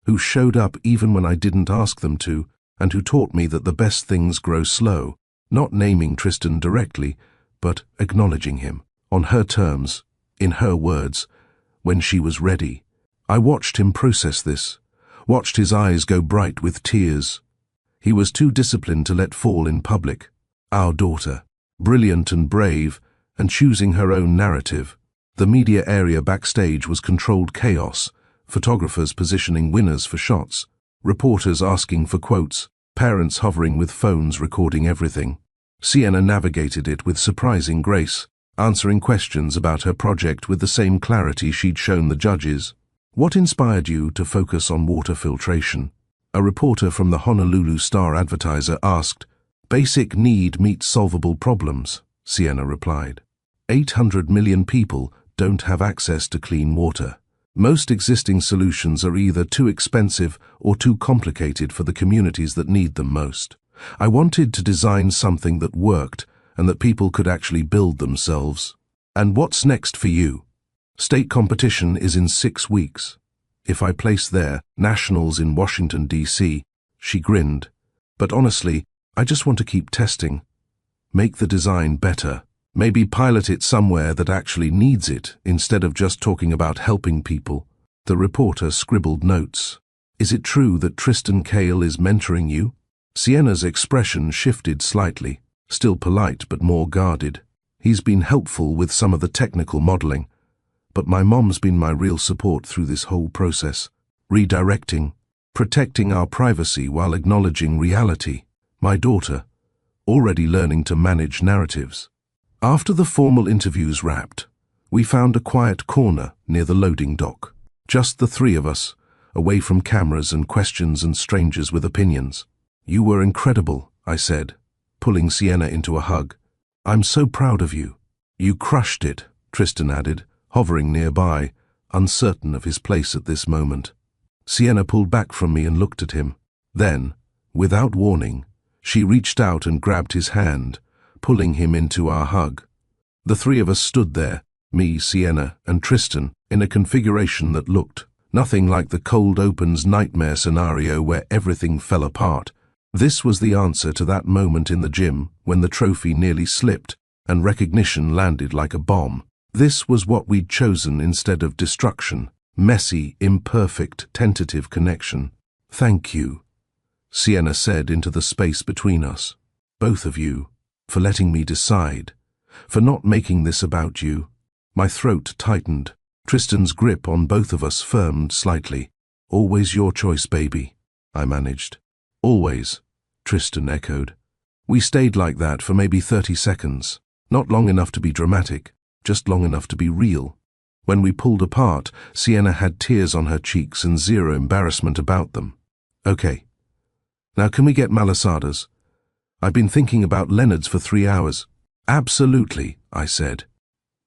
A: who showed up even when I didn't ask them to, and who taught me that the best things grow slow, not naming Tristan directly, but acknowledging him, on her terms, in her words, when she was ready. I watched him process this, watched his eyes go bright with tears. He was too disciplined to let fall in public. Our daughter, brilliant and brave, and choosing her own narrative. The media area backstage was controlled chaos, photographers positioning winners for shots, reporters asking for quotes, parents hovering with phones recording everything. Sienna navigated it with surprising grace, answering questions about her project with the same clarity she'd shown the judges. What inspired you to focus on water filtration? A reporter from the Honolulu Star-Advertiser asked. Basic need meets solvable problems, Sienna replied. 800 million people don't have access to clean water. Most existing solutions are either too expensive or too complicated for the communities that need them most. I wanted to design something that worked and that people could actually build themselves. And what's next for you? State competition is in 6 weeks. If I place there, nationals in Washington, D.C., she grinned. But honestly, I just want to keep testing. Make the design better. Maybe pilot it somewhere that actually needs it, instead of just talking about helping people. The reporter scribbled notes. Is it true that Tristan Cale is mentoring you? Sienna's expression shifted slightly, still polite but more guarded. He's been helpful with some of the technical modeling, but my mom's been my real support through this whole process. Redirecting, protecting our privacy while acknowledging reality. My daughter, already learning to manage narratives. After the formal interviews wrapped, we found a quiet corner near the loading dock. Just the 3 of us, away from cameras and questions and strangers with opinions. You were incredible, I said, pulling Sienna into a hug. I'm so proud of you. You crushed it, Tristan added, hovering nearby, uncertain of his place at this moment. Sienna pulled back from me and looked at him. Then, without warning, she reached out and grabbed his hand, pulling him into our hug. The 3 of us stood there, me, Sienna, and Tristan, in a configuration that looked nothing like the cold opens nightmare scenario where everything fell apart. This was the answer to that moment in the gym when the trophy nearly slipped and recognition landed like a bomb. This was what we'd chosen instead of destruction. Messy, imperfect, tentative connection. Thank you, Sienna said into the space between us. Both of you, for letting me decide, for not making this about you. My throat tightened. Tristan's grip on both of us firmed slightly. Always your choice, baby, I managed. Always, Tristan echoed. We stayed like that for maybe 30 seconds. Not long enough to be dramatic, just long enough to be real. When we pulled apart, Sienna had tears on her cheeks and zero embarrassment about them. Okay. Now can we get malasadas? I've been thinking about Leonard's for 3 hours. Absolutely, I said.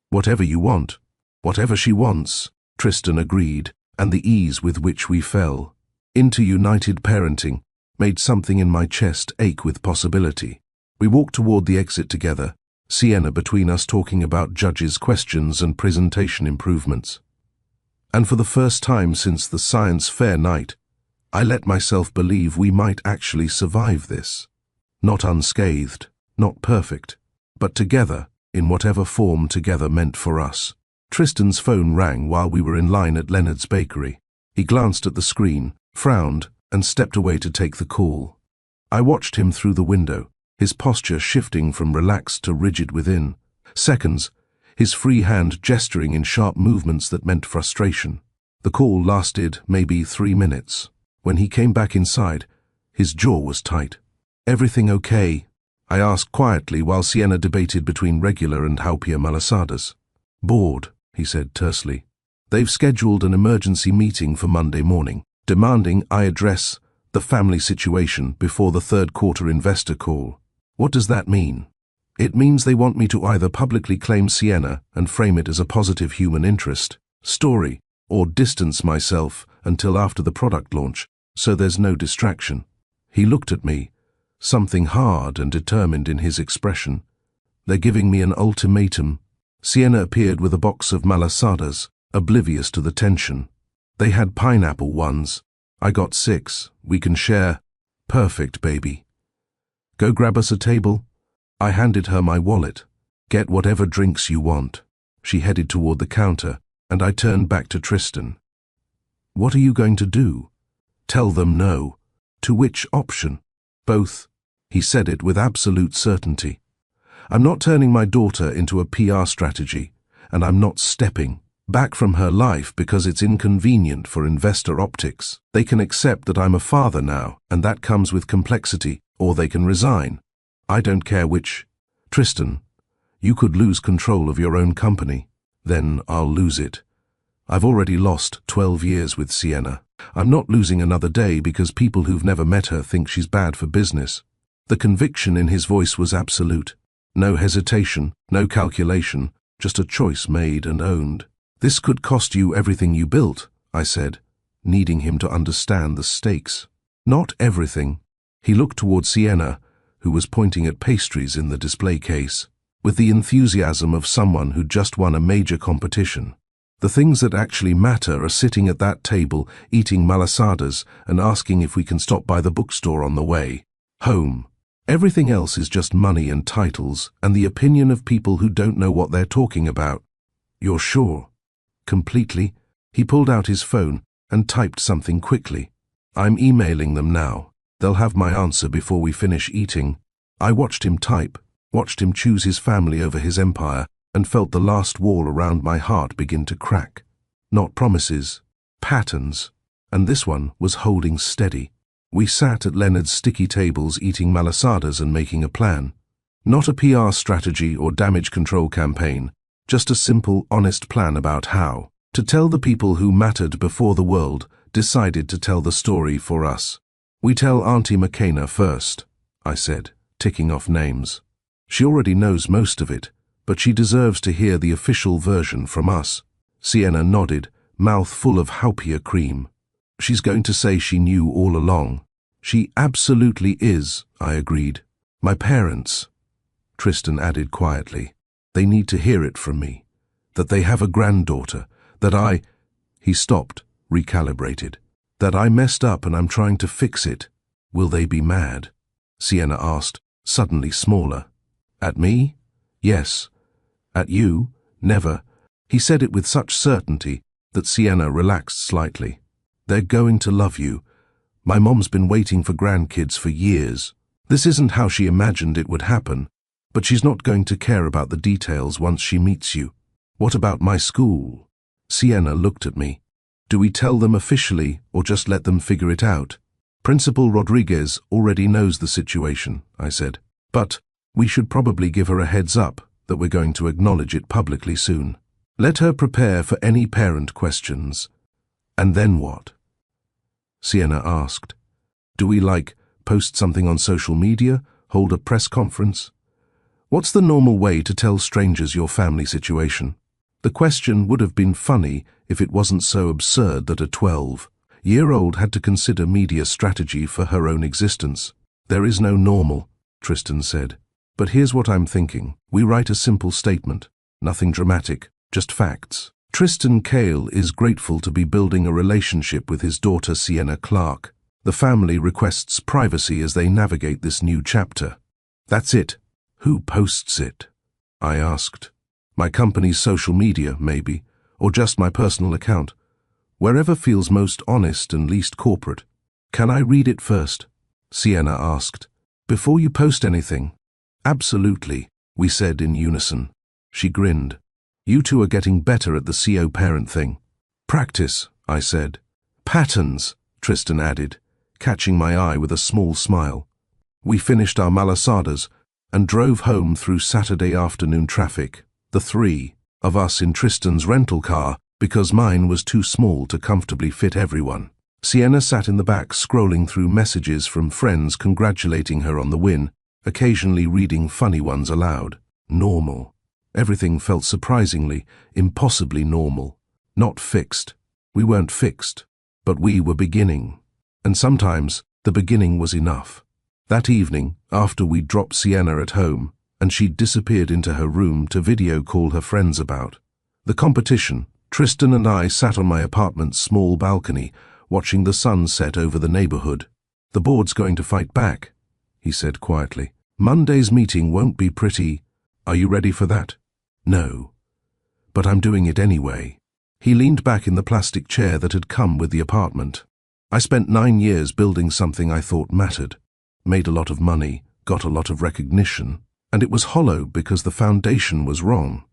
A: Whatever you want. Whatever she wants, Tristan agreed, and the ease with which we fell into united parenting made something in my chest ache with possibility. We walked toward the exit together, Sienna between us talking about judges' questions and presentation improvements. And for the first time since the science fair night, I let myself believe we might actually survive this. Not unscathed, not perfect, but together, in whatever form together meant for us. Tristan's phone rang while we were in line at Leonard's bakery. He glanced at the screen, frowned, and stepped away to take the call. I watched him through the window, his posture shifting from relaxed to rigid within. Seconds, his free hand gesturing in sharp movements that meant frustration. The call lasted maybe 3 minutes. When he came back inside, his jaw was tight. Everything okay? I asked quietly while Sienna debated between regular and Haupia malasadas. Bored, he said tersely. They've scheduled an emergency meeting for Monday morning, demanding I address the family situation before the third-quarter investor call. What does that mean? It means they want me to either publicly claim Sienna and frame it as a positive human interest story, or distance myself until after the product launch, so there's no distraction. He looked at me, something hard and determined in his expression. They're giving me an ultimatum. Sienna appeared with a box of malasadas, oblivious to the tension. They had pineapple ones. I got 6. We can share. Perfect, baby. Go grab us a table. I handed her my wallet. Get whatever drinks you want. She headed toward the counter, and I turned back to Tristan. What are you going to do? Tell them no. To which option? Both. He said it with absolute certainty. I'm not turning my daughter into a PR strategy, and I'm not stepping back from her life because it's inconvenient for investor optics. They can accept that I'm a father now, and that comes with complexity, or they can resign. I don't care which. Tristan, you could lose control of your own company. Then I'll lose it. I've already lost 12 years with Sienna. I'm not losing another day because people who've never met her think she's bad for business. The conviction in his voice was absolute. No hesitation, no calculation, just a choice made and owned. This could cost you everything you built, I said, needing him to understand the stakes. Not everything. He looked toward Sienna, who was pointing at pastries in the display case, with the enthusiasm of someone who'd just won a major competition. The things that actually matter are sitting at that table, eating malasadas and asking if we can stop by the bookstore on the way home. Everything else is just money and titles and the opinion of people who don't know what they're talking about. You're sure? Completely. He pulled out his phone and typed something quickly. I'm emailing them now. They'll have my answer before we finish eating. I watched him type, watched him choose his family over his empire, and felt the last wall around my heart begin to crack. Not promises, patterns, and this one was holding steady. We sat at Leonard's sticky tables eating malasadas and making a plan. Not a PR strategy or damage control campaign, just a simple, honest plan about how to tell the people who mattered before the world decided to tell the story for us. We tell Auntie McKenna first, I said, ticking off names. She already knows most of it, but she deserves to hear the official version from us. Sienna nodded, mouth full of Haupia cream. She's going to say she knew all along. She absolutely is, I agreed. My parents, Tristan added quietly. They need to hear it from me. That they have a granddaughter. That He stopped, recalibrated. That I messed up and I'm trying to fix it. Will they be mad? Sienna asked, suddenly smaller. At me? Yes. At you? Never. He said it with such certainty that Sienna relaxed slightly. They're going to love you. My mom's been waiting for grandkids for years. This isn't how she imagined it would happen, but she's not going to care about the details once she meets you. What about my school? Sienna looked at me. Do we tell them officially or just let them figure it out? Principal Rodriguez already knows the situation, I said. But we should probably give her a heads up that we're going to acknowledge it publicly soon. Let her prepare for any parent questions. And then what? Sienna asked. Do we, post something on social media, hold a press conference? What's the normal way to tell strangers your family situation? The question would have been funny if it wasn't so absurd that a 12-year-old had to consider media strategy for her own existence. There is no normal, Tristan said. But here's what I'm thinking. We write a simple statement. Nothing dramatic, just facts. Tristan Cale is grateful to be building a relationship with his daughter Sienna Clark. The family requests privacy as they navigate this new chapter. That's it. Who posts it? I asked. My company's social media, maybe, or just my personal account. Wherever feels most honest and least corporate. Can I read it first? Sienna asked. Before you post anything? Absolutely, we said in unison. She grinned. You two are getting better at the CO parent thing. Practice, I said. Patterns, Tristan added, catching my eye with a small smile. We finished our malasadas and drove home through Saturday afternoon traffic, the three of us in Tristan's rental car because mine was too small to comfortably fit everyone. Sienna sat in the back scrolling through messages from friends congratulating her on the win, occasionally reading funny ones aloud. Normal. Everything felt surprisingly, impossibly normal. Not fixed. We weren't fixed, but we were beginning. And sometimes the beginning was enough. That evening, after we'd dropped Sienna at home, and she'd disappeared into her room to video call her friends about the competition, Tristan and I sat on my apartment's small balcony, watching the sun set over the neighborhood. The board's going to fight back, he said quietly. Monday's meeting won't be pretty. Are you ready for that? No. But I'm doing it anyway. He leaned back in the plastic chair that had come with the apartment. I spent 9 years building something I thought mattered. Made a lot of money, got a lot of recognition, and it was hollow because the foundation was wrong.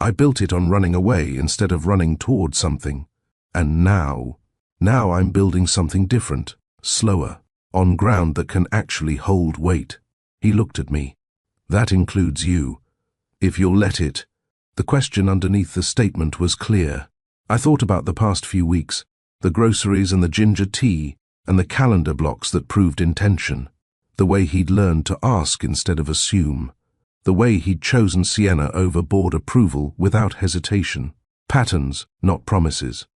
A: I built it on running away instead of running toward something. And now I'm building something different, slower, on ground that can actually hold weight. He looked at me. That includes you. If you'll let it. The question underneath the statement was clear. I thought about the past few weeks, the groceries and the ginger tea, and the calendar blocks that proved intention. The way he'd learned to ask instead of assume. The way he'd chosen Sienna over board approval without hesitation. Patterns, not promises.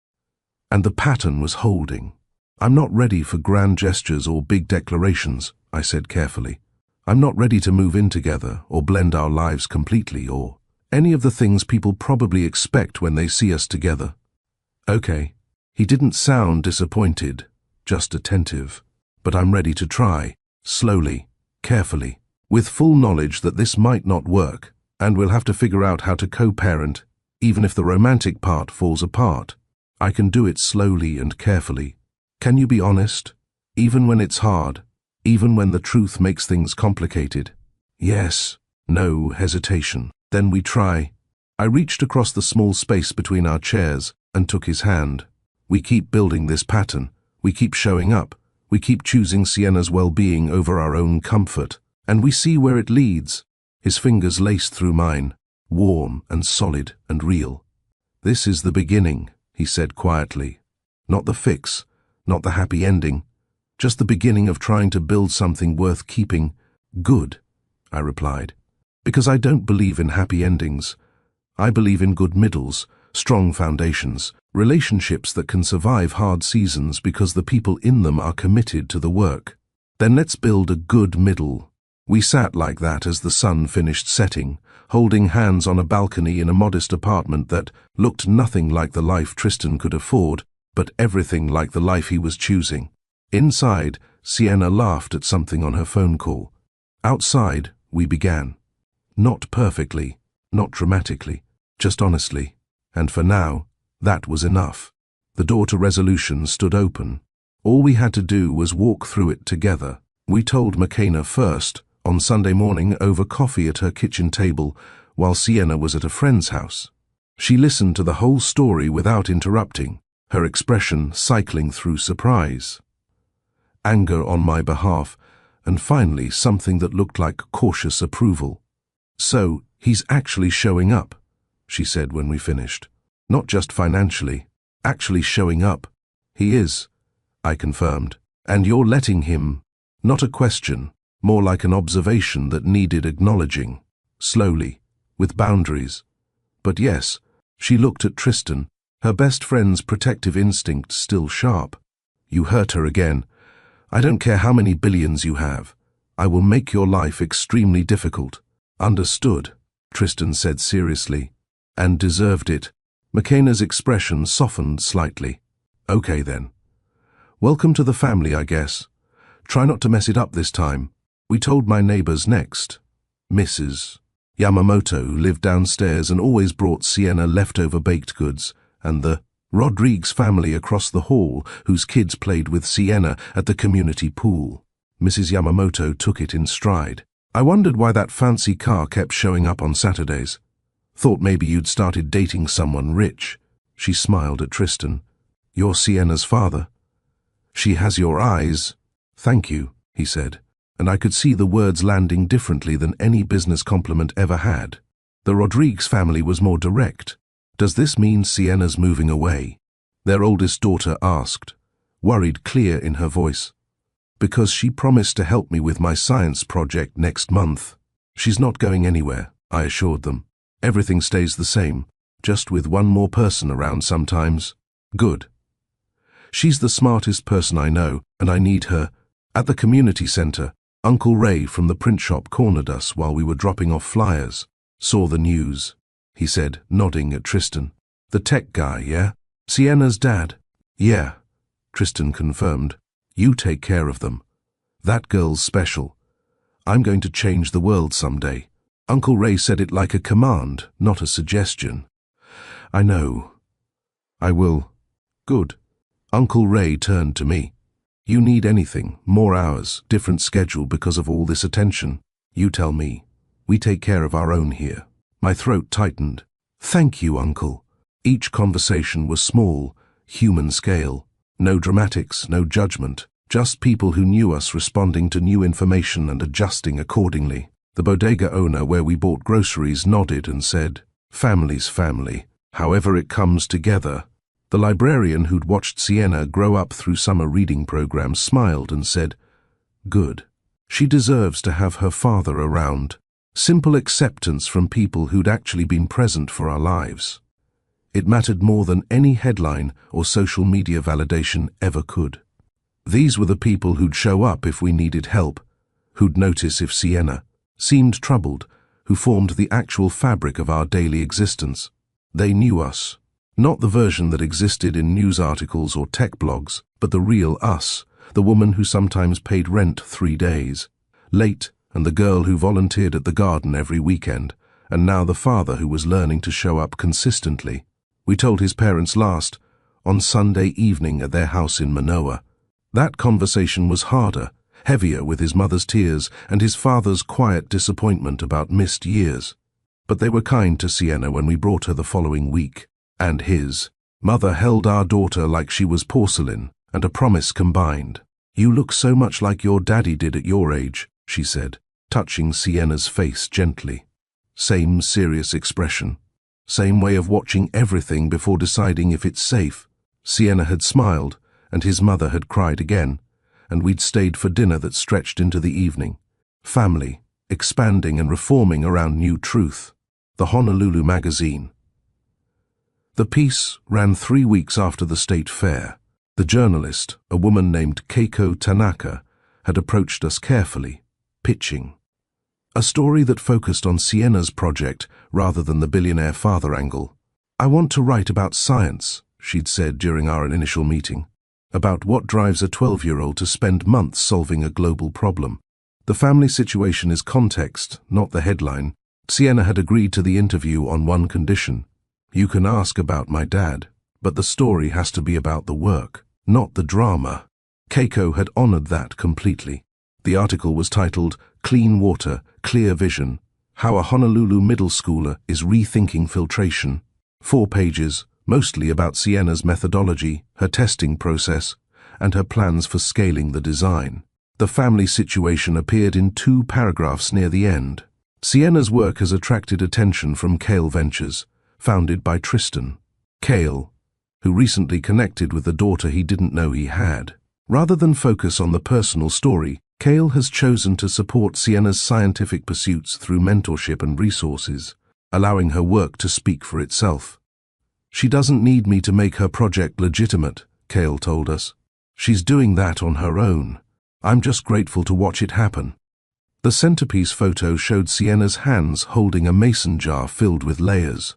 A: And the pattern was holding. I'm not ready for grand gestures or big declarations, I said carefully. I'm not ready to move in together or blend our lives completely or any of the things people probably expect when they see us together. Okay. He didn't sound disappointed, just attentive. But I'm ready to try, slowly, carefully, with full knowledge that this might not work, and we'll have to figure out how to co-parent, even if the romantic part falls apart. I can do it slowly and carefully. Can you be honest? Even when it's hard, even when the truth makes things complicated. Yes, no hesitation. Then we try. I reached across the small space between our chairs and took his hand. We keep building this pattern. We keep showing up. We keep choosing Sienna's well-being over our own comfort. And we see where it leads. His fingers laced through mine, warm and solid and real. This is the beginning, he said quietly. Not the fix, not the happy ending. Just the beginning of trying to build something worth keeping. Good, I replied. Because I don't believe in happy endings. I believe in good middles, strong foundations, relationships that can survive hard seasons because the people in them are committed to the work. Then let's build a good middle. We sat like that as the sun finished setting, holding hands on a balcony in a modest apartment that looked nothing like the life Tristan could afford, but everything like the life he was choosing. Inside, Sienna laughed at something on her phone call. Outside, we began. Not perfectly, not dramatically, just honestly. And for now, that was enough. The door to resolution stood open. All we had to do was walk through it together. We told McKenna first, on Sunday morning over coffee at her kitchen table, while Sienna was at a friend's house. She listened to the whole story without interrupting, her expression cycling through surprise, anger on my behalf, and finally something that looked like cautious approval. So, he's actually showing up, she said when we finished. Not just financially, actually showing up. He is, I confirmed. And you're letting him. Not a question, more like an observation that needed acknowledging. Slowly, with boundaries. But yes, she looked at Tristan, her best friend's protective instinct still sharp. You hurt her again. I don't care how many billions you have. I will make your life extremely difficult. Understood, Tristan said seriously. And deserved it. McKenna's expression softened slightly. Okay then. Welcome to the family, I guess. Try not to mess it up this time. We told my neighbors next. Mrs. Yamamoto, who lived downstairs and always brought Sienna leftover baked goods, and the Rodriguez family across the hall, whose kids played with Sienna at the community pool. Mrs. Yamamoto took it in stride. I wondered why that fancy car kept showing up on Saturdays. Thought maybe you'd started dating someone rich. She smiled at Tristan. You're Sienna's father. She has your eyes. Thank you, he said, and I could see the words landing differently than any business compliment ever had. The Rodriguez family was more direct. Does this mean Sienna's moving away? Their oldest daughter asked, worried clear in her voice. Because she promised to help me with my science project next month. She's not going anywhere, I assured them. Everything stays the same, just with one more person around sometimes. Good. She's the smartest person I know, and I need her. At the community center, Uncle Ray from the print shop cornered us while we were dropping off flyers. Saw the news, he said, nodding at Tristan. The tech guy, yeah? Sienna's dad? Yeah, Tristan confirmed. You take care of them. That girl's special. I'm going to change the world someday. Uncle Ray said it like a command, not a suggestion. I know. I will. Good. Uncle Ray turned to me. You need anything, more hours, different schedule because of all this attention. You tell me. We take care of our own here. My throat tightened. Thank you, Uncle. Each conversation was small, human scale. No dramatics, no judgment. Just people who knew us responding to new information and adjusting accordingly. The bodega owner where we bought groceries nodded and said, Family's family. However it comes together, The librarian who'd watched Sienna grow up through summer reading programs smiled and said, "Good. She deserves to have her father around." Simple acceptance from people who'd actually been present for our lives. It mattered more than any headline or social media validation ever could. These were the people who'd show up if we needed help, who'd notice if Sienna seemed troubled, who formed the actual fabric of our daily existence. They knew us. Not the version that existed in news articles or tech blogs, but the real us, the woman who sometimes paid rent 3 days late, and the girl who volunteered at the garden every weekend, and now the father who was learning to show up consistently. We told his parents last, on Sunday evening at their house in Manoa. That conversation was harder, heavier with his mother's tears and his father's quiet disappointment about missed years. But they were kind to Sienna when we brought her the following week. And his mother held our daughter like she was porcelain, and a promise combined. "You look so much like your daddy did at your age," she said, touching Sienna's face gently. Same serious expression. Same way of watching everything before deciding if it's safe. Sienna had smiled, and his mother had cried again, and we'd stayed for dinner that stretched into the evening. Family, expanding and reforming around new truth. The Honolulu Magazine. The piece ran 3 weeks after the state fair. The journalist, a woman named Keiko Tanaka, had approached us carefully, pitching a story that focused on Sienna's project rather than the billionaire father angle. "I want to write about science," she'd said during our initial meeting, "about what drives a 12-year-old to spend months solving a global problem. The family situation is context, not the headline." Sienna had agreed to the interview on one condition: "You can ask about my dad, but the story has to be about the work, not the drama." Keiko had honored that completely. The article was titled "Clean Water, Clear Vision: How a Honolulu Middle Schooler is Rethinking Filtration." 4 pages, mostly about Sienna's methodology, her testing process, and her plans for scaling the design. The family situation appeared in 2 paragraphs near the end. Sienna's work has attracted attention from Kale Ventures, founded by Tristan. Kale, who recently connected with the daughter he didn't know he had. Rather than focus on the personal story, Kale has chosen to support Sienna's scientific pursuits through mentorship and resources, allowing her work to speak for itself. "She doesn't need me to make her project legitimate," Kale told us. "She's doing that on her own. I'm just grateful to watch it happen." The centerpiece photo showed Sienna's hands holding a mason jar filled with layers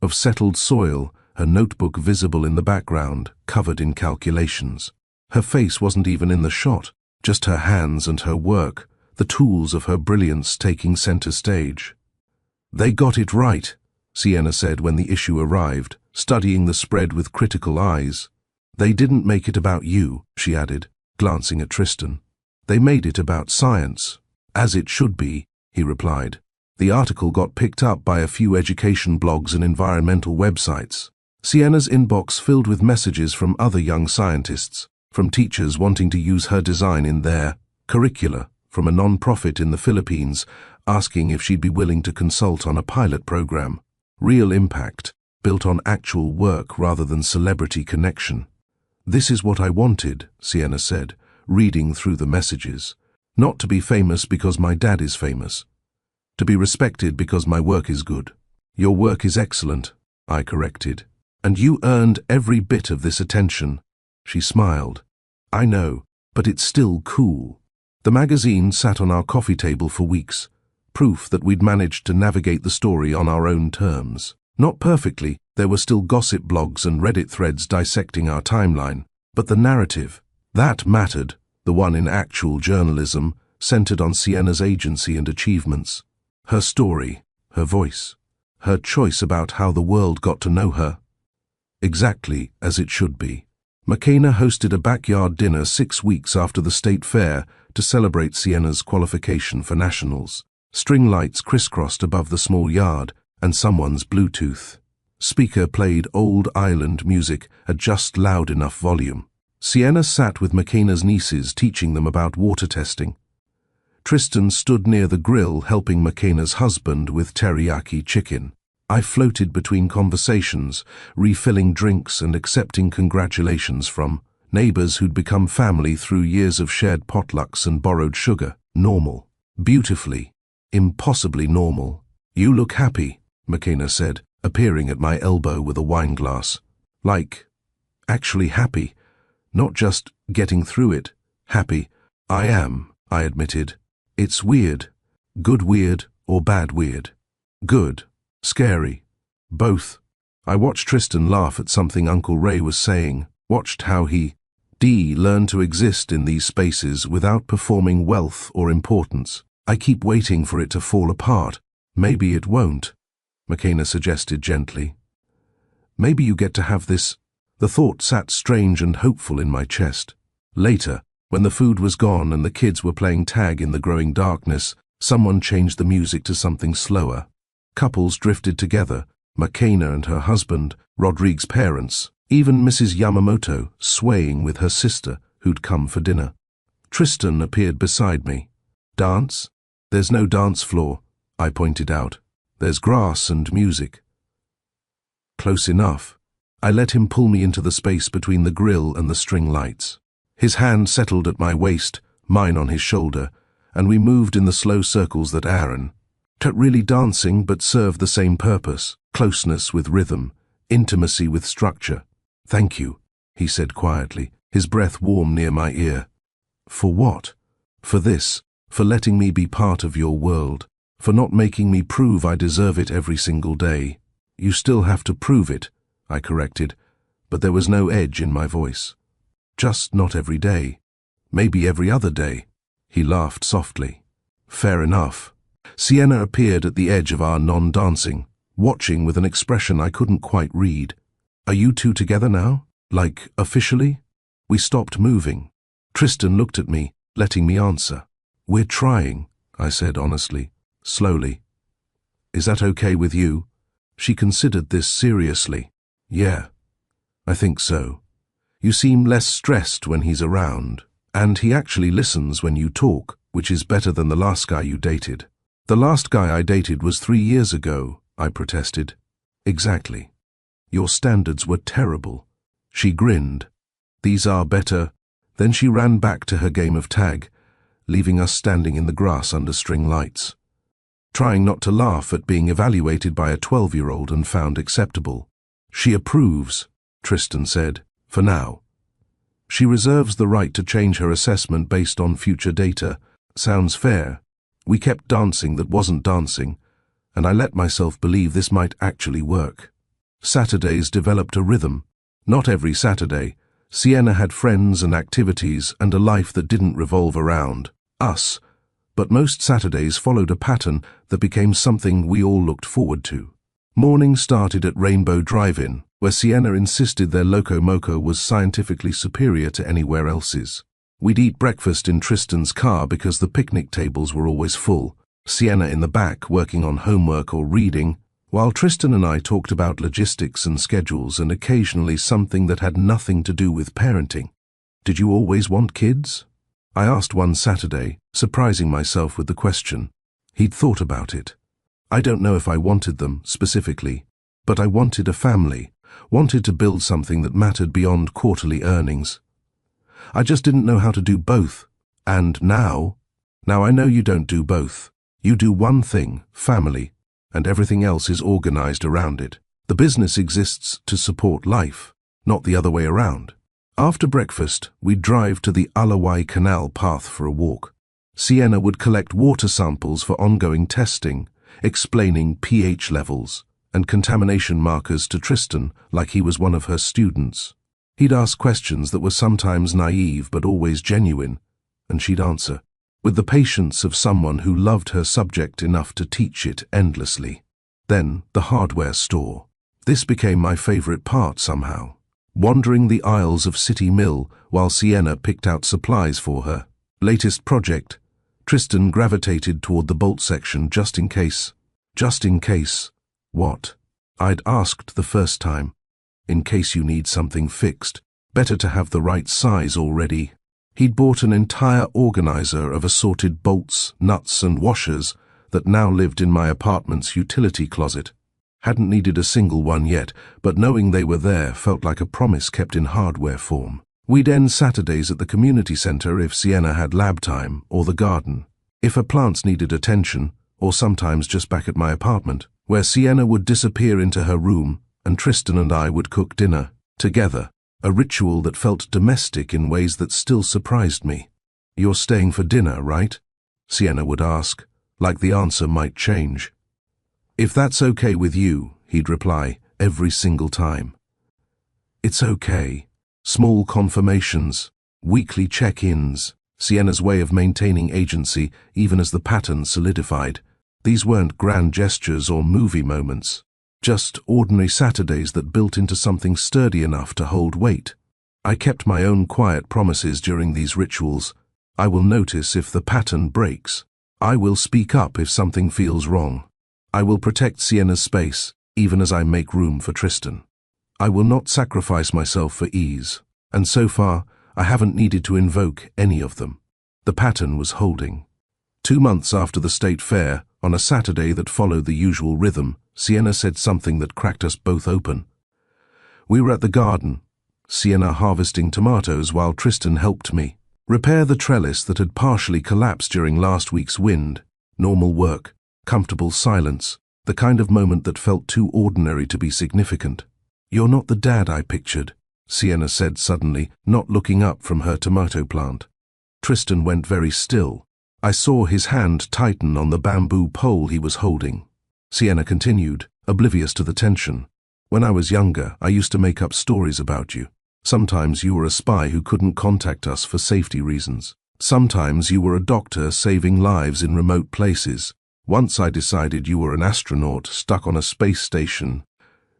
A: of settled soil, her notebook visible in the background, covered in calculations. Her face wasn't even in the shot, just her hands and her work, the tools of her brilliance taking center stage. "They got it right," Sienna said when the issue arrived, studying the spread with critical eyes. "They didn't make it about you," she added, glancing at Tristan. "They made it about science." "As it should be," he replied. The article got picked up by a few education blogs and environmental websites. Sienna's inbox filled with messages from other young scientists, from teachers wanting to use her design in their curricula, from a non-profit in the Philippines asking if she'd be willing to consult on a pilot program. Real impact, built on actual work rather than celebrity connection. "This is what I wanted," Sienna said, reading through the messages. "Not to be famous because my dad is famous. To be respected because my work is good." "Your work is excellent," I corrected. "And you earned every bit of this attention." She smiled. "I know, but it's still cool." The magazine sat on our coffee table for weeks, proof that we'd managed to navigate the story on our own terms. Not perfectly, there were still gossip blogs and Reddit threads dissecting our timeline, but the narrative, that mattered, the one in actual journalism, centered on Sienna's agency and achievements. Her story, her voice, her choice about how the world got to know her. Exactly as it should be. McKenna hosted a backyard dinner 6 weeks after the state fair to celebrate Sienna's qualification for nationals. String lights crisscrossed above the small yard, and someone's Bluetooth speaker played old island music at just loud enough volume. Sienna sat with McKenna's nieces, teaching them about water testing. Tristan stood near the grill helping McKenna's husband with teriyaki chicken. I floated between conversations, refilling drinks and accepting congratulations from neighbors who'd become family through years of shared potlucks and borrowed sugar. Normal. Beautifully, impossibly normal. "You look happy," McKenna said, appearing at my elbow with a wine glass. "Like, actually happy. Not just getting through it. Happy." "I am," I admitted. "It's weird. Good weird or bad weird?" "Good. Scary. Both." I watched Tristan laugh at something Uncle Ray was saying, watched how he learned to exist in these spaces without performing wealth or importance. "I keep waiting for it to fall apart." "Maybe it won't," McKenna suggested gently. "Maybe you get to have this." The thought sat strange and hopeful in my chest. Later, when the food was gone and the kids were playing tag in the growing darkness, someone changed the music to something slower. Couples drifted together, McKenna and her husband, Rodrigue's parents, even Mrs. Yamamoto swaying with her sister who'd come for dinner. Tristan appeared beside me. "Dance?" "There's no dance floor," I pointed out. "There's grass and music." "Close enough." I let him pull me into the space between the grill and the string lights. His hand settled at my waist, mine on his shoulder, and we moved in the slow circles that Aaron really dancing but served the same purpose, closeness with rhythm, intimacy with structure. "Thank you," he said quietly, his breath warm near my ear. "For what?" "For this, for letting me be part of your world, for not making me prove I deserve it every single day." "You still have to prove it," I corrected, but there was no edge in my voice. "Just not every day. Maybe every other day." He laughed softly. "Fair enough." Sienna appeared at the edge of our non-dancing, watching with an expression I couldn't quite read. "Are you two together now? Like, officially?" We stopped moving. Tristan looked at me, letting me answer. "We're trying," I said honestly, slowly. "Is that okay with you?" She considered this seriously. "Yeah, I think so. You seem less stressed when he's around, and he actually listens when you talk, which is better than the last guy you dated." "The last guy I dated was 3 years ago," I protested. "Exactly. Your standards were terrible." She grinned. "These are better." Then she ran back to her game of tag, leaving us standing in the grass under string lights. Trying not to laugh at being evaluated by a 12-year-old and found acceptable. "She approves," Tristan said, "for now. She reserves the right to change her assessment based on future data. Sounds fair." We kept dancing that wasn't dancing, and I let myself believe this might actually work. Saturdays developed a rhythm. Not every Saturday. Sienna had friends and activities and a life that didn't revolve around us, but most Saturdays followed a pattern that became something we all looked forward to. Morning started at Rainbow Drive-In, where Sienna insisted their Loco Moco was scientifically superior to anywhere else's. We'd eat breakfast in Tristan's car because the picnic tables were always full, Sienna in the back working on homework or reading, while Tristan and I talked about logistics and schedules and occasionally something that had nothing to do with parenting. "Did you always want kids?" I asked one Saturday, surprising myself with the question. He'd thought about it. "I don't know if I wanted them, specifically, but I wanted a family, wanted to build something that mattered beyond quarterly earnings. I just didn't know how to do both. And now I know you don't do both. You do one thing, family, and everything else is organized around it. The business exists to support life, not the other way around." After breakfast, we'd drive to the Alawai Canal path for a walk. Sienna would collect water samples for ongoing testing, explaining pH levels and contamination markers to Tristan like he was one of her students. He'd ask questions that were sometimes naive but always genuine, and she'd answer, with the patience of someone who loved her subject enough to teach it endlessly. Then, the hardware store. This became my favorite part somehow. Wandering the aisles of City Mill while Sienna picked out supplies for her latest project, Tristan gravitated toward the bolt section just in case. Just in case. What? I'd asked the first time. In case you need something fixed. Better to have the right size already. He'd bought an entire organizer of assorted bolts, nuts and washers that now lived in my apartment's utility closet. Hadn't needed a single one yet, but knowing they were there felt like a promise kept in hardware form. We'd end Saturdays at the community center if Sienna had lab time, or the garden, if her plants needed attention, or sometimes just back at my apartment, where Sienna would disappear into her room and Tristan and I would cook dinner together, a ritual that felt domestic in ways that still surprised me. "You're staying for dinner, right?" Sienna would ask, like the answer might change. "If that's okay with you," he'd reply every single time. "It's okay." Small confirmations, weekly check-ins, Sienna's way of maintaining agency even as the pattern solidified. These weren't grand gestures or movie moments, just ordinary Saturdays that built into something sturdy enough to hold weight. I kept my own quiet promises during these rituals. I will notice if the pattern breaks. I will speak up if something feels wrong. I will protect Sienna's space, even as I make room for Tristan. I will not sacrifice myself for ease, and so far, I haven't needed to invoke any of them. The pattern was holding. 2 months after the state fair, on a Saturday that followed the usual rhythm, Sienna said something that cracked us both open. We were at the garden, Sienna harvesting tomatoes while Tristan helped me repair the trellis that had partially collapsed during last week's wind. Normal work, comfortable silence, the kind of moment that felt too ordinary to be significant. "You're not the dad I pictured," Sienna said suddenly, not looking up from her tomato plant. Tristan went very still. I saw his hand tighten on the bamboo pole he was holding. Sienna continued, oblivious to the tension. "When I was younger, I used to make up stories about you. Sometimes you were a spy who couldn't contact us for safety reasons. Sometimes you were a doctor saving lives in remote places. Once I decided you were an astronaut stuck on a space station."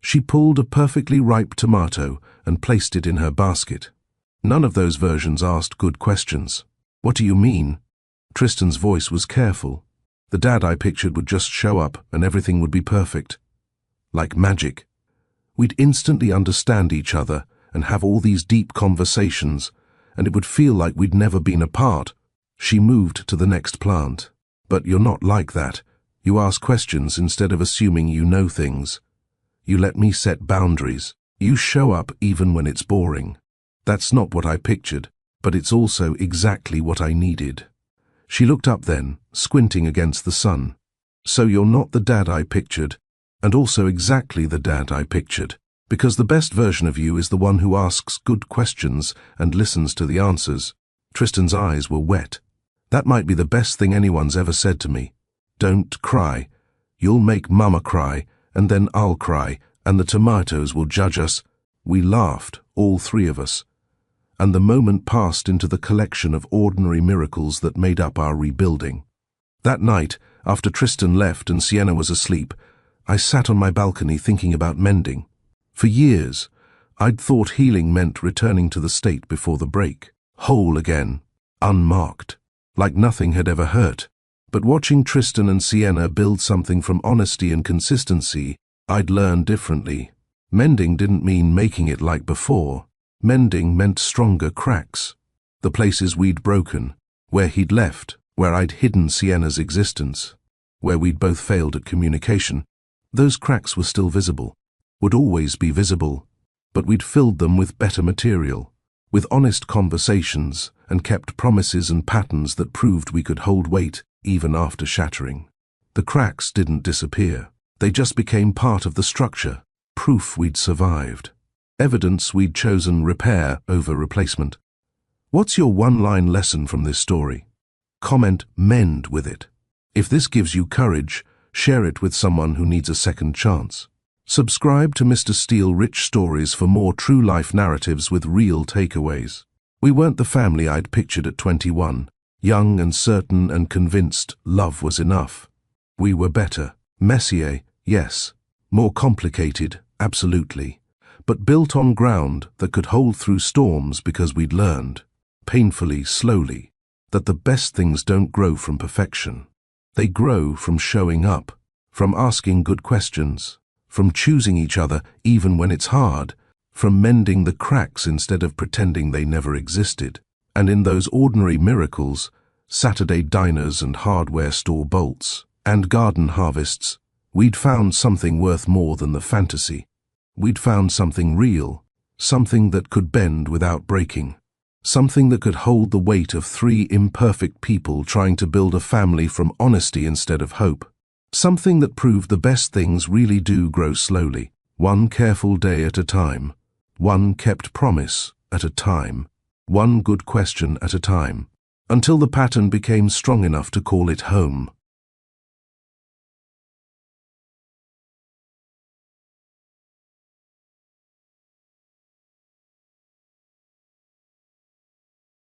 A: She pulled a perfectly ripe tomato and placed it in her basket. None of those versions asked good questions. "What do you mean?" Tristan's voice was careful. "The dad I pictured would just show up and everything would be perfect. Like magic. We'd instantly understand each other and have all these deep conversations, and it would feel like we'd never been apart." She moved to the next plant. "But you're not like that. You ask questions instead of assuming you know things. You let me set boundaries. You show up even when it's boring. That's not what I pictured, but it's also exactly what I needed." She looked up then, squinting against the sun. "So you're not the dad I pictured, and also exactly the dad I pictured, because the best version of you is the one who asks good questions and listens to the answers." Tristan's eyes were wet. "That might be the best thing anyone's ever said to me. Don't cry. You'll make Mama cry, and then I'll cry, and the tomatoes will judge us." We laughed, all three of us, and the moment passed into the collection of ordinary miracles that made up our rebuilding. That night, after Tristan left and Sienna was asleep, I sat on my balcony thinking about mending. For years, I'd thought healing meant returning to the state before the break, whole again, unmarked, like nothing had ever hurt. But watching Tristan and Sienna build something from honesty and consistency, I'd learned differently. Mending didn't mean making it like before. Mending meant stronger cracks. The places we'd broken, where he'd left, where I'd hidden Sienna's existence, where we'd both failed at communication, those cracks were still visible, would always be visible, but we'd filled them with better material, with honest conversations, and kept promises and patterns that proved we could hold weight even after shattering. The cracks didn't disappear. They just became part of the structure, proof we'd survived, evidence we'd chosen repair over replacement. What's your one-line lesson from this story? Comment "mend" with it. If this gives you courage, share it with someone who needs a second chance. Subscribe to Mr. Steele Rich Stories for more true-life narratives with real takeaways. We weren't the family I'd pictured at 21, young and certain and convinced love was enough. We were better, messier, yes, more complicated, absolutely, but built on ground that could hold through storms because we'd learned, painfully, slowly, that the best things don't grow from perfection. They grow from showing up, from asking good questions, from choosing each other even when it's hard, from mending the cracks instead of pretending they never existed. And in those ordinary miracles, Saturday diners and hardware store bolts, and garden harvests, We'd found something worth more than the fantasy. We'd found something real, something that could bend without breaking, something that could hold the weight of three imperfect people trying to build a family from honesty instead of hope. Something that proved the best things really do grow slowly, one careful day at a time, one kept promise at a time, one good question at a time, until the pattern became strong enough to call it home.